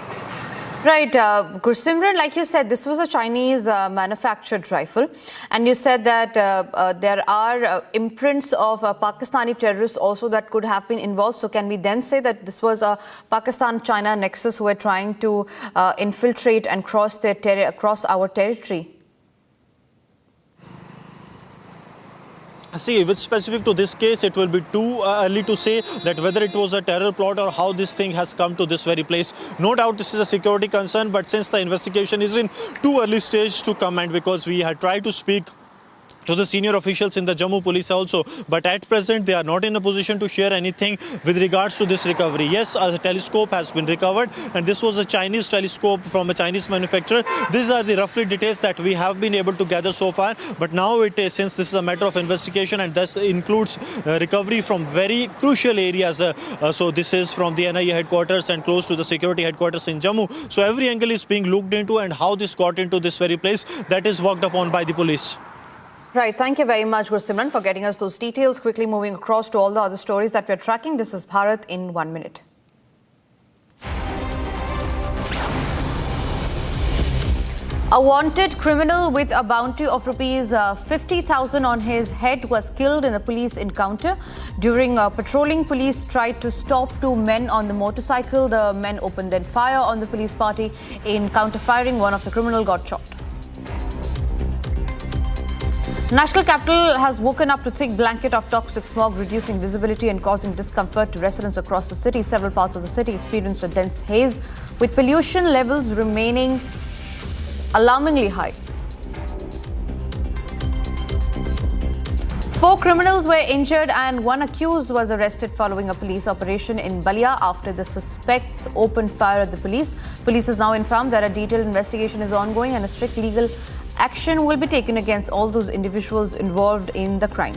Right, Gursimran, like you said, this was a Chinese manufactured rifle, and you said that there are imprints of Pakistani terrorists also that could have been involved. So can we then say that this was a Pakistan-China nexus who were trying to infiltrate and cross our territory? See, with specific to this case, it will be too early to say that whether it was a terror plot or how this thing has come to this very place. No doubt this is a security concern, but since the investigation is in too early stage to comment, because we had tried to speak to the senior officials in the Jammu police also, but at present they are not in a position to share anything with regards to this recovery. Yes, a telescope has been recovered, and this was a Chinese telescope from a Chinese manufacturer. These are the roughly details that we have been able to gather so far, but now it is, since this is a matter of investigation and thus includes recovery from very crucial areas, so this is from the NIA headquarters and close to the security headquarters in Jammu. So every angle is being looked into, and how this got into this very place, that is worked upon by the police. Right. Thank you very much, Gursimran, for getting us those details. Quickly moving across to all the other stories that we're tracking. This is Bharat in 1 minute. A wanted criminal with a bounty of rupees 50,000 on his head was killed in a police encounter. During patrolling, police tried to stop two men on the motorcycle. The men opened then fire on the police party. In counter-firing, one of the criminals got shot. National capital has woken up to thick blanket of toxic smog, reducing visibility and causing discomfort to residents across the city. Several parts of the city experienced a dense haze, with pollution levels remaining alarmingly high. 4 criminals were injured and 1 accused was arrested following a police operation in Balia after the suspects opened fire at the police. Police is now informed that a detailed investigation is ongoing and a strict legal action will be taken against all those individuals involved in the crime.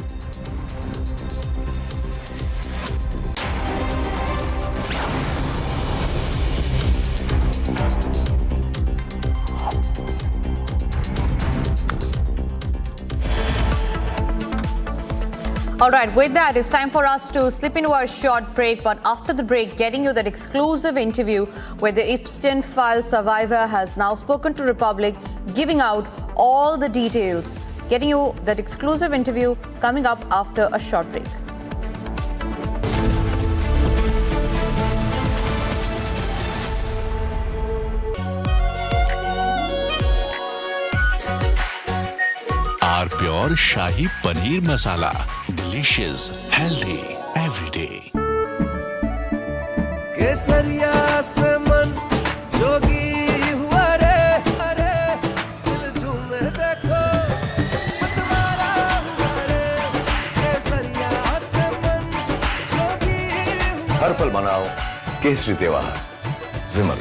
All right, with that, it's time for us to slip into our short break. But after the break, getting you that exclusive interview where the Epstein file survivor has now spoken to Republic, giving out all the details. Getting you that exclusive interview coming up after a short break. R pure shahi paneer masala, delicious, healthy everyday. केसरिया से मन जोगी हुआ रे, अरे दिल झूमे देखो मतवारा हुआ रे। केसरिया से मन जोगी हुआ। हर पल मनाओ केसरी त्योहार। विमल,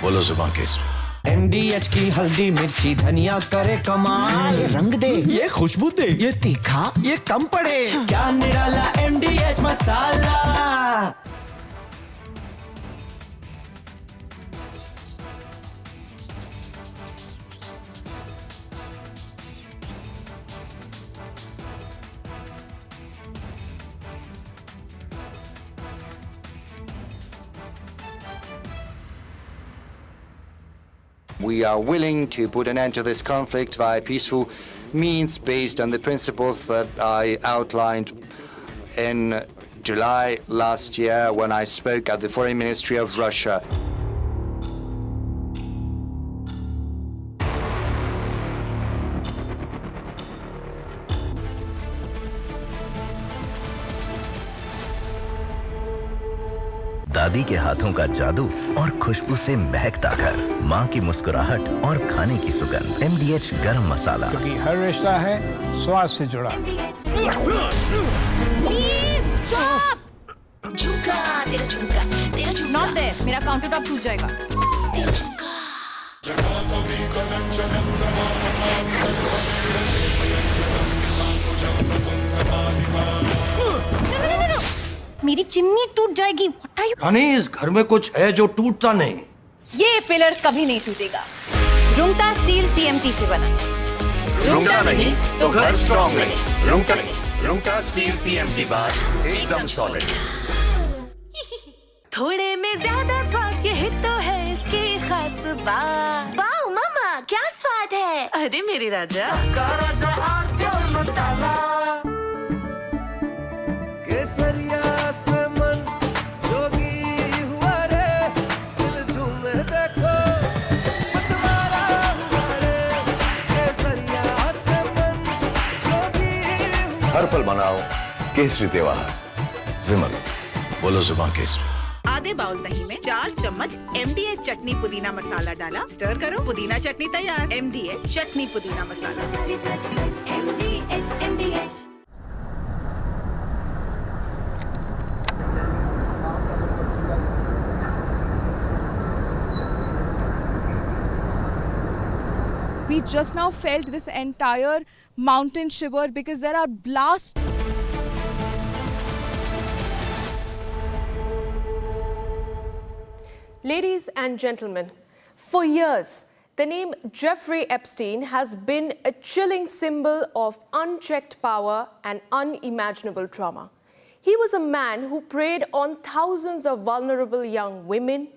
बोलो जुबान केसरी। MDH की हल्दी मिर्ची धनिया करे कमाल, ये रंग दे, ये खुशबू दे, ये तीखा, ये कम पड़े, क्या निराला MDH masala. We are willing to put an end to this conflict via peaceful means based on the principles that I outlined in July last year when I spoke at the Foreign Ministry of Russia. दादी के हाथों का जादू और खुशबू से महकता घर, माँ की मुस्कुराहट और खाने की सुगंध। MDH गरम मसाला, क्योंकि हर रिश्ता है स्वाद से जुड़ा। Not there. मेरा काउंटर टॉप टूट जाएगा। मेरी चिमनी टूट जाएगी। रानी, इस घर में कुछ है जो टूटता नहीं। ये पिलर कभी नहीं टूटेगा। रुंगटा स्टील TMT से बना। रुंगटा नहीं तो घर स्ट्रॉन्ग नहीं। रुंगटा नहीं, रुंगटा स्टील TMT बार एकदम सॉलिड। थोड़े में ज्यादा स्वाद, ये तो है इसकी खास बात। वाओ मामा, क्या स्वाद है। अरे मेरे राजा, राजा आर प्योर मसाला। केसरिया से मन जोगी हुआ रे, दिल झूमे देखो मतवारा हुआ रे। केसरिया से मन जोगी हुआ। हर पल मनाओ केसरी त्योहार। विमल, बोलो जुबान केसरी। आधे बाउल दही में 4 चम्मच MDH चटनी पुदीना मसाला डाला, स्टर करो, पुदीना चटनी तैयार। MDH चटनी पुदीना मसाला। MDH। We just now felt this entire mountain shiver because there are blasts. Ladies and gentlemen, for years, the name Jeffrey Epstein has been a chilling symbol of unchecked power and unimaginable trauma. He was a man who preyed on thousands of vulnerable young women.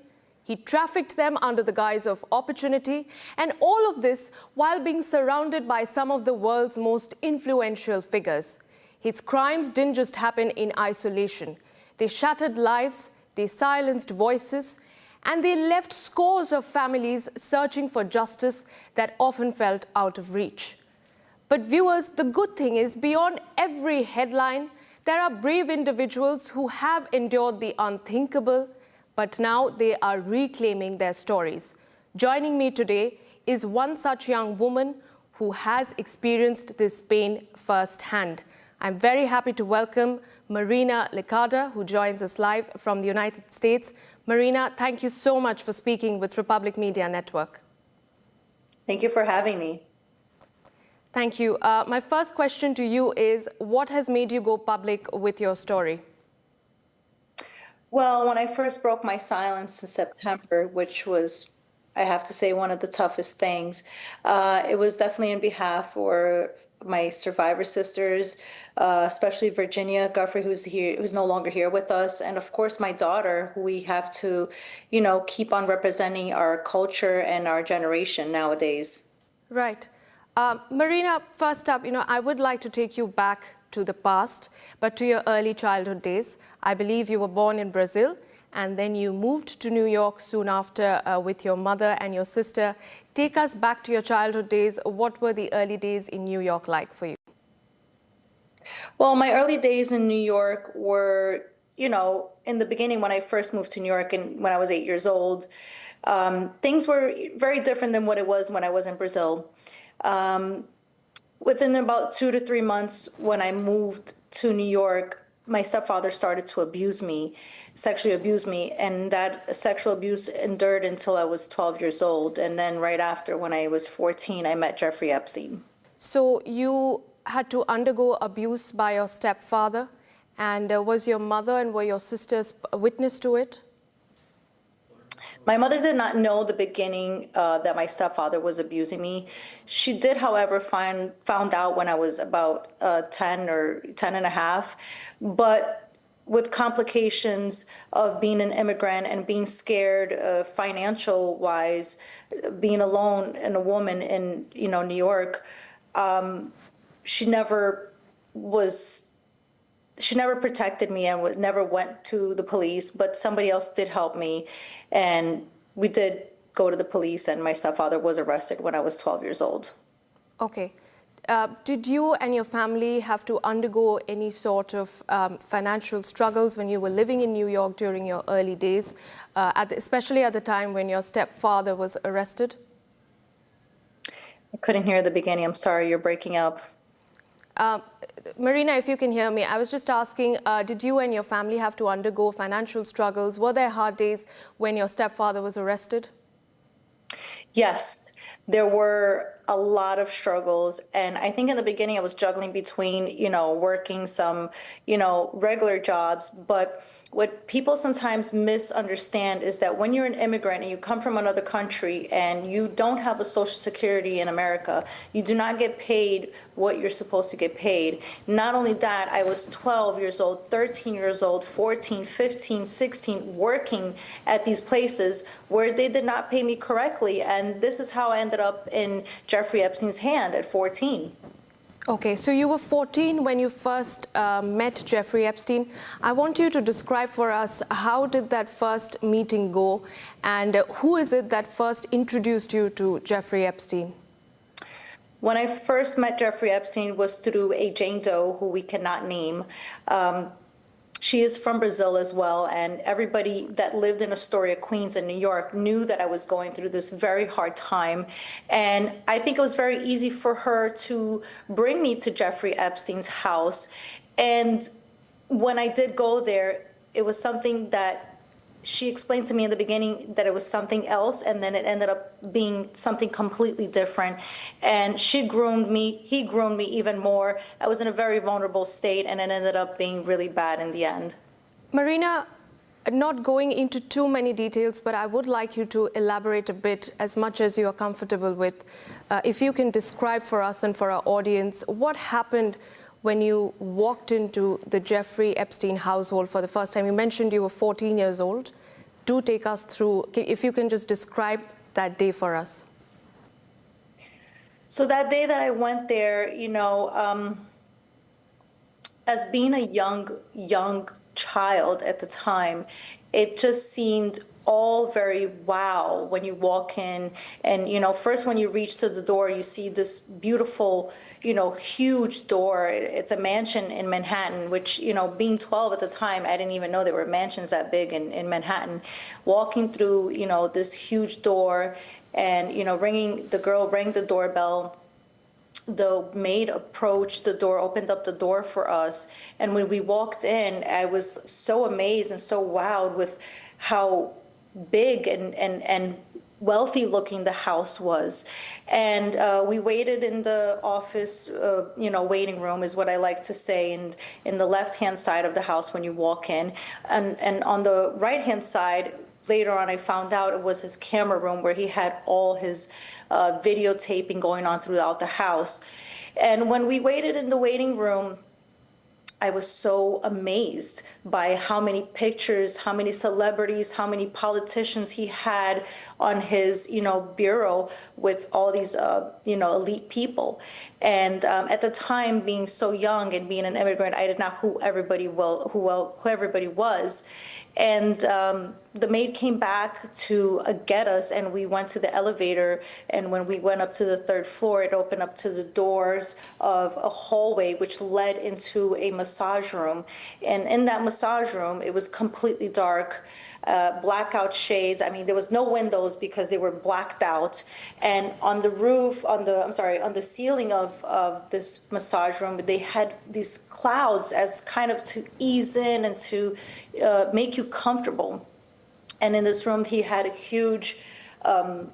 He trafficked them under the guise of opportunity, and all of this while being surrounded by some of the world's most influential figures. His crimes didn't just happen in isolation. They shattered lives, they silenced voices, and they left scores of families searching for justice that often felt out of reach. But viewers, the good thing is beyond every headline, there are brave individuals who have endured the unthinkable, but now they are reclaiming their stories. Joining me today is one such young woman who has experienced this pain firsthand. I'm very happy to welcome Marina Licata, who joins us live from the United States. Marina, thank you so much for speaking with Republic Media Network. Thank you for having me. Thank you. My first question to you is, what has made you go public with your story? Well, when I first broke my silence in September, which was, I have to say, one of the toughest things, it was definitely in behalf for my survivor sisters, especially Virginia Guffrey, who's no longer here with us, and of course my daughter, who we have to, keep on representing our culture and our generation nowadays. Right. Marina, first up, I would like to take you back to the past, but to your early childhood days. I believe you were born in Brazil, and then you moved to New York soon after with your mother and your sister. Take us back to your childhood days. What were the early days in New York like for you? Well, my early days in New York were, in the beginning when I first moved to New York and when I was 8 years old, things were very different than what it was when I was in Brazil. Within about 2 to 3 months when I moved to New York, my stepfather started to sexually abuse me, and that sexual abuse endured until I was 12 years old. And then right after, when I was 14, I met Jeffrey Epstein. So you had to undergo abuse by your stepfather, and was your mother and were your sisters witness to it? My mother did not know the beginning that my stepfather was abusing me. She did, however, found out when I was about 10 or 10 and a half. But with complications of being an immigrant and being scared financial-wise, being alone and a woman in New York, she never protected me and never went to the police, but somebody else did help me. And we did go to the police, and my stepfather was arrested when I was 12 years old. Okay. Did you and your family have to undergo any sort of financial struggles when you were living in New York during your early days, especially at the time when your stepfather was arrested? I couldn't hear the beginning. I'm sorry, you're breaking up. Marina, if you can hear me, I was just asking, did you and your family have to undergo financial struggles? Were there hard days when your stepfather was arrested? Yes, there were a lot of struggles. And I think in the beginning I was juggling between, working some, regular jobs. But what people sometimes misunderstand is that when you're an immigrant and you come from another country and you don't have a Social Security in America, you do not get paid what you're supposed to get paid. Not only that, I was 12 years old, 13 years old, 14, 15, 16, working at these places where they did not pay me correctly. And this is how I ended up in Jeffrey Epstein's hand at 14. Okay, so you were 14 when you first met Jeffrey Epstein. I want you to describe for us, how did that first meeting go, and who is it that first introduced you to Jeffrey Epstein? When I first met Jeffrey Epstein was through a Jane Doe who we cannot name. She is from Brazil as well, and everybody that lived in Astoria, Queens, and New York knew that I was going through this very hard time. And I think it was very easy for her to bring me to Jeffrey Epstein's house. And when I did go there, it was something that she explained to me in the beginning that it was something else, and then it ended up being something completely different. And she groomed me, he groomed me even more. I was in a very vulnerable state, and it ended up being really bad in the end. Marina, not going into too many details, but I would like you to elaborate a bit, as much as you are comfortable with. If you can describe for us and for our audience, what happened when you walked into the Jeffrey Epstein household for the first time? You mentioned you were 14 years old. Do take us through, if you can just describe that day for us. So that day that I went there, as being a young child at the time, it just seemed all very wow when you walk in. And, you know, first when you reach to the door, you see this beautiful, you know, huge door. It's a mansion in Manhattan, which, you know, being 12 at the time, I didn't even know there were mansions that big in Manhattan. Walking through, you know, this huge door and, you know, the girl rang the doorbell. The maid approached the door, opened up the door for us. And when we walked in, I was so amazed and so wowed with how big and wealthy looking the house was. And we waited in the office, you know, waiting room is what I like to say, and in the left-hand side of the house when you walk in. And on the right-hand side, later on I found out it was his camera room where he had all his videotaping going on throughout the house. And when we waited in the waiting room, I was so amazed by how many pictures, how many celebrities, how many politicians he had on his, you know, bureau with all these, you know, elite people. And at the time, being so young and being an immigrant, I did not know who everybody was. And the maid came back to get us, and we went to the elevator. And when we went up to the third floor, it opened up to the doors of a hallway which led into a massage room. And in that massage room, it was completely dark, blackout shades. I mean, there was no windows because they were blacked out. And on the roof, on the ceiling of this massage room, they had these clouds as kind of to ease in and to make you comfortable. And in this room, he had a huge, you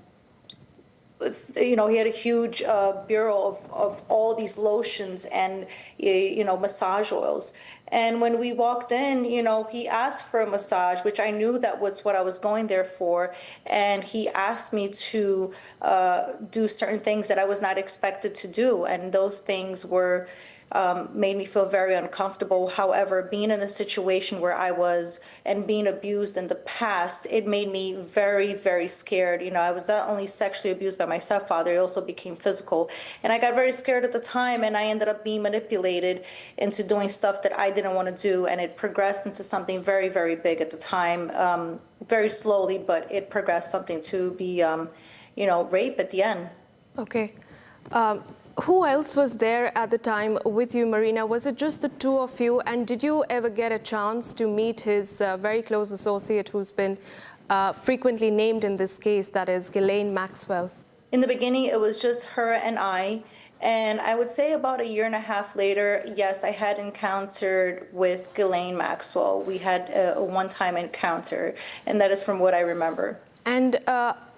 know, he had a huge bureau of all these lotions and, you know, massage oils. And when we walked in, you know, he asked for a massage, which I knew that was what I was going there for. And he asked me to do certain things that I was not expected to do. And those things were made me feel very uncomfortable. However, being in a situation where I was and being abused in the past, it made me very, very scared. You know, I was not only sexually abused by my stepfather, it also became physical. And I got very scared at the time, and I ended up being manipulated into doing stuff that I didn't want to do. And it progressed into something very, very big at the time, very slowly, but it progressed something to be, you know, rape at the end. Okay. Who else was there at the time with you, Marina? Was it just the two of you? And did you ever get a chance to meet his very close associate who's been frequently named in this case, that is Ghislaine Maxwell? In the beginning, it was just her and I. And I would say about a year and a half later, yes, I had encountered with Ghislaine Maxwell. We had a one-time encounter, and that is from what I remember. And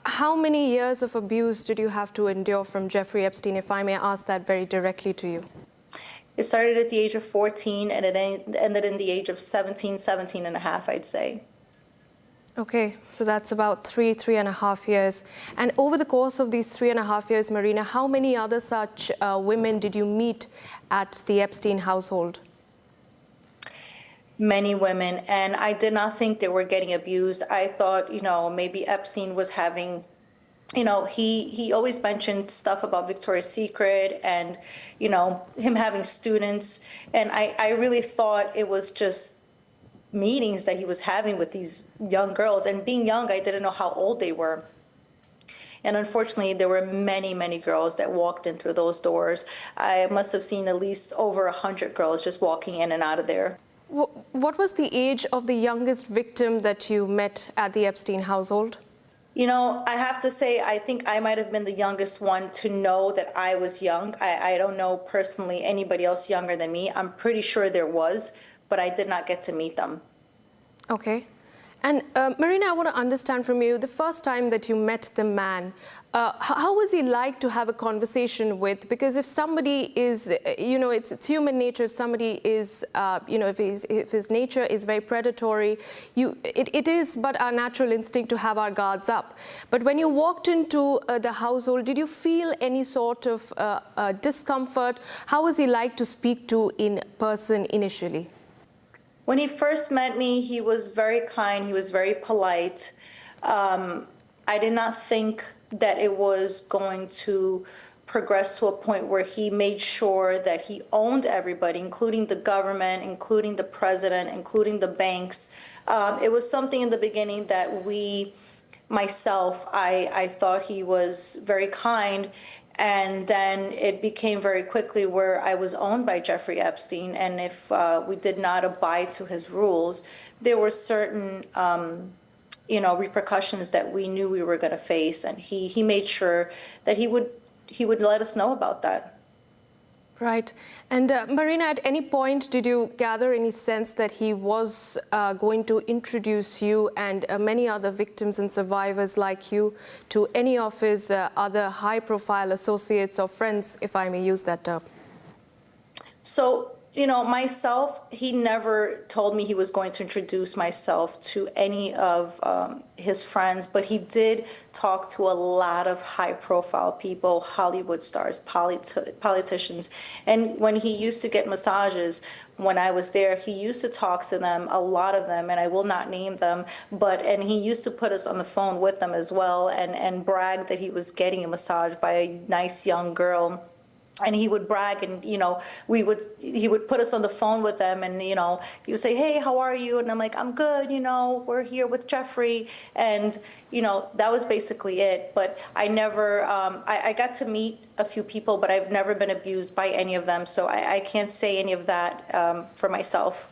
how many years of abuse did you have to endure from Jeffrey Epstein, if I may ask that very directly to you? It started at the age of 14 and it ended in the age of 17 and a half, I'd say. Okay, so that's about 3.5 years. And over the course of these 3.5 years, Marina, how many other such women did you meet at the Epstein household? Many women, and I did not think they were getting abused. I thought, you know, maybe Epstein was having, you know, he always mentioned stuff about Victoria's Secret and, you know, him having students. And I really thought it was just meetings that he was having with these young girls. And being young, I didn't know how old they were. And unfortunately, there were many, many girls that walked in through those doors. I must have seen at least over 100 girls just walking in and out of there. What was the age of the youngest victim that you met at the Epstein household? You know, I have to say, I think I might have been the youngest one to know that I was young. I don't know personally anybody else younger than me. I'm pretty sure there was, but I did not get to meet them. Okay. And Marina, I want to understand from you, the first time that you met the man, how was he like to have a conversation with? Because if somebody is, you know, it's human nature. If somebody is, you know, if his nature is very predatory, it is but our natural instinct to have our guards up. But when you walked into the household, did you feel any sort of discomfort? How was he like to speak to in person initially? When he first met me, he was very kind. He was very polite. I did not think that it was going to progressed to a point where he made sure that he owned everybody, including the government, including the president, including the banks. It was something in the beginning that I thought he was very kind. And then it became very quickly where I was owned by Jeffrey Epstein. And if we did not abide to his rules, there were certain, repercussions that we knew we were going to face. And he made sure that he would let us know about that. Right. And Marina, at any point did you gather any sense that he was going to introduce you and many other victims and survivors like you to any of his other high-profile associates or friends, if I may use that term? So, myself, he never told me he was going to introduce myself to any of his friends, but he did talk to a lot of high-profile people, Hollywood stars, politicians. And when he used to get massages, when I was there, he used to talk to them, a lot of them, and I will not name them, and he used to put us on the phone with them as well and brag that he was getting a massage by a nice young girl. And he would brag, and he would put us on the phone with them, and he would say, "Hey, how are you?" And I'm like, "I'm good. We're here with Jeffrey," and that was basically it. But I never, I got to meet a few people, but I've never been abused by any of them, so I can't say any of that for myself.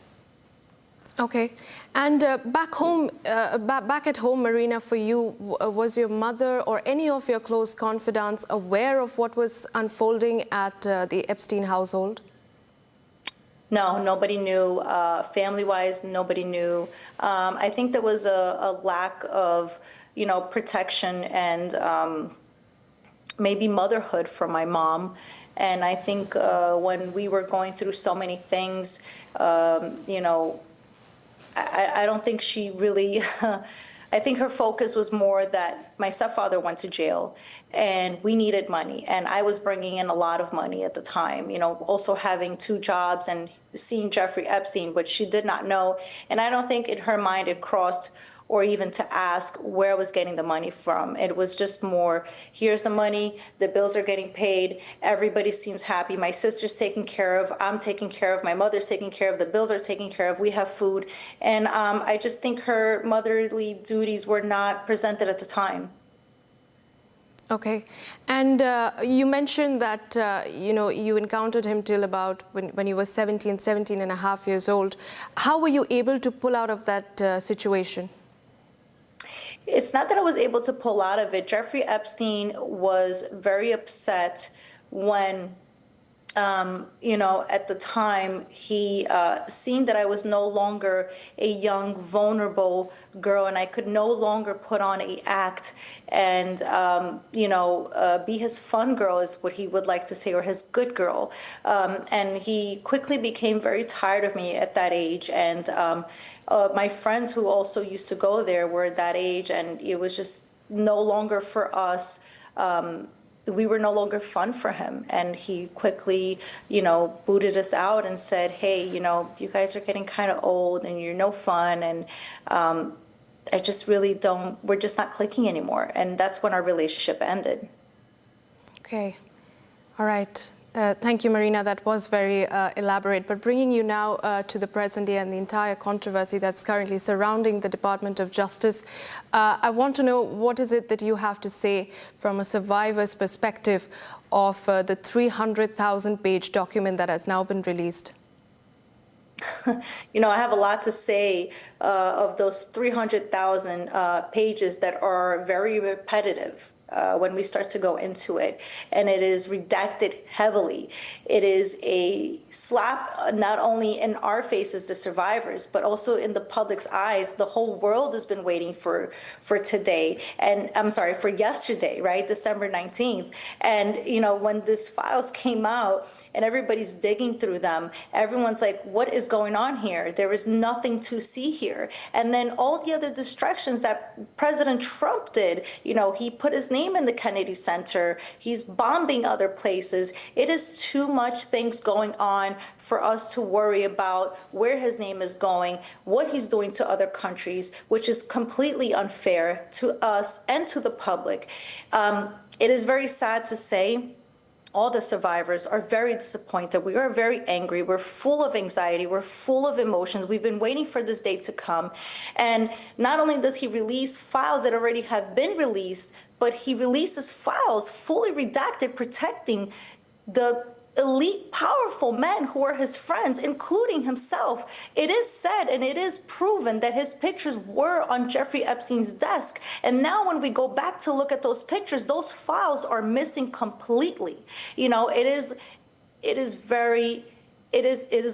Okay. And back home, back at home, Marina, for you, was your mother or any of your close confidants aware of what was unfolding at the Epstein household? No, nobody knew. Family-wise, nobody knew. I think there was a lack of, protection and maybe motherhood from my mom. And I think when we were going through so many things, I don't think she really, I think her focus was more that my stepfather went to jail and we needed money. And I was bringing in a lot of money at the time, also having 2 jobs and seeing Jeffrey Epstein, which she did not know. And I don't think in her mind it crossed or even to ask where I was getting the money from. It was just more, here's the money, the bills are getting paid, everybody seems happy, my sister's taken care of, I'm taken care of, my mother's taken care of, the bills are taken care of, we have food. And I just think her motherly duties were not presented at the time. Okay. And you mentioned that, you encountered him till about when you were 17 and a half years old. How were you able to pull out of that situation? It's not that I was able to pull out of it. Jeffrey Epstein was very upset when, at the time, he seen that I was no longer a young, vulnerable girl, and I could no longer put on an act and, be his fun girl, is what he would like to say, or his good girl. And he quickly became very tired of me at that age. And my friends who also used to go there were at that age, and it was just no longer for us. We were no longer fun for him, and he quickly, booted us out and said, "Hey, you guys are getting kind of old, and you're no fun, and I just really don't. We're just not clicking anymore." And that's when our relationship ended. Okay, all right. Thank you, Marina. That was very elaborate. But bringing you now to the present day and the entire controversy that's currently surrounding the Department of Justice, I want to know, what is it that you have to say from a survivor's perspective of the 300,000-page document that has now been released? I have a lot to say of those 300,000 pages that are very repetitive. When we start to go into it, and it is redacted heavily. It is a slap not only in our faces, the survivors, but also in the public's eyes. The whole world has been waiting for today, and for yesterday, right, December 19th. And when these files came out and everybody's digging through them, everyone's like, what is going on here? There is nothing to see here. And then all the other distractions that President Trump did, he put his name in the Kennedy Center. He's bombing other places. It is too much things going on for us to worry about where his name is going, what he's doing to other countries, which is completely unfair to us and to the public. It is very sad to say all the survivors are very disappointed. We are very angry. We're full of anxiety. We're full of emotions. We've been waiting for this day to come. And not only does he release files that already have been released, but he releases files fully redacted, protecting the elite, powerful men who are his friends, including himself. It is said and it is proven that his pictures were on Jeffrey Epstein's desk. And now when we go back to look at those pictures, those files are missing completely. You know, it is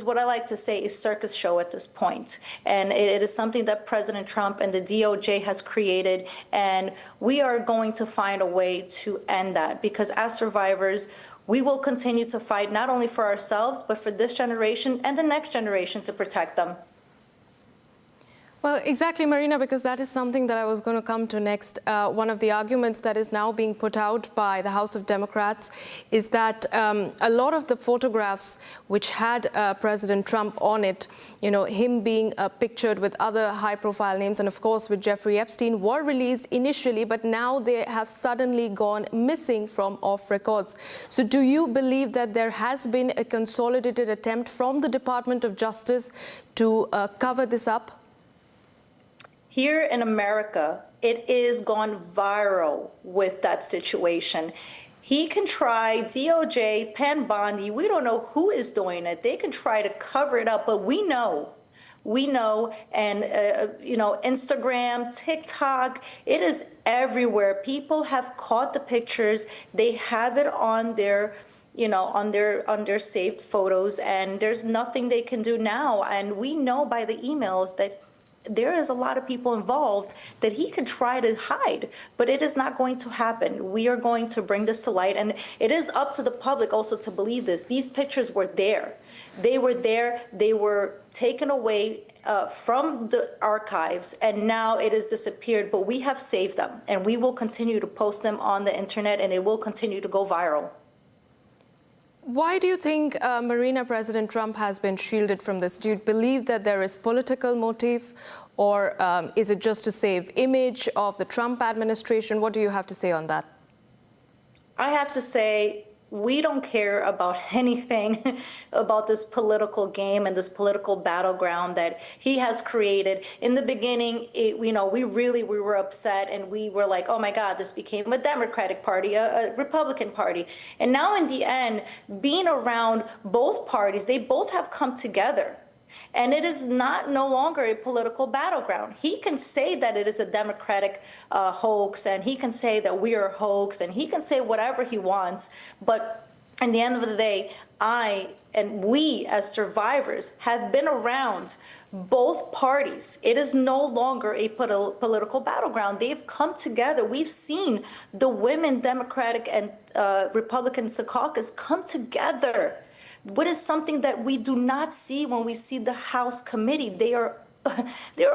what I like to say a circus show at this point. And it is something that President Trump and the DOJ has created. And we are going to find a way to end that, because as survivors, we will continue to fight not only for ourselves, but for this generation and the next generation to protect them. Well, exactly, Marina, because that is something that I was going to come to next. One of the arguments that is now being put out by the House of Democrats is that a lot of the photographs which had President Trump on it, you know, him being pictured with other high-profile names and, of course, with Jeffrey Epstein, were released initially, but now they have suddenly gone missing from off records. So do you believe that there has been a consolidated attempt from the Department of Justice to cover this up? Here in America, it is gone viral with that situation. He can try, DOJ, Pan Bondi, we don't know who is doing it. They can try to cover it up, but we know, and you know, Instagram, TikTok, it is everywhere. People have caught the pictures. They have it on their, you know, on their saved photos, and there's nothing they can do now. And we know by the emails that there is a lot of people involved that he could try to hide, but it is not going to happen. We are going to bring this to light, and it is up to the public also to believe this. These pictures were there. They were there. They were taken away from the archives, and now it has disappeared, but we have saved them, and we will continue to post them on the internet, and it will continue to go viral. Why do you think, Marina, President Trump has been shielded from this? Do you believe that there is political motive, or is it just to save image of the Trump administration? What do you have to say on that? I have to say, we don't care about anything about this political game and this political battleground that he has created. In the beginning, we were upset, and we were like, oh my God, this became a Democratic Party, a Republican Party. And now in the end, being around both parties, they both have come together. And it is no longer a political battleground. He can say that it is a Democratic hoax, and he can say that we are a hoax, and he can say whatever he wants. But at the end of the day, I and we as survivors have been around both parties. It is no longer a political battleground. They've come together. We've seen the women Democratic and Republican caucus come together. What is something that we do not see when we see the House committee? They're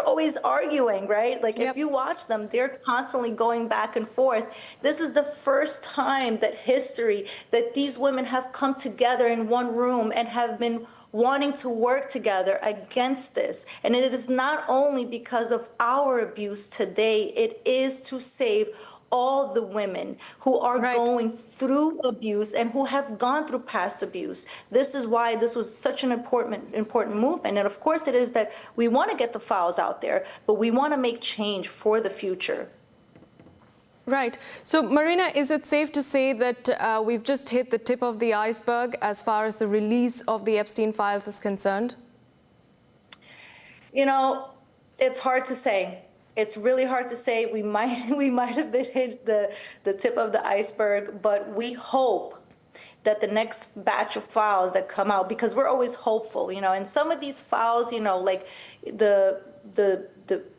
always arguing, right? Like, if you watch them, they're constantly going back and forth. This is the first time that these women have come together in one room and have been wanting to work together against this. And it is not only because of our abuse today, it is to save all the women who are going through abuse and who have gone through past abuse. This is why this was such an important movement. And of course it is that we want to get the files out there, but we want to make change for the future. Right. So, Marina, is it safe to say that we've just hit the tip of the iceberg as far as the release of the Epstein files is concerned? You know, it's hard to say. It's really hard to say. We might have been hit the tip of the iceberg, but we hope that the next batch of files that come out, because we're always hopeful, you know, and some of these files, you know, like the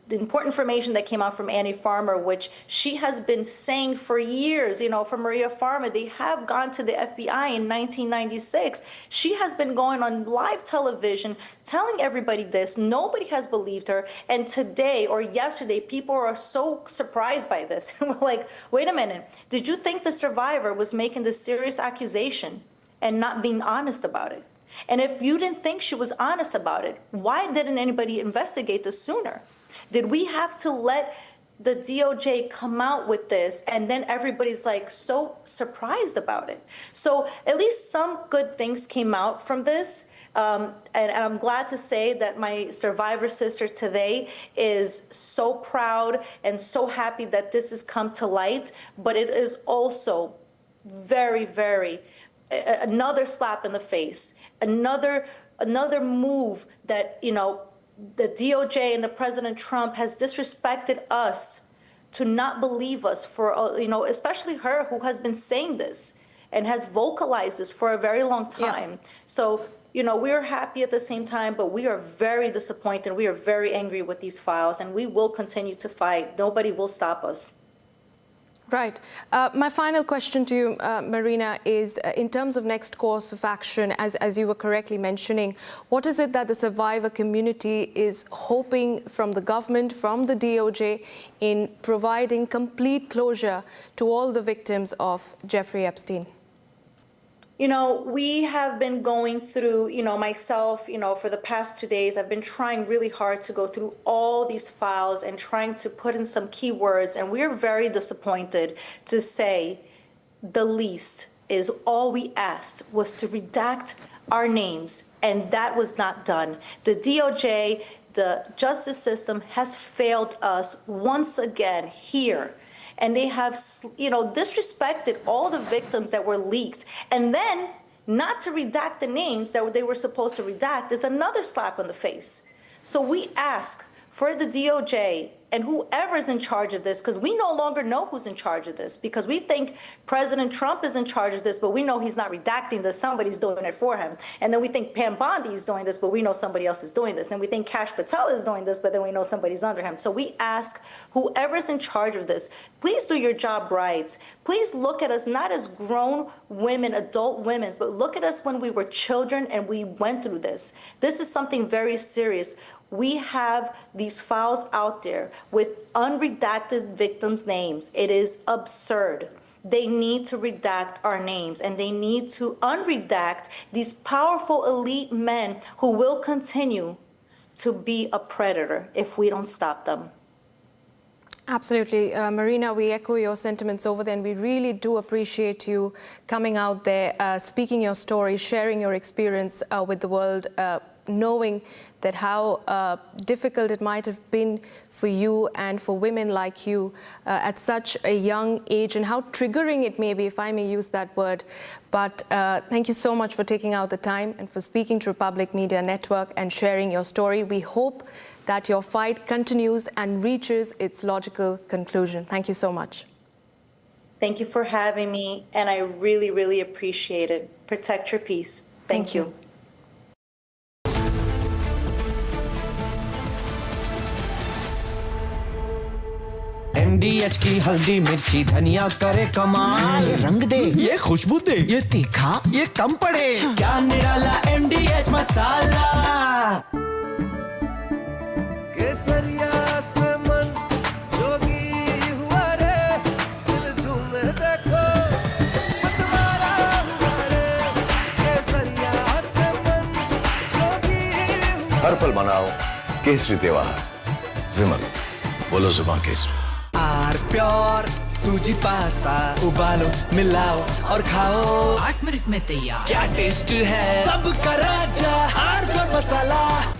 important information that came out from Annie Farmer, which she has been saying for years, you know, from Maria Farmer, they have gone to the FBI in 1996. She has been going on live television telling everybody this. Nobody has believed her. And today or yesterday, people are so surprised by this. And we're like, wait a minute, did you think the survivor was making this serious accusation and not being honest about it? And if you didn't think she was honest about it, why didn't anybody investigate this sooner? Did we have to let the DOJ come out with this and then everybody's like so surprised about it. So at least some good things came out from this. And I'm glad to say that my survivor sister today is so proud and so happy that this has come to light. But it is also very, very another slap in the face, another move that, you know, the DOJ and the President Trump has disrespected us to not believe us for, you know, especially her who has been saying this and has vocalized this for a very long time. Yeah. So, you know, we're happy at the same time, but we are very disappointed. We are very angry with these files, and we will continue to fight. Nobody will stop us. Right. My final question to you, Marina, is in terms of next course of action, as you were correctly mentioning, what is it that the survivor community is hoping from the government, from the DOJ, in providing complete closure to all the victims of Jeffrey Epstein? You know, we have been going through, you know, myself, you know, for the past 2 days, I've been trying really hard to go through all these files and trying to put in some keywords. And we're very disappointed to say the least is all we asked was to redact our names. And that was not done. The DOJ, the justice system has failed us once again here. And they have, you know, disrespected all the victims that were leaked. And then not to redact the names that they were supposed to redact is another slap on the face. So we ask for the DOJ and whoever's in charge of this, because we no longer know who's in charge of this, because we think President Trump is in charge of this, but we know he's not redacting this, somebody's doing it for him. And then we think Pam Bondi is doing this, but we know somebody else is doing this. And we think Kash Patel is doing this, but then we know somebody's under him. So we ask whoever's in charge of this, please do your job right. Please look at us not as grown women, adult women, but look at us when we were children and we went through this. This is something very serious. We have these files out there with unredacted victims' names. It is absurd. They need to redact our names, and they need to unredact these powerful elite men who will continue to be a predator if we don't stop them. Absolutely. Marina, we echo your sentiments over there, and we really do appreciate you coming out there, speaking your story, sharing your experience with the world, knowing that how difficult it might have been for you and for women like you at such a young age, and how triggering it may be, if I may use that word. But thank you so much for taking out the time and for speaking to Republic Media Network and sharing your story. We hope that your fight continues and reaches its logical conclusion. Thank you so much. Thank you for having me, and I really, really appreciate it. Protect your peace. Thank you. MDH की हल्दी मिर्ची धनिया करे कमाल, ये रंग दे, ये खुशबू दे, ये तीखा, ये कम पड़े, क्या निराला MDH मसाला। केसरिया से मन जोगी हुआ रे, दिल झूमे देखो मतवारा हुआ रे, केसरिया से मन जोगी हुआ। हर पल मनाओ केसरी त्योहार। विमल, बोलो जुबान केसरी। आर प्योर सूजी पास्ता उबालो, मिलाओ और खाओ, 8 मिनट में तैयार। क्या टेस्ट है सबका राजा R Pure masala.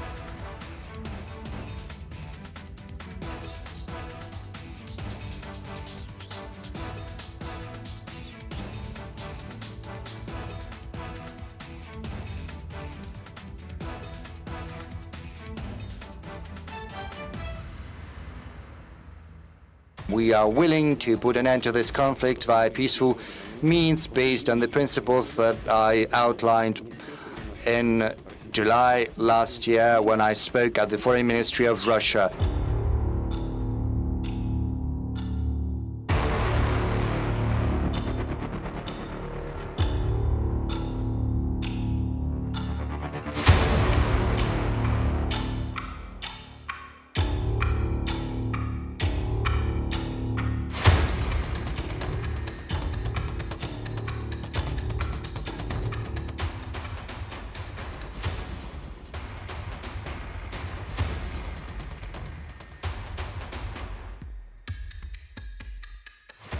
We are willing to put an end to this conflict via peaceful means based on the principles that I outlined in July last year when I spoke at the Foreign Ministry of Russia.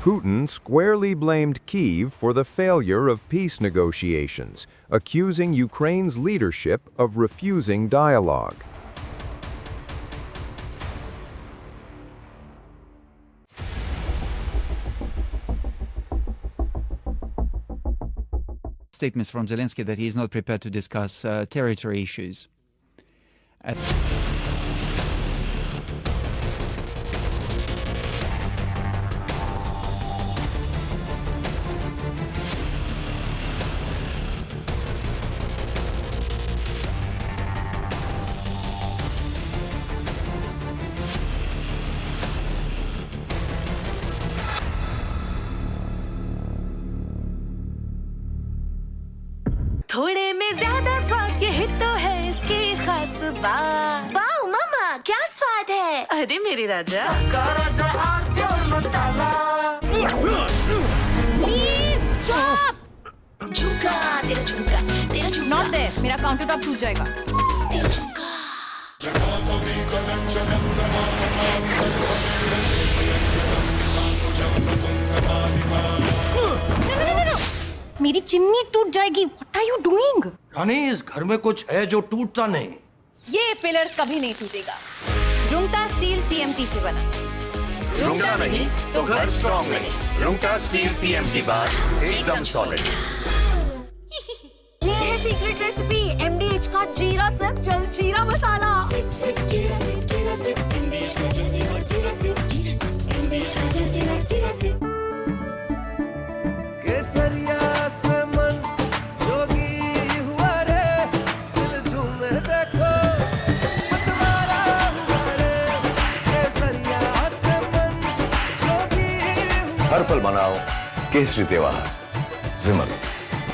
Putin squarely blamed Kyiv for the failure of peace negotiations, accusing Ukraine's leadership of refusing dialogue. Statements from Zelensky that he is not prepared to discuss territory issues. थोड़े में ज्यादा स्वाद ये तो है इसकी खास बात। वाओ मामा क्या स्वाद है? अरे मेरे राजा सबका राजा आरती और मसाला। Please stop! झुमका तेरा झुमका तेरा झुमका। Not there. मेरा काउंटर टॉप टूट जाएगा। तेरा झुमका। मेरी चिमनी टूट जाएगी। What are you doing? रानी इस घर में कुछ है जो टूटता नहीं। ये पिलर कभी नहीं टूटेगा। रुंगटा स्टील TMT से बना। रुंगटा नहीं तो घर स्ट्रॉन्ग नहीं। रुंगटा स्टील TMT बार एकदम सॉलिड। ये है सीक्रेट रेसिपी MDH का जीरा सिप जल जीरा मसाला। सिप सिप जीरा सिप जीरा सिप MDH का जल जीरा सिप जीरा सिप MDH का जल जीरा सिप। केसरिया से मन जोगी हुआ रे दिल झूमे देखो मतवारा हुआ रे केसरिया से मन जोगी हुआ। हर पल मनाओ केसरी त्योहार। विमल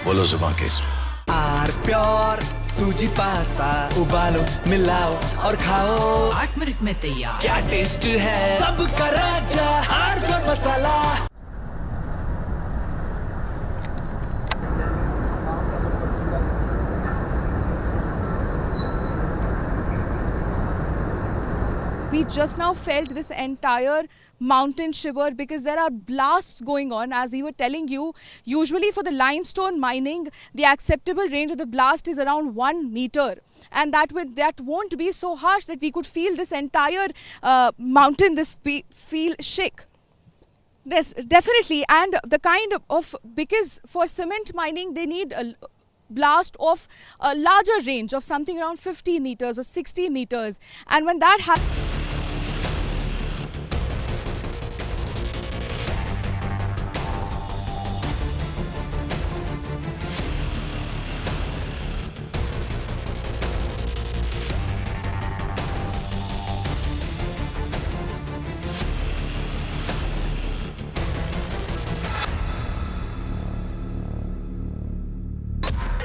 बोलो जुबान केसरी। आर प्योर सूजी पास्ता उबालो मिलाओ और खाओ 8 मिनट में तैयार। क्या टेस्ट है सबका राजा R Pure masala. We just now felt this entire mountain shiver because there are blasts going on. As we were telling you, usually for the limestone mining, the acceptable range of the blast is around 1 meter. And that won't be so harsh that we could feel this entire mountain, feel shake. Yes, definitely. And the kind of, because for cement mining, they need a blast of a larger range of something around 50 meters or 60 meters. And when that happens,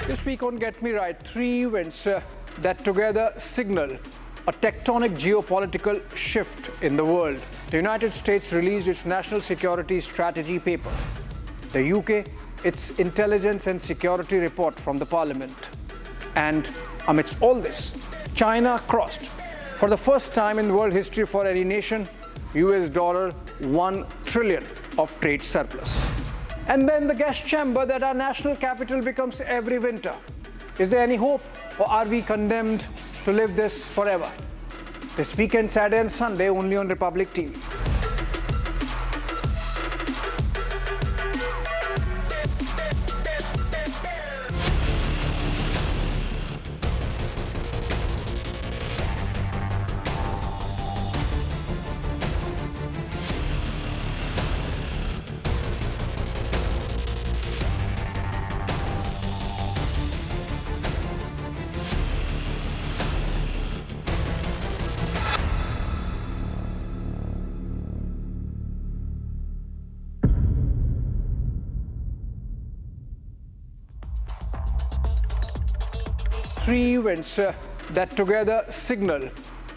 This week on Get Me Right, 3 events that together signal a tectonic geopolitical shift in the world. The United States released its national security strategy paper. The UK, its intelligence and security report from the parliament. And amidst all this, China crossed, for the first time in world history for any nation, $1 trillion of trade surplus. And then the gas chamber that our national capital becomes every winter. Is there any hope, or are we condemned to live this forever? This weekend, Saturday and Sunday, only on Republic TV. Three events that together signal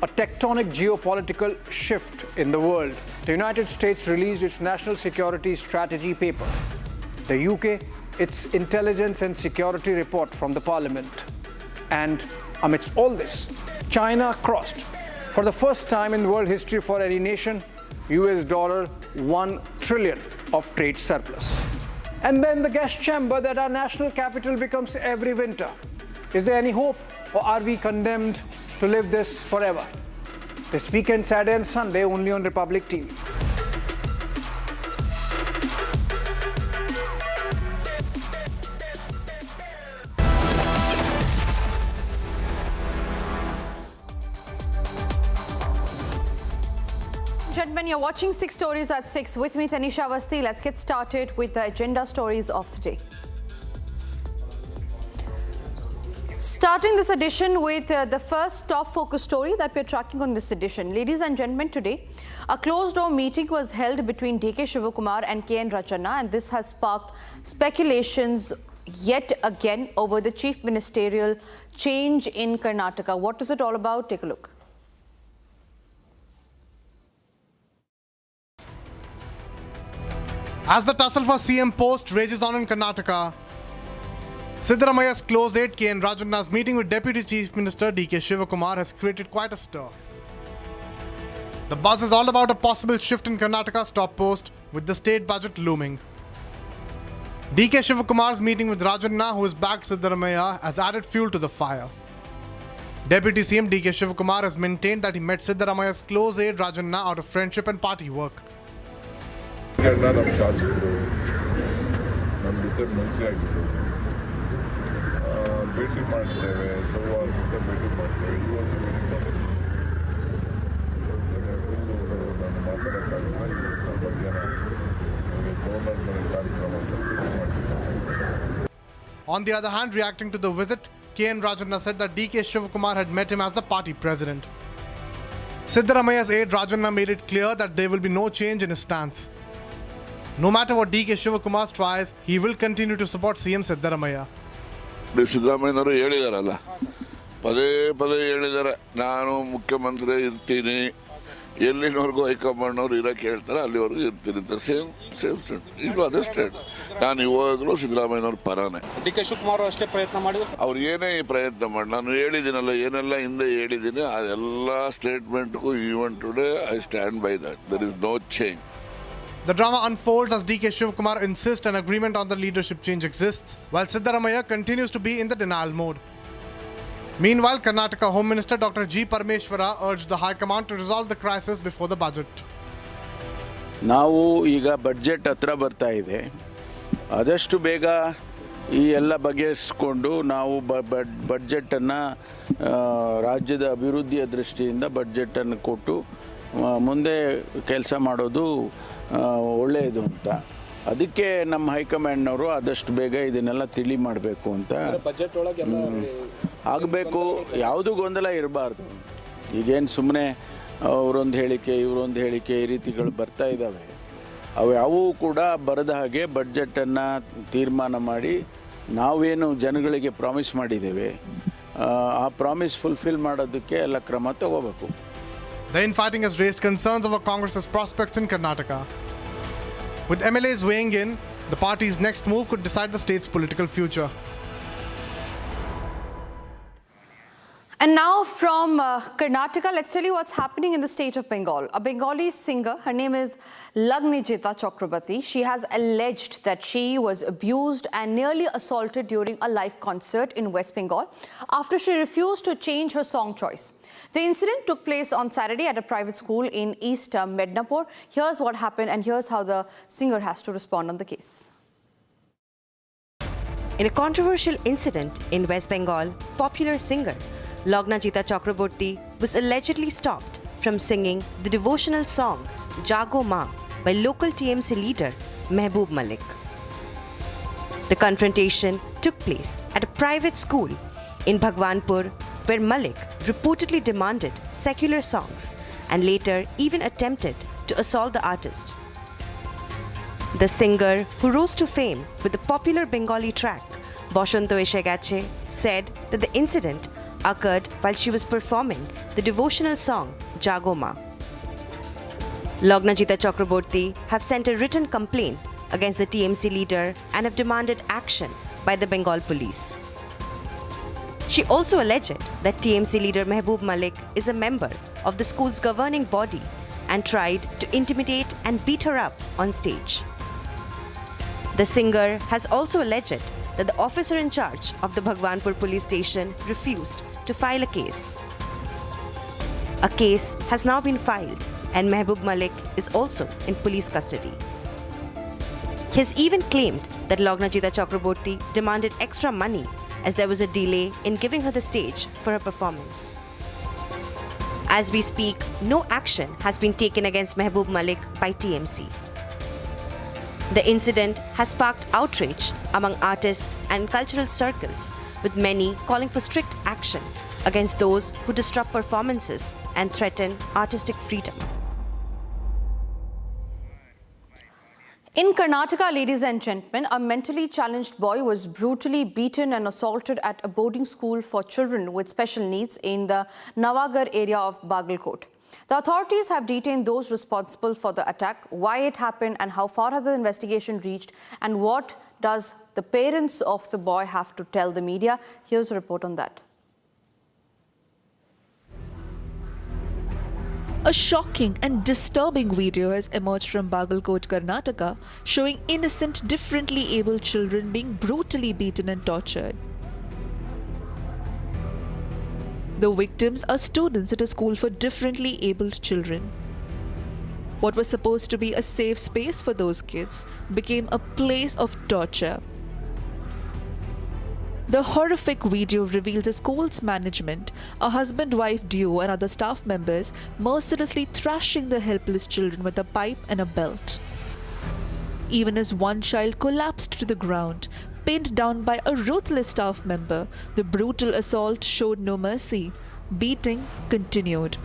a tectonic geopolitical shift in the world. The United States released its national security strategy paper. The UK, its intelligence and security report from the parliament. And amidst all this, China crossed, for the first time in world history for any nation, $1 trillion of trade surplus. And then the guest chamber that our national capital becomes every winter. Is there any hope, or are we condemned to live this forever? This weekend, Saturday and Sunday, only on Republic TV. Gentlemen, you're watching 6 Stories at 6 with me, Tanisha Awasthi. Let's get started with the agenda stories of the day. Starting this edition with the first top focus story that we're tracking on this edition. Ladies and gentlemen, today a closed-door meeting was held between D.K. Shivakumar and K.N. Rajanna, and this has sparked speculations yet again over the chief ministerial change in Karnataka. What is it all about? Take a look. As the tussle for CM post rages on in Karnataka, Siddaramaia's close aide K.N. Rajanna's meeting with Deputy Chief Minister D.K. Shivakumar has created quite a stir. The buzz is all about a possible shift in Karnataka's top post, with the state budget looming. D.K. Shivakumar's meeting with Rajanna, who has backed Siddaramaiah, has added fuel to the fire. Deputy CM D.K. Shivakumar has maintained that he met Siddaramaia's close aide Rajanna out of friendship and party work. ನಮ್ಮ ಶಾಸಕರು ನಮ್ಮ ಜೊತೆ ಮಂತ್ರಿ ಆಗಿದ್ದರು, ಭೇಟಿ ಮಾಡ್ತೇವೆ, ಸೌಹಾರ್ದತೆ ಭೇಟಿ ಮಾಡ್ತೇವೆ. ಇವತ್ತು ಭೇಟಿ ಮಾಡ್ತೇವೆ. ನಾನು ಮಾತಾಡೋಕ್ಕಾಗಲ್ಲ. ಸ್ವಲ್ಪ ಜನ ಫೋನಲ್ಲಿ ಕಾರ್ಯಕ್ರಮ ಮಾಡ್ತಿದ್ದಾರೆ. On the other hand, reacting to the visit, K.N. Rajanna said that D.K. Shivakumar had met him as the party president. Siddaramaia's aide Rajanna made it clear that there will be no change in his stance. No matter what D.K. Shivakumar tries, he will continue to support CM Siddaramaiah. ಸಿದ್ದರಾಮಯ್ಯನವರು ಹೇಳಿದಾರಲ್ಲ, ಪದೇ ಪದೇ ಹೇಳಿದ್ದಾರೆ, ನಾನು ಮುಖ್ಯಮಂತ್ರಿ ಇರ್ತೀನಿ, ಎಲ್ಲಿನವರೆಗೂ ಹೈಕಮಾಂಡ್ನವ್ರು ಇರೋಕ್ಕೆ ಹೇಳ್ತಾರೆ ಅಲ್ಲಿವರೆಗೂ ಇರ್ತೀನಿ ಅಂತ. ಸೇಮ್ ಸ್ಟೇಟ್ ಈಗಲೂ ಅದೇ ಸ್ಟೇಟ್. ನಾನು ಇವಾಗಲೂ ಸಿದ್ದರಾಮಯ್ಯನವ್ರ ಪರಾನೆ. ಡಿ ಕೆ ಶಿವಕುಮಾರ್ ಅಷ್ಟೇ ಪ್ರಯತ್ನ ಮಾಡಿದ್ರು. ಅವ್ರು ಏನೇ ಪ್ರಯತ್ನ ಮಾಡಿ, ನಾನು ಹೇಳಿದ್ದೀನಲ್ಲ, ಏನೆಲ್ಲ ಹಿಂದೆ ಹೇಳಿದ್ದೀನಿ, ಅದೆಲ್ಲ ಸ್ಟೇಟ್ಮೆಂಟ್ಗೂ even today I stand by that. There is no change. The drama unfolds as D.K. Shivakumar insists an agreement on the leadership change exists, while Siddaramaiah continues to be in the denial mode. Meanwhile, Karnataka Home Minister Dr. G. Parmeshwara urged the High Command to resolve the crisis before the budget. ನಾವು ಈಗ budget ಹತ್ರ ಬರ್ತಾ ಇದೆ, ಆದಷ್ಟು ಬೇಗ ಈ ಎಲ್ಲ ಬಗೆಹರಿಸ್ಕೊಂಡು ನಾವು ಬಡ್ಜೆಟನ್ನು ರಾಜ್ಯದ ಅಭಿವೃದ್ಧಿಯ ದೃಷ್ಟಿಯಿಂದ ಬಡ್ಜೆಟನ್ನು ಕೊಟ್ಟು ಮುಂದೆ ಕೆಲಸ ಮಾಡೋದು ಒಳ್ಳೆಯದು ಅಂತ. ಅದಕ್ಕೆ ನಮ್ಮ ಹೈಕಮಾಂಡ್ನವರು ಆದಷ್ಟು ಬೇಗ ಇದನ್ನೆಲ್ಲ ತಿಳಿ ಮಾಡಬೇಕು ಅಂತ ಆಗಬೇಕು. ಯಾವುದೂ ಗೊಂದಲ ಇರಬಾರ್ದು. ಈಗೇನು ಸುಮ್ಮನೆ ಅವರೊಂದು ಹೇಳಿಕೆ ಇವರೊಂದು ಹೇಳಿಕೆ ಈ ರೀತಿಗಳು ಬರ್ತಾ ಇದ್ದಾವೆ. ಅವು ಯಾವುವೂ ಕೂಡ ಬರದ ಹಾಗೆ ಬಡ್ಜೆಟನ್ನು ತೀರ್ಮಾನ ಮಾಡಿ ನಾವೇನು ಜನಗಳಿಗೆ ಪ್ರಾಮಿಸ್ ಮಾಡಿದ್ದೇವೆ ಆ ಪ್ರಾಮಿಸ್ ಫುಲ್ಫಿಲ್ ಮಾಡೋದಕ್ಕೆ ಎಲ್ಲ ಕ್ರಮ ತಗೋಬೇಕು. The infighting has raised concerns over Congress's prospects in Karnataka. With MLAs weighing in, the party's next move could decide the state's political future. And now from Karnataka, let's tell you what's happening in the state of Bengal. A Bengali singer, her name is Lagnijita Chakrabarti. She has alleged that she was abused and nearly assaulted during a live concert in West Bengal after she refused to change her song choice. The incident took place on Saturday at a private school in East Mednapur. Here's what happened and here's how the singer has to respond on the case. In a controversial incident in West Bengal, popular singer Lagnijita Chakrabarti was allegedly stopped from singing the devotional song Jago Ma by local TMC leader Mehboob Malik. The confrontation took place at a private school in Bhagwanpur, where Malik reportedly demanded secular songs and later even attempted to assault the artist. The singer, who rose to fame with the popular Bengali track Boshanto Eshe Geche, said that the incident occurred while she was performing the devotional song Jago Ma. Lagnijita Chakrabarti have sent a written complaint against the TMC leader and have demanded action by the Bengal police. She also alleged that TMC leader Mehboob Malik is a member of the school's governing body and tried to intimidate and beat her up on stage. The singer has also alleged that the officer in charge of the Bhagwanpur police station refused to file a case. A case has now been filed and Mehboob Malik is also in police custody. He has even claimed that Lognajita Chakraborty demanded extra money as there was a delay in giving her the stage for her performance. As we speak, no action has been taken against Mehboob Malik by TMC. The incident has sparked outrage among artists and cultural circles, with many calling for strict action against those who disrupt performances and threaten artistic freedom. In Karnataka, ladies and gentlemen, a mentally challenged boy was brutally beaten and assaulted at a boarding school for children with special needs in the Navagar area of Bagalkot. The authorities have detained those responsible for the attack, why it happened and how far has the investigation reached, and what does the parents of the boy have to tell the media. Here's a report on that. A shocking and disturbing video has emerged from Bagalkot, Karnataka, showing innocent, differently abled children being brutally beaten and tortured. The victims are students at a school for differently abled children. What was supposed to be a safe space for those kids became a place of torture. The horrific video reveals a school's management, a husband-wife duo and other staff members mercilessly thrashing the helpless children with a pipe and a belt. Even as one child collapsed to the ground, pinned down by a ruthless staff member, the brutal assault showed no mercy. Beating continued.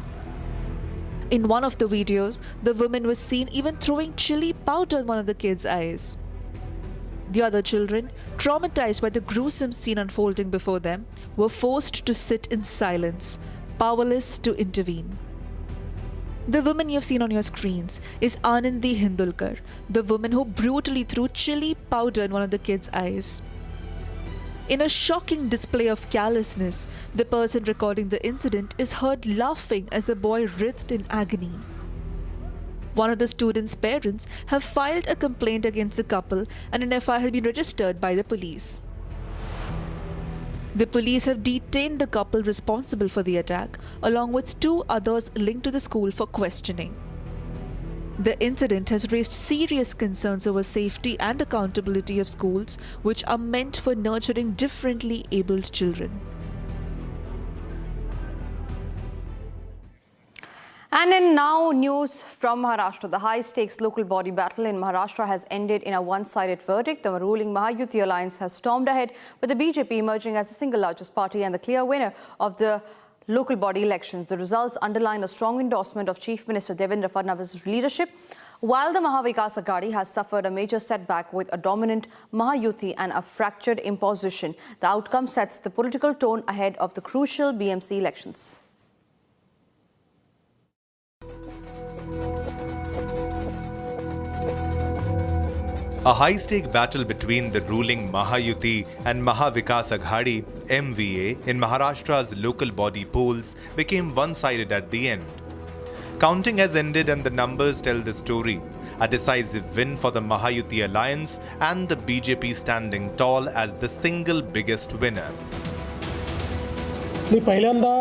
In one of the videos, the woman was seen even throwing chili powder in one of the kids' eyes. The other children, traumatized by the gruesome scene unfolding before them, were forced to sit in silence, powerless to intervene. The woman you've seen on your screens is Anandi Hindulkar, the woman who brutally threw chili powder in one of the kids' eyes. In a shocking display of callousness, the person recording the incident is heard laughing as the boy writhed in agony. One of the students' parents have filed a complaint against the couple and an FIR has been registered by the police. The police have detained the couple responsible for the attack, along with 2 others linked to the school for questioning. The incident has raised serious concerns over safety and accountability of schools, which are meant for nurturing differently abled children. And in now news from Maharashtra, the high-stakes local body battle in Maharashtra has ended in a one-sided verdict. The ruling Mahayuti alliance has stormed ahead, with the BJP emerging as the single largest party and the clear winner of the local body elections. The results underline a strong endorsement of Chief Minister Devendra Fadnavis' leadership, while the Mahavikas Aghadi has suffered a major setback with a dominant Mahayuti and a fractured imposition. The outcome sets the political tone ahead of the crucial BMC elections. A high-stake battle between the ruling Mahayuti and Mahavikas Aghadi (MVA) in Maharashtra's local body polls became one-sided at the end. Counting has ended and the numbers tell the story. A decisive win for the Mahayuti alliance and the BJP standing tall as the single biggest winner. मी पहिल्यांदा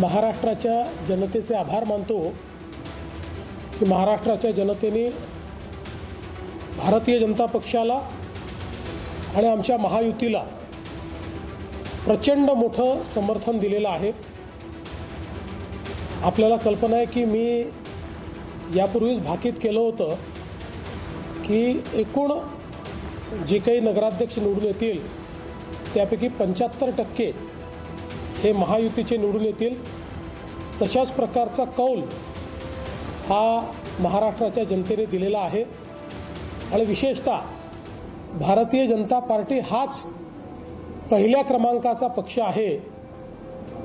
महाराष्ट्राच्या जनतेचे आभार मानतो की महाराष्ट्राच्या जनतेने भारतीय जनता पक्षाला आणि आमच्या महायुतीला प्रचंड मोठं समर्थन दिलेलं आहे. आपल्याला कल्पना आहे की मी यापूर्वीच भाकीत केलं होतं की एकूण जे काही नगराध्यक्ष निवडून येतील त्यापैकी 75% हे महायुतीचे निवडून येतील. तशाच प्रकारचा कौल हा महाराष्ट्राच्या जनतेने दिलेला आहे आणि विशेषतः भारतीय जनता पार्टी हाच पहिल्या क्रमांकाचा पक्ष आहे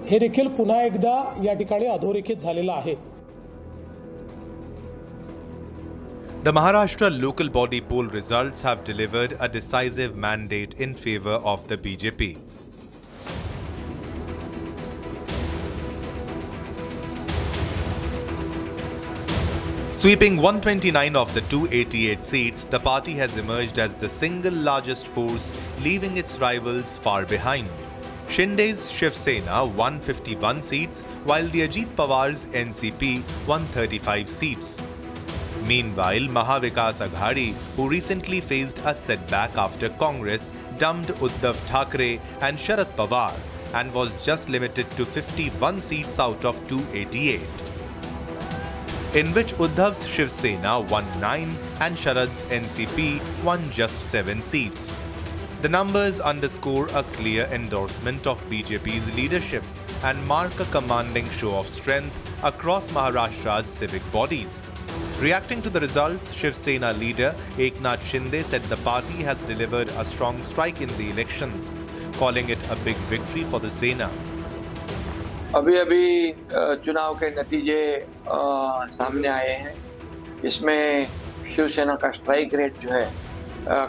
हे देखील पुन्हा एकदा या ठिकाणी अधोरेखित झालेलं आहे. The Maharashtra local body poll results have delivered a decisive mandate in favor of the BJP. Sweeping 129 of the 288 seats, the party has emerged as the single largest force, leaving its rivals far behind. Shinde's Shiv Sena won 51 seats, while the Ajit Pawar's NCP won 35 seats. Meanwhile, Maha Vikas Aghadi, who recently faced a setback after Congress dumped Uddhav Thackeray and Sharad Pawar, and was just limited to 51 seats out of 288. In which Uddhav's Shiv Sena won 9 and Sharad's NCP won just 7 seats. The numbers underscore a clear endorsement of BJP's leadership and mark a commanding show of strength across Maharashtra's civic bodies. Reacting to the results, Shiv Sena leader Eknath Shinde said the party has delivered a strong strike in the elections, calling it a big victory for the Sena. अभी अभी चुनाव के नतीजे सामने आए हैं। इसमें शिवसेना का स्ट्राइक रेट जो है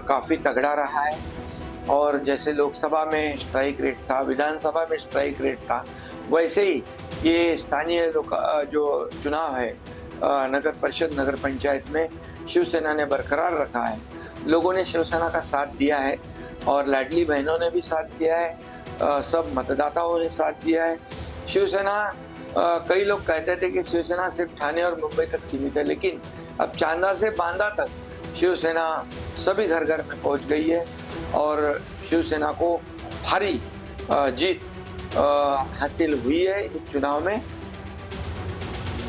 काफ़ी तगड़ा रहा है और जैसे लोकसभा में स्ट्राइक रेट था, विधानसभा में स्ट्राइक रेट था, वैसे ही ये स्थानीय जो चुनाव है नगर परिषद नगर पंचायत में शिवसेना ने बरकरार रखा है। लोगों ने शिवसेना का साथ दिया है और लाडली बहनों ने भी साथ दिया है, सब मतदाताओं ने साथ दिया है। शिवसेना कई लोग कहते थे कि शिवसेना सिर्फ ठाणे और मुंबई तक सीमित है, लेकिन अब चांदा से बांदा तक शिवसेना सभी घर घर में पहुंच गई है और शिवसेना को भारी जीत हासिल हुई है इस चुनाव में।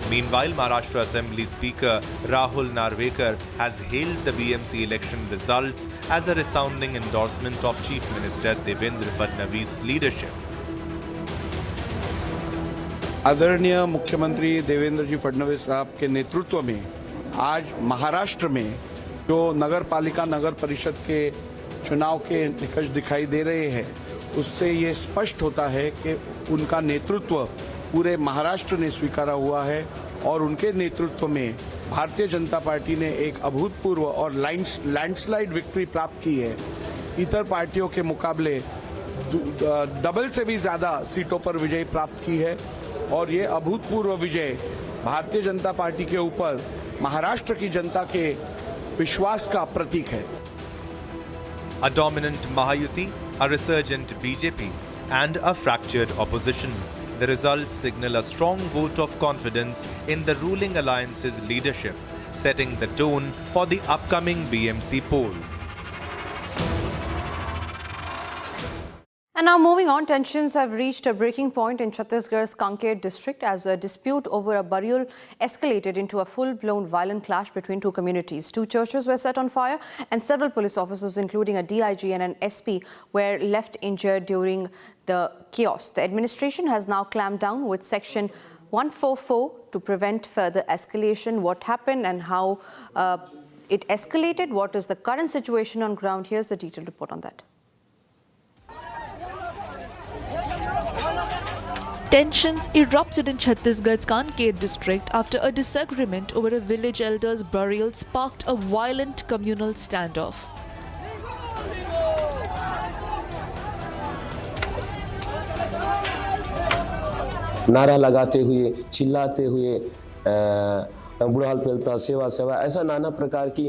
Meanwhile, Maharashtra Assembly Speaker Rahul Narvekar has hailed the BMC election results as a resounding endorsement of Chief Minister Devendra Fadnavis' leadership. आदरणीय मुख्यमंत्री देवेंद्र जी फडणवीस साहब के नेतृत्व में आज महाराष्ट्र में जो नगर पालिका नगर परिषद के चुनाव के निकष दिखाई दे रहे हैं, उससे ये स्पष्ट होता है कि उनका नेतृत्व पूरे महाराष्ट्र ने स्वीकारा हुआ है और उनके नेतृत्व में भारतीय जनता पार्टी ने एक अभूतपूर्व और लैंडस्लाइड विक्ट्री प्राप्त की है। इतर पार्टियों के मुकाबले डबल से भी ज्यादा सीटों पर विजय प्राप्त की है और ये अभूतपूर्व विजय भारतीय जनता पार्टी के ऊपर महाराष्ट्र की जनता के विश्वास का प्रतीक है। A dominant Mahayuti, a resurgent BJP, and a fractured opposition. The results signal a strong vote of confidence in the ruling alliance's leadership, setting the tone for the upcoming BMC polls. And now moving on, tensions have reached a breaking point in Chhattisgarh's Kanker district as a dispute over a burial escalated into a full-blown violent clash between two communities. Two churches were set on fire and several police officers, including a DIG and an SP, were left injured during the chaos. The administration has now clamped down with Section 144 to prevent further escalation. What happened and how it escalated? What is the current situation on ground? Here's the detailed report on that. Tensions erupted in Chhattisgarh's Kanker district after a disagreement over a village elder's burial sparked a violent communal standoff. नारा लगाते हुए, चिल्लाते हुए, बुढ़ाल पेलता सेवा सेवा, ऐसा नाना प्रकार की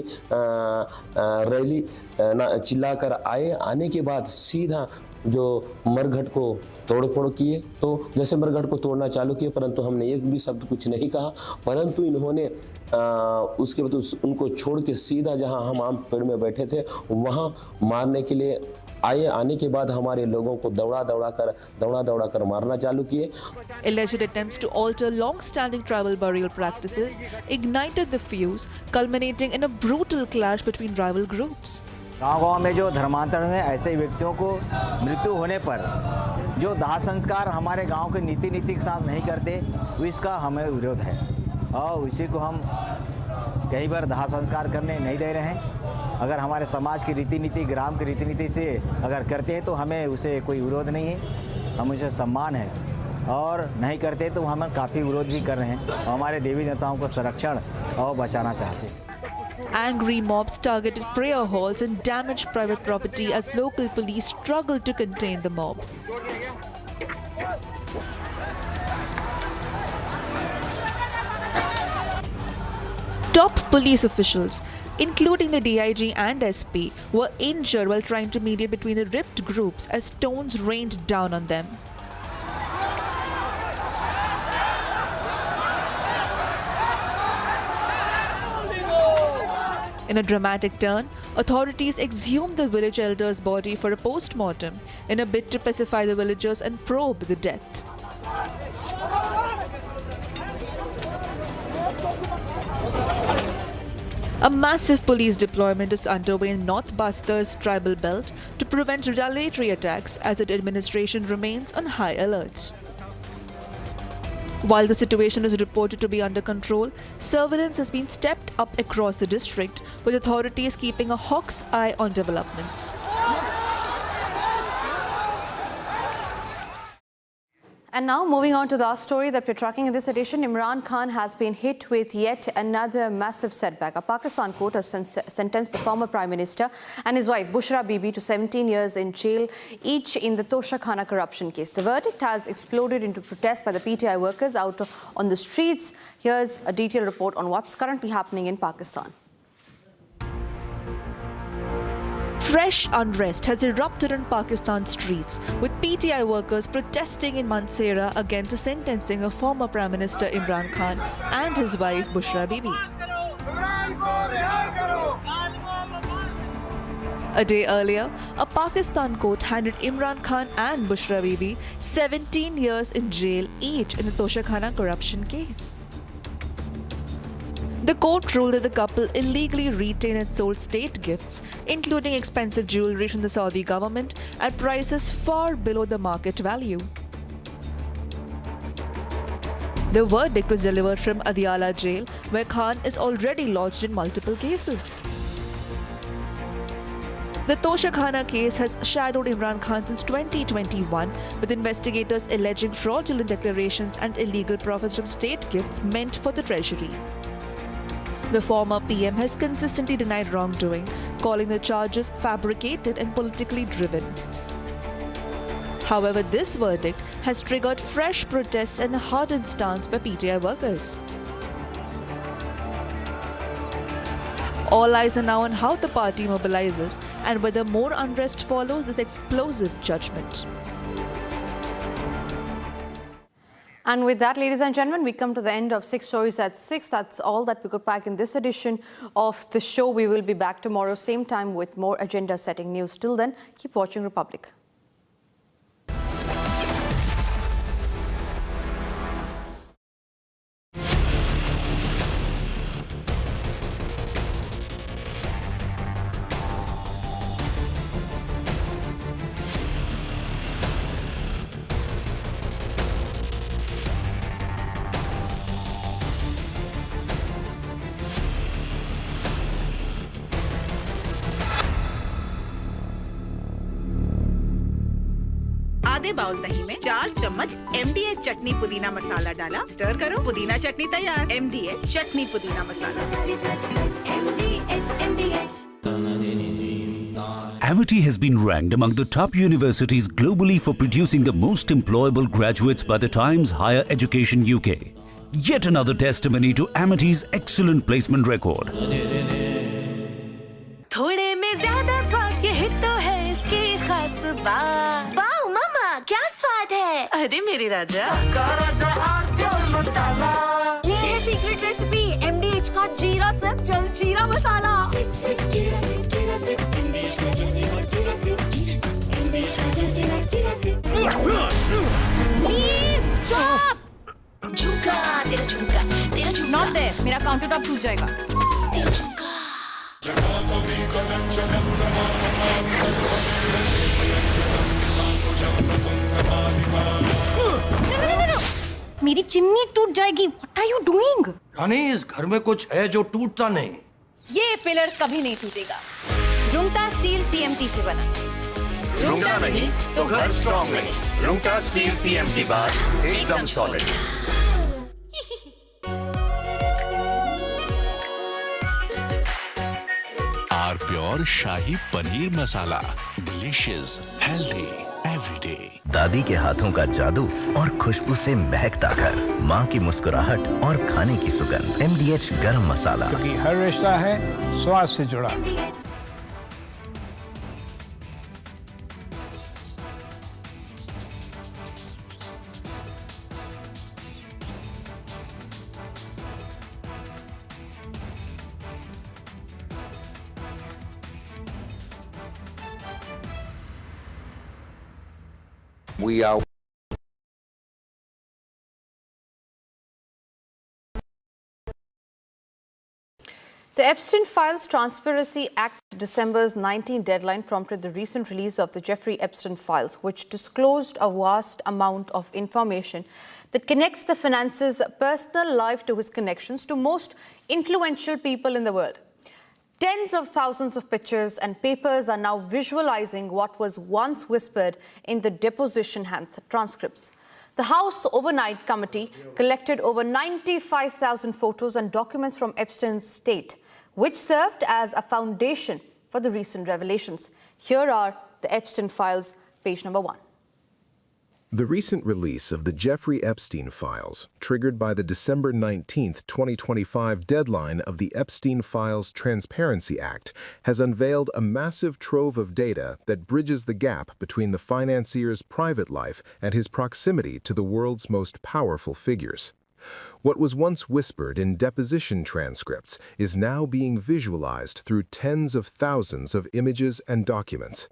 रैली चिल्लाकर आने के बाद सीधा जो मरघट को तोड़फोड़ किए। तो जैसे मरघट को तोड़ना चालू किए, परंतु हमने एक भी शब्द कुछ नहीं कहा, परंतु इन्होंने उसके बाद उनको छोड़ के सीधा जहां हम आम पेड़ में बैठे थे वहां मारने के लिए आने के बाद हमारे लोगों को दौड़ा कर मारना चालू किए। Alleged attempts to alter long-standing tribal burial practices ignited the fuse, culminating in a brutal clash between rival groups. गांव में जो धर्मांतरण में ऐसे व्यक्तियों को मृत्यु होने पर जो दाह संस्कार हमारे गांव के नीति के साथ नहीं करते, इसका हमें विरोध है और इसी को हम कई बार दाह संस्कार करने नहीं दे रहे हैं। अगर हमारे समाज की रीति नीति, ग्राम की रीति नीति से अगर करते हैं तो हमें उसे कोई विरोध नहीं है, हम उसे सम्मान है, और नहीं करते तो हम काफ़ी विरोध भी कर रहे हैं और हमारे देवी देवताओं को संरक्षण और बचाना चाहते हैं। Angry mobs targeted prayer halls and damaged private property as local police struggled to contain the mob. Top police officials, including the DIG and SP, were injured while trying to mediate between the ripped groups as stones rained down on them. In a dramatic turn, authorities exhumed the village elder's body for a post-mortem in a bid to pacify the villagers and probe the death. A massive police deployment is underway in North Bastar's tribal belt to prevent retaliatory attacks as the administration remains on high alert. While the situation is reported to be under control, surveillance has been stepped up across the district, with authorities keeping a hawk's eye on developments. And now moving on to the story that we're tracking in this edition, Imran Khan has been hit with yet another massive setback. A Pakistan court has sentenced the former Prime Minister and his wife Bushra Bibi to 17 years in jail, each in the Toshakhana corruption case. The verdict has exploded into protest by the PTI workers out on the streets. Here's a detailed report on what's currently happening in Pakistan. Fresh unrest has erupted on Pakistan's streets, with PTI workers protesting in Mansehra against the sentencing of former Prime Minister Imran Khan and his wife Bushra Bibi. A day earlier, a Pakistan court handed Imran Khan and Bushra Bibi 17 years in jail each in the Toshakhana corruption case. The court ruled that the couple illegally retained and sold state gifts, including expensive jewelry from the Saudi government, at prices far below the market value. The verdict was delivered from Adiala jail, where Khan is already lodged in multiple cases. The Toshakhana case has shadowed Imran Khan since 2021, with investigators alleging fraudulent declarations and illegal profits from state gifts meant for the treasury. The former PM has consistently denied wrongdoing, calling the charges fabricated and politically driven. However, this verdict has triggered fresh protests and a hardened stance by PTI workers. All eyes are now on how the party mobilizes and whether more unrest follows this explosive judgment. And with that, ladies and gentlemen, we come to the end of 6 Stories at 6. That's all that we could pack in this edition of the show. We will be back tomorrow, same time, with more agenda-setting news. Till then, keep watching Republic. आधे bowl दही में 4 चम्मच MDH चटनी पुदीना मसाला डाला, stir करो, पुदीना चटनी तैयार। MDH चटनी पुदीना मसाला। Amity has been ranked among the top universities globally for producing the most employable graduates by the Times Higher Education UK. Yet another testimony to Amity's excellent placement record. थोड़े में ज्यादा स्वाद ये हित तो है इसकी खास बात। वाओ मामा क्या स्वाद है? अरे मेरे राजा मसाला। ये है सीक्रेट रेसिपी MDH का जीरा सिप जल जीरा मसाला। सिप सिप जीरा सिप जीरा सिप MDH का जल जीरा सिप जीरा सिप MDH का जल जीरा सिप। Please stop! झुमका तेरा झुमका तेरा झुमका। Not there. मेरा काउंटर टॉप टूट जाएगा। तेरा झुमका। मेरी चिमनी टूट जाएगी। What are you doing? रानी, इस घर में कुछ है जो टूटता नहीं। ये पिलर कभी नहीं टूटेगा। रुंगटा स्टील TMT से बना। रुंगटा नहीं तो घर स्ट्रॉन्ग नहीं। रुंगटा स्टील TMT बार एकदम solid. Are pure shahi paneer masala, delicious, healthy every day. दादी के हाथों का जादू और खुशबू से महकता घर, माँ की मुस्कुराहट और खाने की सुगंध। MDH गरम मसाला, क्योंकि हर रिश्ता है स्वाद से जुड़ा। We are The Epstein Files Transparency Act's December's 19 deadline prompted the recent release of the Jeffrey Epstein Files, which disclosed a vast amount of information that connects the finance's personal life to his connections to most influential people in the world. Tens of thousands of pictures and papers are now visualizing what was once whispered in the deposition transcripts. The House Overnight Committee collected over 95,000 photos and documents from Epstein's estate, which served as a foundation for the recent revelations. Here are the Epstein Files, page number 1. The recent release of the Jeffrey Epstein files, triggered by the December 19, 2025 deadline of the Epstein Files Transparency Act, has unveiled a massive trove of data that bridges the gap between the financier's private life and his proximity to the world's most powerful figures. What was once whispered in deposition transcripts is now being visualized through tens of thousands of images and documents.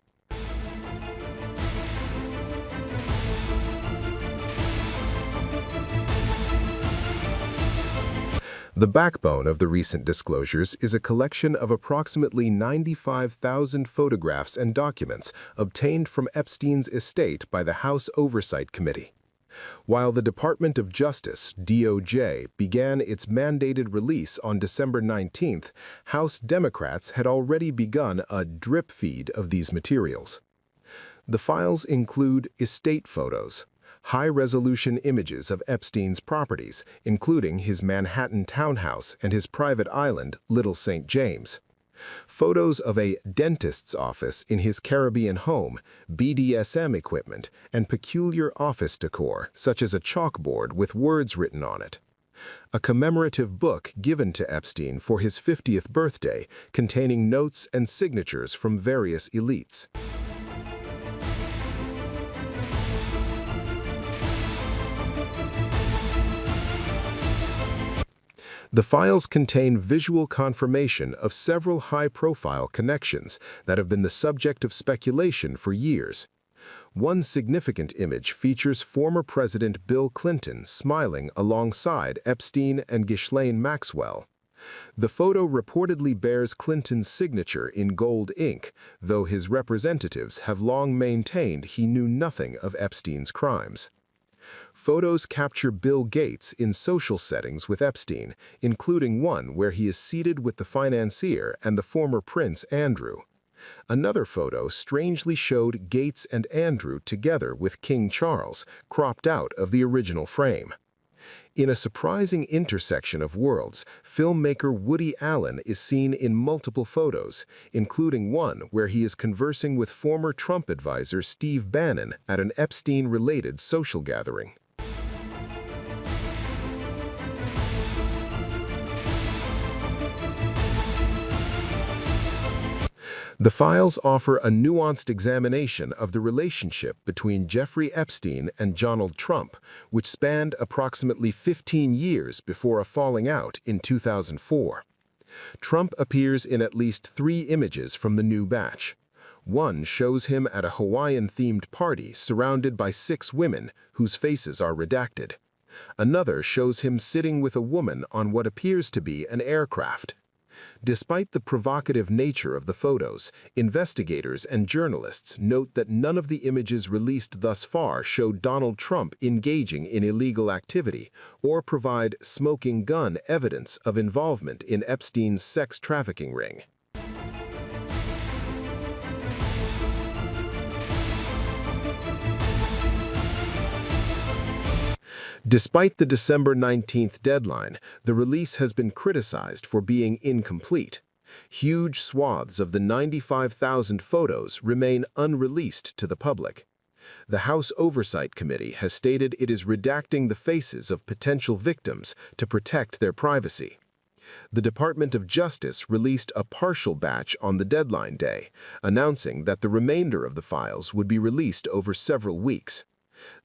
The backbone of the recent disclosures is a collection of approximately 95,000 photographs and documents obtained from Epstein's estate by the House Oversight Committee. While the Department of Justice, DOJ, began its mandated release on December 19th, House Democrats had already begun a drip feed of these materials. The files include estate photos, high-resolution images of Epstein's properties, including his Manhattan townhouse and his private island, Little St. James. Photos of a dentist's office in his Caribbean home, BDSM equipment, and peculiar office decor, such as a chalkboard with words written on it. A commemorative book given to Epstein for his 50th birthday, containing notes and signatures from various elites. The files contain visual confirmation of several high-profile connections that have been the subject of speculation for years. One significant image features former President Bill Clinton smiling alongside Epstein and Ghislaine Maxwell. The photo reportedly bears Clinton's signature in gold ink, though his representatives have long maintained he knew nothing of Epstein's crimes. Photos capture Bill Gates in social settings with Epstein, including one where he is seated with the financier and the former Prince Andrew. Another photo strangely showed Gates and Andrew together with King Charles, cropped out of the original frame. In a surprising intersection of worlds, filmmaker Woody Allen is seen in multiple photos, including one where he is conversing with former Trump advisor Steve Bannon at an Epstein-related social gathering. The files offer a nuanced examination of the relationship between Jeffrey Epstein and Donald Trump, which spanned approximately 15 years before a falling out in 2004. Trump appears in at least 3 images from the new batch. One shows him at a Hawaiian-themed party surrounded by 6 women whose faces are redacted. Another shows him sitting with a woman on what appears to be an aircraft. Despite the provocative nature of the photos, investigators and journalists note that none of the images released thus far show Donald Trump engaging in illegal activity or provide smoking gun evidence of involvement in Epstein's sex trafficking ring. Despite the December 19th deadline, the release has been criticized for being incomplete. Huge swaths of the 95,000 photos remain unreleased to the public. The House Oversight Committee has stated it is redacting the faces of potential victims to protect their privacy. The Department of Justice released a partial batch on the deadline day, announcing that the remainder of the files would be released over several weeks.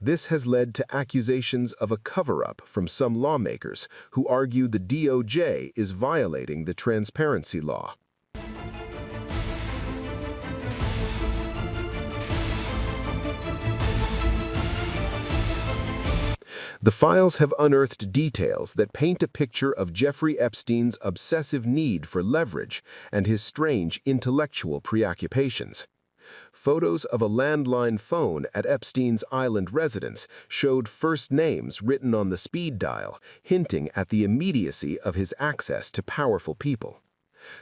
This has led to accusations of a cover-up from some lawmakers who argue the DOJ is violating the transparency law. The files have unearthed details that paint a picture of Jeffrey Epstein's obsessive need for leverage and his strange intellectual preoccupations. Photos of a landline phone at Epstein's island residence showed first names written on the speed dial, hinting at the immediacy of his access to powerful people.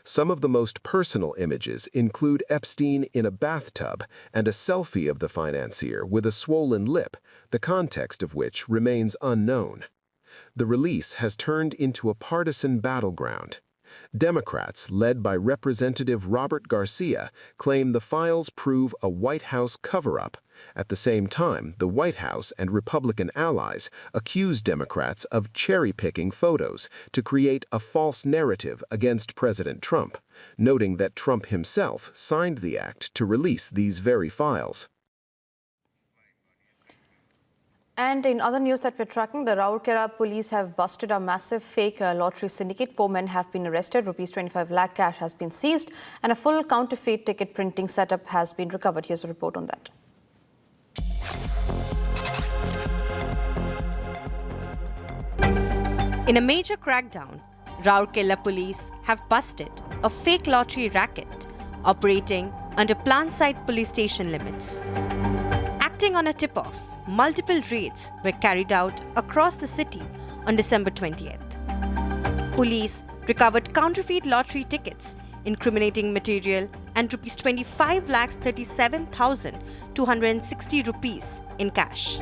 Some of the most personal images include Epstein in a bathtub and a selfie of the financier with a swollen lip, the context of which remains unknown. The release has turned into a partisan battleground. Democrats, led by Representative Robert Garcia, claim the files prove a White House cover-up. At the same time, the White House and Republican allies accuse Democrats of cherry-picking photos to create a false narrative against President Trump, noting that Trump himself signed the act to release these very files. And in other news that we're tracking, the Raurkela police have busted a massive fake lottery syndicate. 4 men have been arrested, rupees 25 lakh cash has been seized, and a full counterfeit ticket printing setup has been recovered. Here's a report on that. In a major crackdown, Raurkela police have busted a fake lottery racket operating under plant-side police station limits. Acting on a tip-off, multiple raids were carried out across the city on December 20th. Police recovered counterfeit lottery tickets, incriminating material, and rupees 25,37,260 rupees in cash.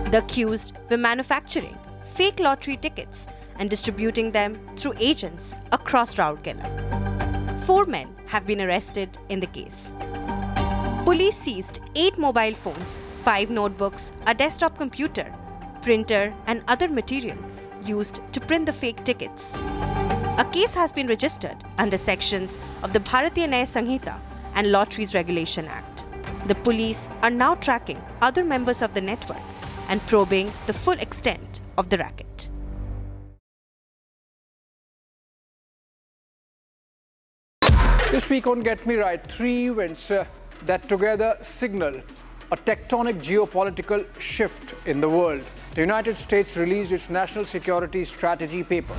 The accused were manufacturing fake lottery tickets and distributing them through agents across Raurkela. 4 men have been arrested in the case. Police seized 8 mobile phones, 5 notebooks, a desktop computer, printer, and other material used to print the fake tickets. A case has been registered under sections of the Bharatiya Nyaya Sanhita and Lotteries Regulation Act. The police are now tracking other members of the network and probing the full extent of the racket. This week on Get Me Right, 3 events that together signal a tectonic geopolitical shift in the world. The United States released its national security strategy paper.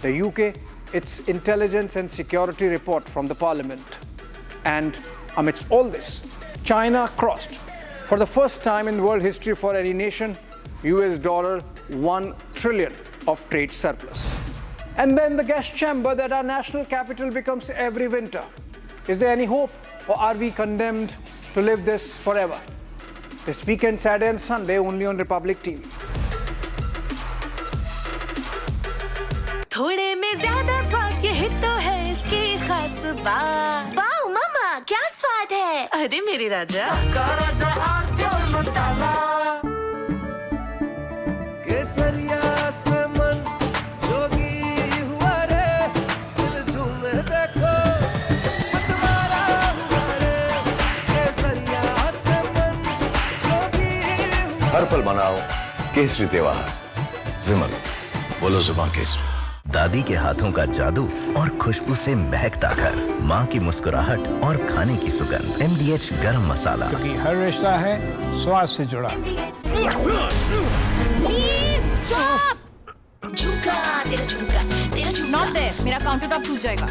The UK, its intelligence and security report from the parliament. And amidst all this, China crossed, for the first time in world history for any nation, $1 trillion of trade surplus. And then the gas chamber that our national capital becomes every winter. Is there any hope, or are we condemned to live this forever? This weekend, Saturday and Sunday, only on Republic TV. थोड़े में ज्यादा स्वाद, यही तो है इसकी खास बात। वाओ मामा, क्या स्वाद है? अरे मेरे राजा, सबका राजा आर्थिक मसाला। केसरिया से मन जोगी हुआ रे, दिल झूमे देखो, मतवारा हुआ रे। केसरिया से मन जोगी हुआ। हर पल मनाओ केसरी त्योहार। विमल, बोलो जुबान केसरी। दादी के हाथों का जादू और खुशबू से महकता घर, माँ की मुस्कुराहट और खाने की सुगंध। MDH गरम मसाला, क्योंकि हर रिश्ता है स्वाद से जुड़ा। झुमका, तेरा झुमका, तेरा झुमका। Not there, मेरा काउंटर टॉप टूट जाएगा।